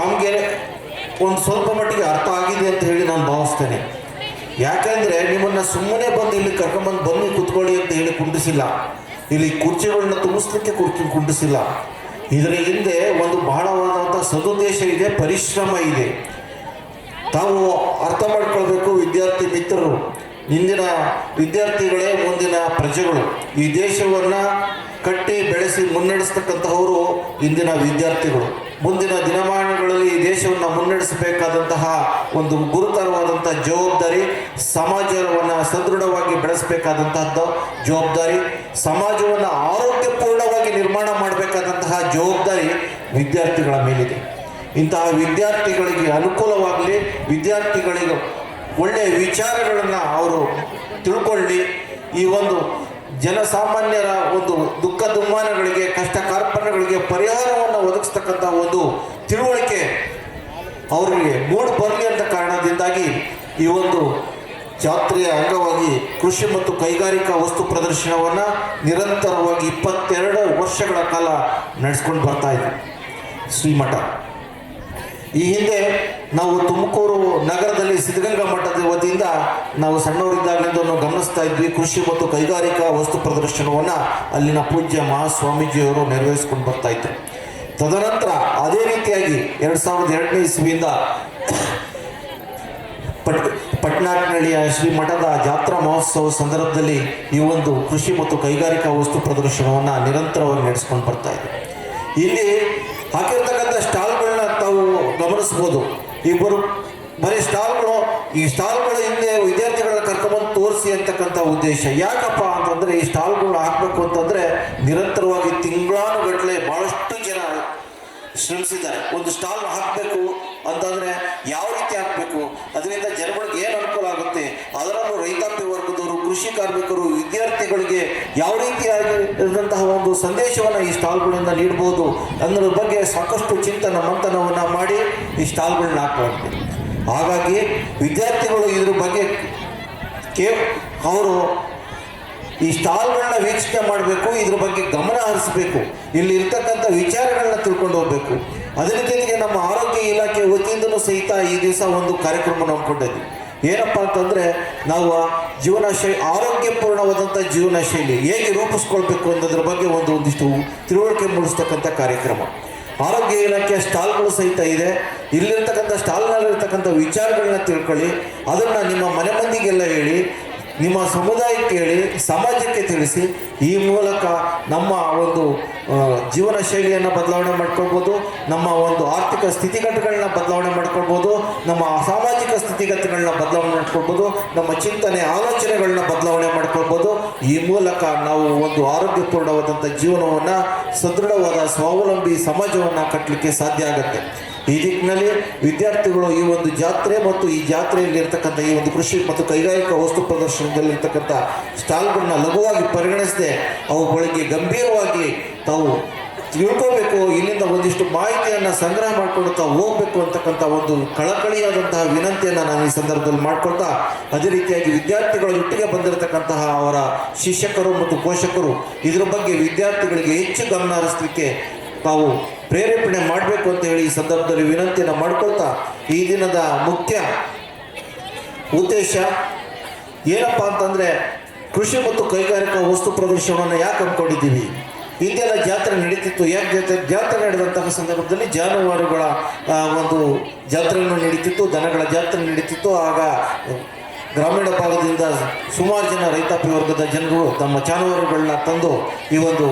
ತಮಗೆ ಒಂದು ಸ್ವಲ್ಪ ಮಟ್ಟಿಗೆ ಅರ್ಥ ಆಗಿದೆ ಅಂತ ಹೇಳಿ ನಾನು ಭಾವಿಸ್ತೇನೆ. ಯಾಕೆಂದರೆ ನಿಮ್ಮನ್ನು ಸುಮ್ಮನೆ ಬಂದು ಇಲ್ಲಿ ಕರ್ಕೊಂಬಂದು ಬನ್ನಿ ಕೂತ್ಕೊಳ್ಳಿ ಅಂತ ಹೇಳಿ ಕುಂಡಿಸಿಲ್ಲ, ಇಲ್ಲಿ ಕುರ್ಚಿಗಳನ್ನ ತುಂಬಿಸ್ಲಿಕ್ಕೆ ಕುಂಡಿಸಿಲ್ಲ. ಇದರ ಹಿಂದೆ ಒಂದು ಬಹಳವಾದಂಥ ಸದುದ್ದೇಶ ಇದೆ, ಪರಿಶ್ರಮ ಇದೆ. ತಾವು ಅರ್ಥ ಮಾಡ್ಕೊಳ್ಬೇಕು ವಿದ್ಯಾರ್ಥಿ ಮಿತ್ರರು, ಇಂದಿನ ವಿದ್ಯಾರ್ಥಿಗಳೇ ಮುಂದಿನ ಪ್ರಜೆಗಳು. ಈ ದೇಶವನ್ನು ಕಟ್ಟಿ ಬೆಳೆಸಿ ಮುನ್ನಡೆಸ್ತಕ್ಕಂತಹವರು ಇಂದಿನ ವಿದ್ಯಾರ್ಥಿಗಳು. ಮುಂದಿನ ದಿನಮಾನಗಳಲ್ಲಿ ಈ ದೇಶವನ್ನು ಮುನ್ನಡೆಸಬೇಕಾದಂತಹ ಒಂದು ಗುರುತರವಾದಂಥ ಜವಾಬ್ದಾರಿ, ಸಮಾಜವನ್ನು ಸದೃಢವಾಗಿ ಬೆಳೆಸಬೇಕಾದಂತಹದ್ದು ಜವಾಬ್ದಾರಿ, ಸಮಾಜವನ್ನು ಆರೋಗ್ಯಪೂರ್ಣವಾಗಿ ನಿರ್ಮಾಣ ಮಾಡಬೇಕಾದಂತಹ ಜವಾಬ್ದಾರಿ ವಿದ್ಯಾರ್ಥಿಗಳ ಮೇಲಿದೆ. ಇಂತಹ ವಿದ್ಯಾರ್ಥಿಗಳಿಗೆ ಅನುಕೂಲವಾಗಲಿ, ವಿದ್ಯಾರ್ಥಿಗಳಿಗೆ ಒಳ್ಳೆಯ ವಿಚಾರಗಳನ್ನು ಅವರು ತಿಳ್ಕೊಳ್ಳಿ, ಈ ಒಂದು ಜನಸಾಮಾನ್ಯರ ಒಂದು ದುಃಖ ದುಮ್ಮಾನಗಳಿಗೆ, ಕಷ್ಟ ಕಾರ್ಪಣ್ಯಗಳಿಗೆ ಪರಿಹಾರವನ್ನು ಒದಗಿಸ್ತಕ್ಕಂಥ ಒಂದು ತಿಳುವಳಿಕೆ ಅವರಿಗೆ ಮೂಡಿ ಬರಲಿ ಅಂತ ಕಾರಣದಿಂದಾಗಿ ಈ ಒಂದು ಜಾತ್ರೆಯ ಅಂಗವಾಗಿ ಕೃಷಿ ಮತ್ತು ಕೈಗಾರಿಕಾ ವಸ್ತು ಪ್ರದರ್ಶನವನ್ನು ನಿರಂತರವಾಗಿ 22 ವರ್ಷಗಳ ಕಾಲ ನಡೆಸ್ಕೊಂಡು ಬರ್ತಾ ಇದೆ ಶ್ರೀಮಠ. ಈ ಹಿಂದೆ ನಾವು ತುಮಕೂರು ನಗರದಲ್ಲಿ ಸಿದ್ಧಗಂಗಾ ಮಠದ ವತಿಯಿಂದ ನಾವು ಸಣ್ಣವರಿದ್ದಾಗಲಿಂದ ಗಮನಿಸ್ತಾ ಇದ್ವಿ. ಕೃಷಿ ಮತ್ತು ಕೈಗಾರಿಕಾ ವಸ್ತು ಪ್ರದರ್ಶನವನ್ನು ಅಲ್ಲಿನ ಪೂಜ್ಯ ಮಹಾಸ್ವಾಮೀಜಿಯವರು ನೆರವೇರಿಸ್ಕೊಂಡು ಬರ್ತಾ ಇದ್ರು. ತದನಂತರ ಅದೇ ರೀತಿಯಾಗಿ 2002ನೇ ಇಸ್ವಿಯಿಂದ ಪಟ್ನಾಕ್ನಳ್ಳಿಯ ಶ್ರೀ ಮಠದ ಜಾತ್ರಾ ಮಹೋತ್ಸವ ಸಂದರ್ಭದಲ್ಲಿ ಈ ಒಂದು ಕೃಷಿ ಮತ್ತು ಕೈಗಾರಿಕಾ ವಸ್ತು ಪ್ರದರ್ಶನವನ್ನು ನಿರಂತರವಾಗಿ ನಡೆಸ್ಕೊಂಡು ಬರ್ತಾ ಇದೆ. ಇಲ್ಲಿ ಹಾಕಿರ್ತಕ್ಕಂಥ ಸ್ಟಾಲ್ಗಳನ್ನ ತಾವು ಗಮನಿಸ್ಬೋದು. ಇಬ್ಬರು ಬರೀ ಸ್ಟಾಲ್ಗಳು, ಈ ಸ್ಟಾಲ್ಗಳ ಹಿಂದೆ ವಿದ್ಯಾರ್ಥಿಗಳನ್ನ ಕರ್ಕೊಂಬಂದು ತೋರಿಸಿ ಅಂತಕ್ಕಂಥ ಉದ್ದೇಶ ಯಾಕಪ್ಪ ಅಂತಂದರೆ, ಈ ಸ್ಟಾಲ್ಗಳನ್ನ ಹಾಕಬೇಕು ಅಂತಂದರೆ ನಿರಂತರವಾಗಿ ತಿಂಗಳಾನುಗಟ್ಟಲೆ ಭಾಳಷ್ಟು ಜನ ಶ್ರಮಿಸಿದ್ದಾರೆ. ಒಂದು ಸ್ಟಾಲ್ ಹಾಕಬೇಕು ಅಂತಂದರೆ ಯಾವ ರೀತಿ ಹಾಕಬೇಕು, ಅದರಿಂದ ಜನಗಳಿಗೆ ಏನು ಅನುಕೂಲ ಆಗುತ್ತೆ, ಅದರಲ್ಲೂ ರೈತಾಪಿ ವರ್ಗದವರು, ಕೃಷಿ ಕಾರ್ಮಿಕರು, ವಿದ್ಯಾರ್ಥಿಗಳಿಗೆ ಯಾವ ರೀತಿಯಾಗಿರುವಂತಹ ಒಂದು ಸಂದೇಶವನ್ನು ಈ ಸ್ಟಾಲ್ಗಳಿಂದ ನೀಡ್ಬೋದು ಅನ್ನೋದ್ರ ಬಗ್ಗೆ ಸಾಕಷ್ಟು ಮಂಥನವನ್ನು ಮಾಡಿ ಈ ಸ್ಟಾಲ್ಗಳನ್ನ ಹಾಕಲಾಗುತ್ತೆ. ಹಾಗಾಗಿ ವಿದ್ಯಾರ್ಥಿಗಳು ಇದ್ರ ಬಗ್ಗೆ ಅವರು ಈ ಸ್ಟಾಲ್ಗಳನ್ನ ವೀಕ್ಷಣೆ ಮಾಡಬೇಕು, ಇದ್ರ ಬಗ್ಗೆ ಗಮನ ಹರಿಸಬೇಕು, ಇಲ್ಲಿ ಇರ್ತಕ್ಕಂಥ ವಿಚಾರಗಳನ್ನ ತಿಳ್ಕೊಂಡು ಹೋಗ್ಬೇಕು. ಅದರ ಜೊತೆಗೆ ನಮ್ಮ ಆರೋಗ್ಯ ಇಲಾಖೆ ವತಿಯಿಂದಲೂ ಸಹಿತ ಈ ದಿವಸ ಒಂದು ಕಾರ್ಯಕ್ರಮ ನಂಬ್ಕೊಂಡಿದ್ವಿ. ಏನಪ್ಪ ಅಂತಂದರೆ, ನಾವು ಜೀವನ ಶೈಲಿ, ಆರೋಗ್ಯಪೂರ್ಣವಾದಂಥ ಜೀವನ ಶೈಲಿ ಹೇಗೆ ರೂಪಿಸ್ಕೊಳ್ಬೇಕು ಅನ್ನೋದ್ರ ಬಗ್ಗೆ ಒಂದಿಷ್ಟು ತಿಳುವಳಿಕೆ ಮೂಡಿಸ್ತಕ್ಕಂಥ ಕಾರ್ಯಕ್ರಮ. ಆರೋಗ್ಯ ಇಲಾಖೆಯ ಸ್ಟಾಲ್ಗಳು ಸಹಿತ ಇದೆ. ಇಲ್ಲಿರ್ತಕ್ಕಂಥ ಸ್ಟಾಲ್ನಲ್ಲಿರ್ತಕ್ಕಂಥ ವಿಚಾರಗಳನ್ನ ತಿಳ್ಕೊಳ್ಳಿ, ಅದನ್ನು ನಿಮ್ಮ ಮನೆ ಮಂದಿಗೆಲ್ಲ ಹೇಳಿ, ನಿಮ್ಮ ಸಮುದಾಯಕ್ಕೆ ಹೇಳಿ, ಸಮಾಜಕ್ಕೆ ತಿಳಿಸಿ. ಈ ಮೂಲಕ ನಮ್ಮ ಒಂದು ಜೀವನ ಶೈಲಿಯನ್ನು ಬದಲಾವಣೆ ಮಾಡ್ಕೊಳ್ಬೋದು, ನಮ್ಮ ಒಂದು ಆರ್ಥಿಕ ಸ್ಥಿತಿಗತಿಗಳನ್ನ ಬದಲಾವಣೆ ಮಾಡ್ಕೊಳ್ಬೋದು, ನಮ್ಮ ಸಾಮಾಜಿಕ ಸ್ಥಿತಿಗತಿಗಳನ್ನ ಬದಲಾವಣೆ ಮಾಡ್ಕೊಳ್ಬೋದು, ನಮ್ಮ ಚಿಂತನೆ ಆಲೋಚನೆಗಳನ್ನ ಬದಲಾವಣೆ ಮಾಡ್ಕೊಳ್ಬೋದು. ಈ ಮೂಲಕ ನಾವು ಒಂದು ಆರೋಗ್ಯಪೂರ್ಣವಾದಂಥ ಜೀವನವನ್ನು, ಸದೃಢವಾದ ಸ್ವಾವಲಂಬಿ ಸಮಾಜವನ್ನು ಕಟ್ಟಲಿಕ್ಕೆ ಸಾಧ್ಯ ಆಗುತ್ತೆ. ಈ ದಿಕ್ಕಿನಲ್ಲಿ ವಿದ್ಯಾರ್ಥಿಗಳು ಈ ಒಂದು ಜಾತ್ರೆ ಮತ್ತು ಈ ಜಾತ್ರೆಯಲ್ಲಿ ಇರ್ತಕ್ಕಂಥ ಈ ಒಂದು ಕೃಷಿ ಮತ್ತು ಕೈಗಾರಿಕಾ ವಸ್ತು ಪ್ರದರ್ಶನದಲ್ಲಿರ್ತಕ್ಕಂಥ ಸ್ಟಾಲ್ಗಳನ್ನ ಲಘುವಾಗಿ ಪರಿಗಣಿಸದೆ ಅವುಗಳಿಗೆ ಗಂಭೀರವಾಗಿ ತಾವು ತಿಳ್ಕೋಬೇಕು, ಇಲ್ಲಿಂದ ಒಂದಿಷ್ಟು ಮಾಹಿತಿಯನ್ನು ಸಂಗ್ರಹ ಮಾಡಿಕೊಂಡು ತಾವು ಹೋಗಬೇಕು ಅಂತಕ್ಕಂಥ ಒಂದು ಕಳಕಳಿಯಾದಂತಹ ವಿನಂತಿಯನ್ನು ನಾನು ಈ ಸಂದರ್ಭದಲ್ಲಿ ಮಾಡ್ಕೊಳ್ತಾ, ಅದೇ ರೀತಿಯಾಗಿ ವಿದ್ಯಾರ್ಥಿಗಳ ಒಟ್ಟಿಗೆ ಬಂದಿರತಕ್ಕಂತಹ ಅವರ ಶಿಕ್ಷಕರು ಮತ್ತು ಪೋಷಕರು ಇದ್ರ ಬಗ್ಗೆ ವಿದ್ಯಾರ್ಥಿಗಳಿಗೆ ಹೆಚ್ಚು ಗಮನ ಹರಿಸಲಿಕ್ಕೆ ತಾವು ಪ್ರೇರೇಪಣೆ ಮಾಡಬೇಕು ಅಂತ ಹೇಳಿ ಈ ಸಂದರ್ಭದಲ್ಲಿ ವಿನಂತಿಯನ್ನು ಮಾಡ್ಕೊಳ್ತಾ, ಈ ದಿನದ ಮುಖ್ಯ ಉದ್ದೇಶ ಏನಪ್ಪ ಅಂತಂದರೆ, ಕೃಷಿ ಮತ್ತು ಕೈಗಾರಿಕಾ ವಸ್ತು ಪ್ರದರ್ಶನವನ್ನು ಯಾಕೆ ಹಮ್ಮಿಕೊಂಡಿದ್ದೀವಿ? ಹಿಂದೆಲ್ಲ ಜಾತ್ರೆ ನಡೀತಿತ್ತು. ಯಾಕೆ ಜಾತ್ರೆ ನಡೆದಂತಹ ಸಂದರ್ಭದಲ್ಲಿ ಜಾನುವಾರುಗಳ ಒಂದು ಜಾತ್ರೆಯನ್ನು ನಡೀತಿತ್ತು, ದನಗಳ ಜಾತ್ರೆ ನಡೀತಿತ್ತು. ಆಗ ಗ್ರಾಮೀಣ ಭಾಗದಿಂದ ಸುಮಾರು ಜನ ರೈತಾಪಿ ವರ್ಗದ ಜನರು ತಮ್ಮ ಜಾನುವಾರುಗಳನ್ನ ತಂದು ಈ ಒಂದು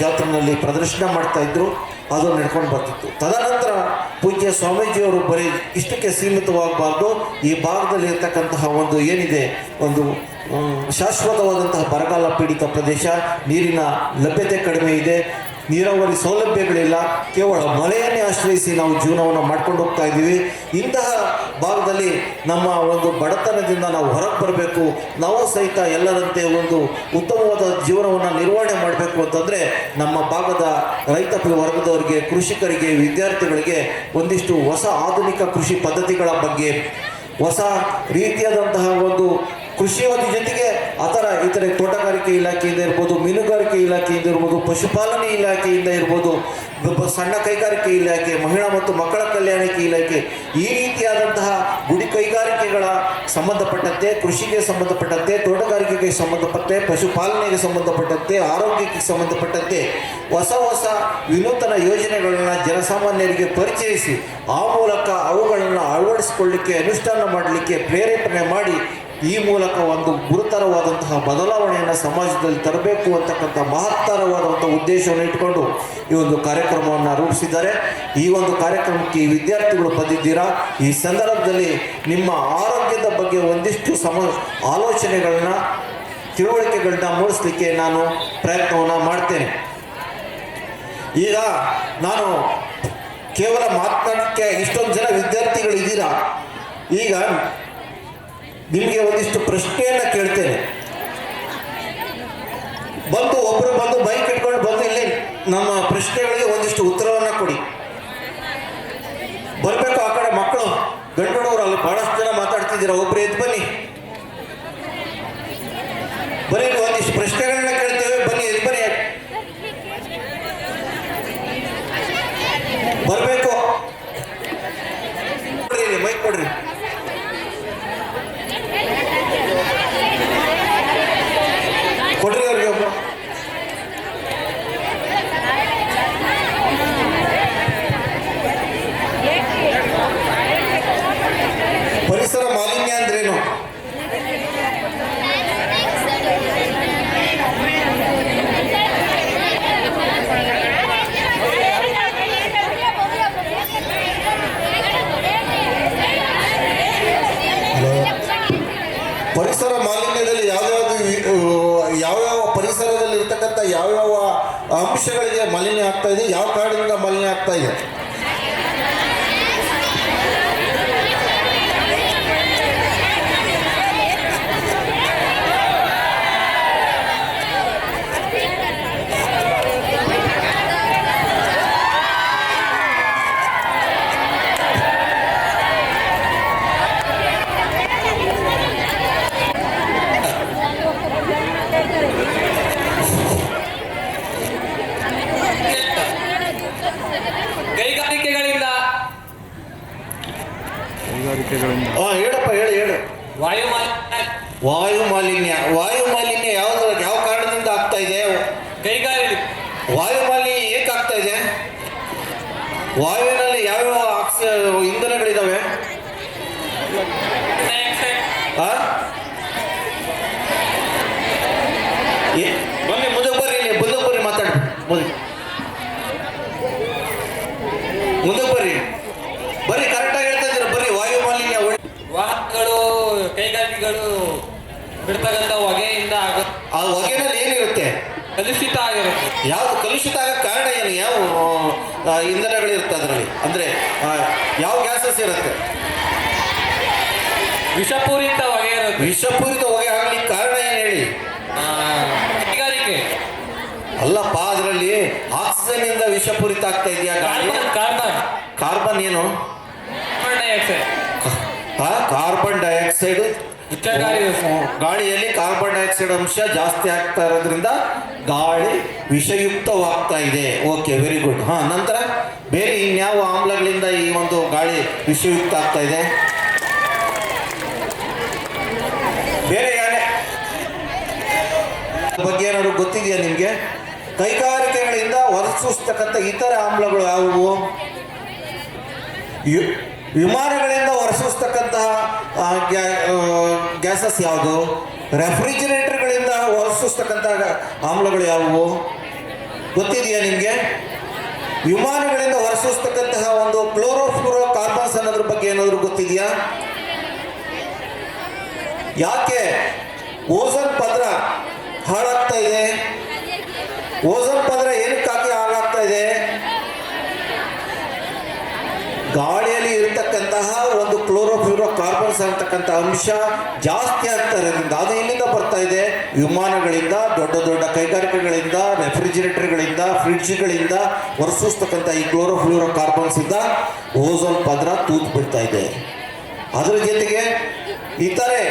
ಜಾತ್ರೆಯಲ್ಲಿ ಪ್ರದರ್ಶನ ಮಾಡ್ತಾಯಿದ್ರು. ಅದು ನಡ್ಕೊಂಡು ಬರ್ತಿತ್ತು. ತದನಂತರ ಪೂಜ್ಯ ಸ್ವಾಮೀಜಿಯವರು ಬರೀ ಇಷ್ಟಕ್ಕೆ ಸೀಮಿತವಾಗಬಾರ್ದು, ಈ ಭಾಗದಲ್ಲಿ ಇರ್ತಕ್ಕಂತಹ ಒಂದು ಏನಿದೆ, ಒಂದು ಶಾಶ್ವತವಾದಂತಹ ಬರಗಾಲ ಪೀಡಿತ ಪ್ರದೇಶ, ನೀರಿನ ಲಭ್ಯತೆ ಕಡಿಮೆ ಇದೆ, ನೀರಾವರಿ ಸೌಲಭ್ಯಗಳಿಲ್ಲ, ಕೇವಲ ಮಳೆಯನ್ನೇ ಆಶ್ರಯಿಸಿ ನಾವು ಜೀವನವನ್ನು ಮಾಡ್ಕೊಂಡು ಹೋಗ್ತಾ ಇದ್ದೀವಿ. ಇಂತಹ ಭಾಗದಲ್ಲಿ ನಮ್ಮ ಒಂದು ಬಡತನದಿಂದ ನಾವು ಹೊರಗೆ ಬರಬೇಕು, ನಾವು ಸಹಿತ ಎಲ್ಲರಂತೆ ಒಂದು ಉತ್ತಮವಾದ ಜೀವನವನ್ನು ನಿರ್ವಹಣೆ ಮಾಡಬೇಕು ಅಂತಂದರೆ ನಮ್ಮ ಭಾಗದ ರೈತಾಪಿ ವರ್ಗದವರಿಗೆ, ಕೃಷಿಕರಿಗೆ, ವಿದ್ಯಾರ್ಥಿಗಳಿಗೆ ಒಂದಿಷ್ಟು ಹೊಸ ಆಧುನಿಕ ಕೃಷಿ ಪದ್ಧತಿಗಳ ಬಗ್ಗೆ, ಹೊಸ ರೀತಿಯಾದಂತಹ ಒಂದು ಕೃಷಿಯ ಜೊತೆಗೆ ಇತರೆ ತೋಟಗಾರಿಕೆ ಇಲಾಖೆಯಿಂದ ಇರ್ಬೋದು, ಮೀನುಗಾರಿಕೆ ಇಲಾಖೆಯಿಂದ ಇರ್ಬೋದು, ಪಶುಪಾಲನೆ ಇಲಾಖೆಯಿಂದ ಇರ್ಬೋದು, ಸಣ್ಣ ಕೈಗಾರಿಕೆ ಇಲಾಖೆ, ಮಹಿಳಾ ಮತ್ತು ಮಕ್ಕಳ ಕಲ್ಯಾಣ ಇಲಾಖೆ, ಈ ರೀತಿಯಾದಂತಹ ಗುಡಿ ಕೈಗಾರಿಕೆಗಳ ಸಂಬಂಧಪಟ್ಟಂತೆ, ಕೃಷಿಗೆ ಸಂಬಂಧಪಟ್ಟಂತೆ, ತೋಟಗಾರಿಕೆಗೆ ಸಂಬಂಧಪಟ್ಟಂತೆ, ಪಶುಪಾಲನೆಗೆ ಸಂಬಂಧಪಟ್ಟಂತೆ, ಆರೋಗ್ಯಕ್ಕೆ ಸಂಬಂಧಪಟ್ಟಂತೆ ಹೊಸ ಹೊಸ ವಿನೂತನ ಯೋಜನೆಗಳನ್ನು ಜನಸಾಮಾನ್ಯರಿಗೆ ಪರಿಚಯಿಸಿ ಆ ಮೂಲಕ ಅವುಗಳನ್ನು ಅಳವಡಿಸಿಕೊಳ್ಳಲಿಕ್ಕೆ, ಅನುಷ್ಠಾನ ಮಾಡಲಿಕ್ಕೆ ಪ್ರೇರೇಪಣೆ ಮಾಡಿ ಈ ಮೂಲಕ ಒಂದು ಗುರುತರವಾದಂತಹ ಬದಲಾವಣೆಯನ್ನು ಸಮಾಜದಲ್ಲಿ ತರಬೇಕು ಅಂತಕ್ಕಂಥ ಮಹತ್ತರವಾದಂಥ ಉದ್ದೇಶವನ್ನು ಇಟ್ಕೊಂಡು ಈ ಒಂದು ಕಾರ್ಯಕ್ರಮವನ್ನು ರೂಪಿಸಿದ್ದಾರೆ. ಈ ಒಂದು ಕಾರ್ಯಕ್ರಮಕ್ಕೆ ಈ ವಿದ್ಯಾರ್ಥಿಗಳು ಬಂದಿದ್ದೀರಾ. ಈ ಸಂದರ್ಭದಲ್ಲಿ ನಿಮ್ಮ ಆರೋಗ್ಯದ ಬಗ್ಗೆ ಒಂದಿಷ್ಟು ಆಲೋಚನೆಗಳನ್ನ, ತಿಳುವಳಿಕೆಗಳನ್ನ ಮೂಡಿಸಲಿಕ್ಕೆ ನಾನು ಪ್ರಯತ್ನವನ್ನು ಮಾಡ್ತೇನೆ. ಈಗ ನಾನು ಕೇವಲ ಮಾತನಾಡಲಿಕ್ಕೆ ಇಷ್ಟೊಂದು ಜನ ವಿದ್ಯಾರ್ಥಿಗಳಿದ್ದೀರಾ. ಈಗ ನಿಮಗೆ ಒಂದಿಷ್ಟು ಪ್ರಶ್ನೆಯನ್ನು ಕೇಳ್ತೇನೆ. ಒಬ್ಬರು ಬಂದು ಬೈಕ್ ಇಟ್ಕೊಂಡು ಬಂದು ಇಲ್ಲಿ ನಮ್ಮ ಪ್ರಶ್ನೆಗಳಿಗೆ ಒಂದಿಷ್ಟು ಉತ್ತರವನ್ನು ಕೊಡಿ. ಬರಬೇಕು ಆ ಕಡೆ ಮಕ್ಕಳು, ಗಂಡನವರು ಅಲ್ಲಿ ಬಹಳಷ್ಟು ಜನ ಮಾತಾಡ್ತಿದ್ದೀರಾ, ಒಬ್ರು ಎದ್ದು ಬನ್ನಿ. ಬರೀ ಒಂದಿಷ್ಟು ಪ್ರಶ್ನೆಗಳನ್ನ ಕೇಳ್ತೇವೆ, ಬನ್ನಿ ಎದ್ದು ಬನ್ನಿ. ಬರಬೇಕು, ಮೈಕ್ ಕೊಡ್ರಿ. ಕೊಡ್ರಿ ಅವ್ರಿಗೆ ಒಬ್ಬ. ಪರಿಸರ ಮಾಲಿನ್ಯ ಅಂದ್ರೇನು? ಪರಿಸರ ಮಾಲಿನ್ಯದಲ್ಲಿ ಯಾವ್ಯಾವ ಪರಿಸರದಲ್ಲಿ ಇರ್ತಕ್ಕಂಥ ಯಾವ್ಯಾವ ಅಂಶಗಳಿಗೆ ಮಾಲಿನ್ಯ ಆಗ್ತಾ ಇದೆ, ಯಾವ ಕಾರಣದಿಂದ ಮಾಲಿನ್ಯ ಆಗ್ತಾ ಇದೆ? ಹೇಳಪ್ಪ, ಹೇಳು. ವಾಯು ಮಾಲಿನ್ಯ ಯಾವ ಕಾರಣದಿಂದ ಆಗ್ತಾ ಇದೆ?
ಕೈಗಾರಿಕೆ
ವಾಯು ಮಾಲಿನ್ಯ ಏಕೆ ಆಗ್ತಾ ಇದೆ? ವಾಯುವಿನಲ್ಲಿ ಯಾವ್ಯಾವ ಇಂಧನಗಳಿದಾವೆ? ಆ? ಬನ್ನಿ ಮುಂದಕ್ಕೆ ಬರ್ರಿ, ಇಲ್ಲಿ ಮುಂದಕ್ಕೆ ಬರ್ರಿ, ಮಾತಾಡಿ ಮುಂದಕ್ಕೆ ಬರ್ರಿ, ಬರ್ರಿ, ಕರೆಕ್ಟಾಗಿ ಹೇಳ್ತಾ ಇದ್ದೀರ, ಬರ್ರಿ. ವಾಯು ಮಾಲಿನ್ಯ
ವಾಹನಗಳು, ಕೈಗಾರಿಕೆಗಳು ಬಿಡ್ತಕ್ಕಂಥ ಹೊಗೆಯಿಂದ
ಆ ಹೊಗೆನಲ್ಲಿ ಏನಿರುತ್ತೆ?
ಕಲುಷಿತ ಆಗಿರುತ್ತೆ.
ಯಾವುದು ಕಲುಷಿತ ಆಗಕ್ಕೆ ಕಾರಣ ಏನು? ಯಾವ ಇಂಧನಗಳಿರುತ್ತೆ ಅದರಲ್ಲಿ? ಅಂದರೆ ಯಾವ ಗ್ಯಾಸಸ್ ಇರುತ್ತೆ?
ವಿಷಪೂರಿತ ಹೊಗೆ ಇರುತ್ತೆ.
ವಿಷಪೂರಿತ ಹೊಗೆ ಆಗ್ಲಿಕ್ಕೆ ಕಾರಣ ಏನು ಹೇಳಿ?
ಕೈಗಾರಿಕೆ.
ಅಲ್ಲಪ್ಪ, ಅದರಲ್ಲಿ ಆಕ್ಸಿಜನ್ ಇಂದ ವಿಷಪೂರಿತ ಆಗ್ತಾ ಇದೆಯಾ ಗಾಳಿ?
ಕಾರ್ಬನ್
ಕಾರ್ಬನ್ ಏನು?
ಡೈಆಕ್ಸೈಡ್.
ಕಾರ್ಬನ್ ಡೈಆಕ್ಸೈಡ್ ಗಾಳಿಯಲ್ಲಿ ಕಾರ್ಬನ್ ಡೈಆಕ್ಸೈಡ್ ಅಂಶ ಜಾಸ್ತಿ ಆಗ್ತಾ ಇರೋದ್ರಿಂದ ಗಾಳಿ ವಿಷಯುಕ್ತವಾಗ್ತಾ ಇದೆ. Okay, very good. ನಂತರ ಬೇರೆ ಇನ್ಯಾವ ಆಮ್ಲಗಳಿಂದ ಈ ಒಂದು ಗಾಳಿ ವಿಷಯುಕ್ತ ಆಗ್ತಾ ಇದೆ? ಬೇರೆ ಯಾರೇ ಬಗ್ಗೆ ಏನಾದ್ರು ಗೊತ್ತಿದೆಯಾ ನಿಮಗೆ? ಕೈಗಾರಿಕೆಗಳಿಂದ ಹೊರಸೂಸ್ತಕ್ಕಂಥ ಇತರ ಆಮ್ಲಗಳು ಯಾವುವು? ವಿಮಾನಗಳಿಂದ ಹೊರಸೂಸ್ತಕ್ಕಂತಹ ಗ್ಯಾಸಸ್ ಯಾವುದು? ರೆಫ್ರಿಜಿರೇಟರ್ಗಳಿಂದ ಹೊರಸೂಸ್ತಕ್ಕಂತಹ ಆಮ್ಲಗಳು ಯಾವುವು? ಗೊತ್ತಿದೆಯಾ ನಿಮಗೆ? ವಿಮಾನಗಳಿಂದ ಹೊರಸೂಸ್ತಕ್ಕಂತಹ ಒಂದು ಕ್ಲೋರೋಫ್ಲೋರೋ ಕಾರ್ಬನ್ಸ್ ಅನ್ನೋದ್ರ ಬಗ್ಗೆ ಏನಾದರೂ ಗೊತ್ತಿದೆಯಾ? ಯಾಕೆ ಓಝೋನ್ ಪದರ ಹಾಳಾಗ್ತಾ ಇದೆ? ಓಝೋನ್ ಪದರ ಏನಕ್ಕಾಗಿ ಹಾಳಾಗ್ತಾ ಇದೆ? ಗಾಳಿಯಲ್ಲಿ ಇರತಕ್ಕಂತಹ ಒಂದು ಕ್ಲೋರೋಫ್ಲೋರೋ ಕಾರ್ಬನ್ಸ್ ಅಂತಕ್ಕಂಥ ಅಂಶ ಜಾಸ್ತಿ ಆಗ್ತಾ ಇರೋದ್ರಿಂದ. ಅದು ಎಲ್ಲಿಂದ ಬರ್ತಾ ಇದೆ? ವಿಮಾನಗಳಿಂದ, ದೊಡ್ಡ ದೊಡ್ಡ ಕೈಗಾರಿಕೆಗಳಿಂದ, ರೆಫ್ರಿಜಿರೇಟರ್ಗಳಿಂದ, ಫ್ರಿಡ್ಜ್ಗಳಿಂದ ಹೊರಸೂಸ್ತಕ್ಕಂಥ ಈ ಕ್ಲೋರೋಫ್ಲೋರೋ ಕಾರ್ಬನ್ಸ್ ಇಂದ ಓಝೋನ್ ಪದರ ತೂತು ಬಿಡ್ತಾ ಇದೆ. ಅದರ ಜೊತೆಗೆ ಇತರೆ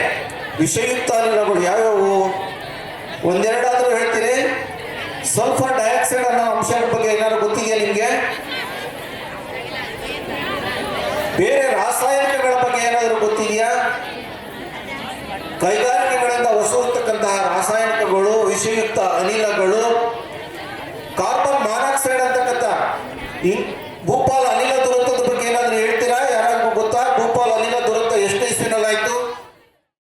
ವಿಷಯುಕ್ತ ಅನಿಲಗಳು ಯಾವ್ಯಾವು? ಒಂದೆರಡಾದರೂ ಹೇಳ್ತೀನಿ. ಸಲ್ಫರ್ ಡೈಆಕ್ಸೈಡ್ ಅನ್ನೋ ಅಂಶದ ಬಗ್ಗೆ ಏನಾದ್ರು ಗೊತ್ತಿದೆಯಾ ನಿಮಗೆ? ಬೇರೆ ರಾಸಾಯನಿಕಗಳ ಬಗ್ಗೆ ಏನಾದರೂ ಗೊತ್ತಿದೆಯಾ? ಕೈಗಾರಿಕೆಗಳಿಂದ ಹೊಸತಕ್ಕಂತಹ ರಾಸಾಯನಿಕಗಳು, ವಿಷಯುಕ್ತ ಅನಿಲಗಳು, ಕಾರ್ಬನ್ ಮಾನಾಕ್ಸೈಡ್ ಅಂತಕ್ಕಂಥ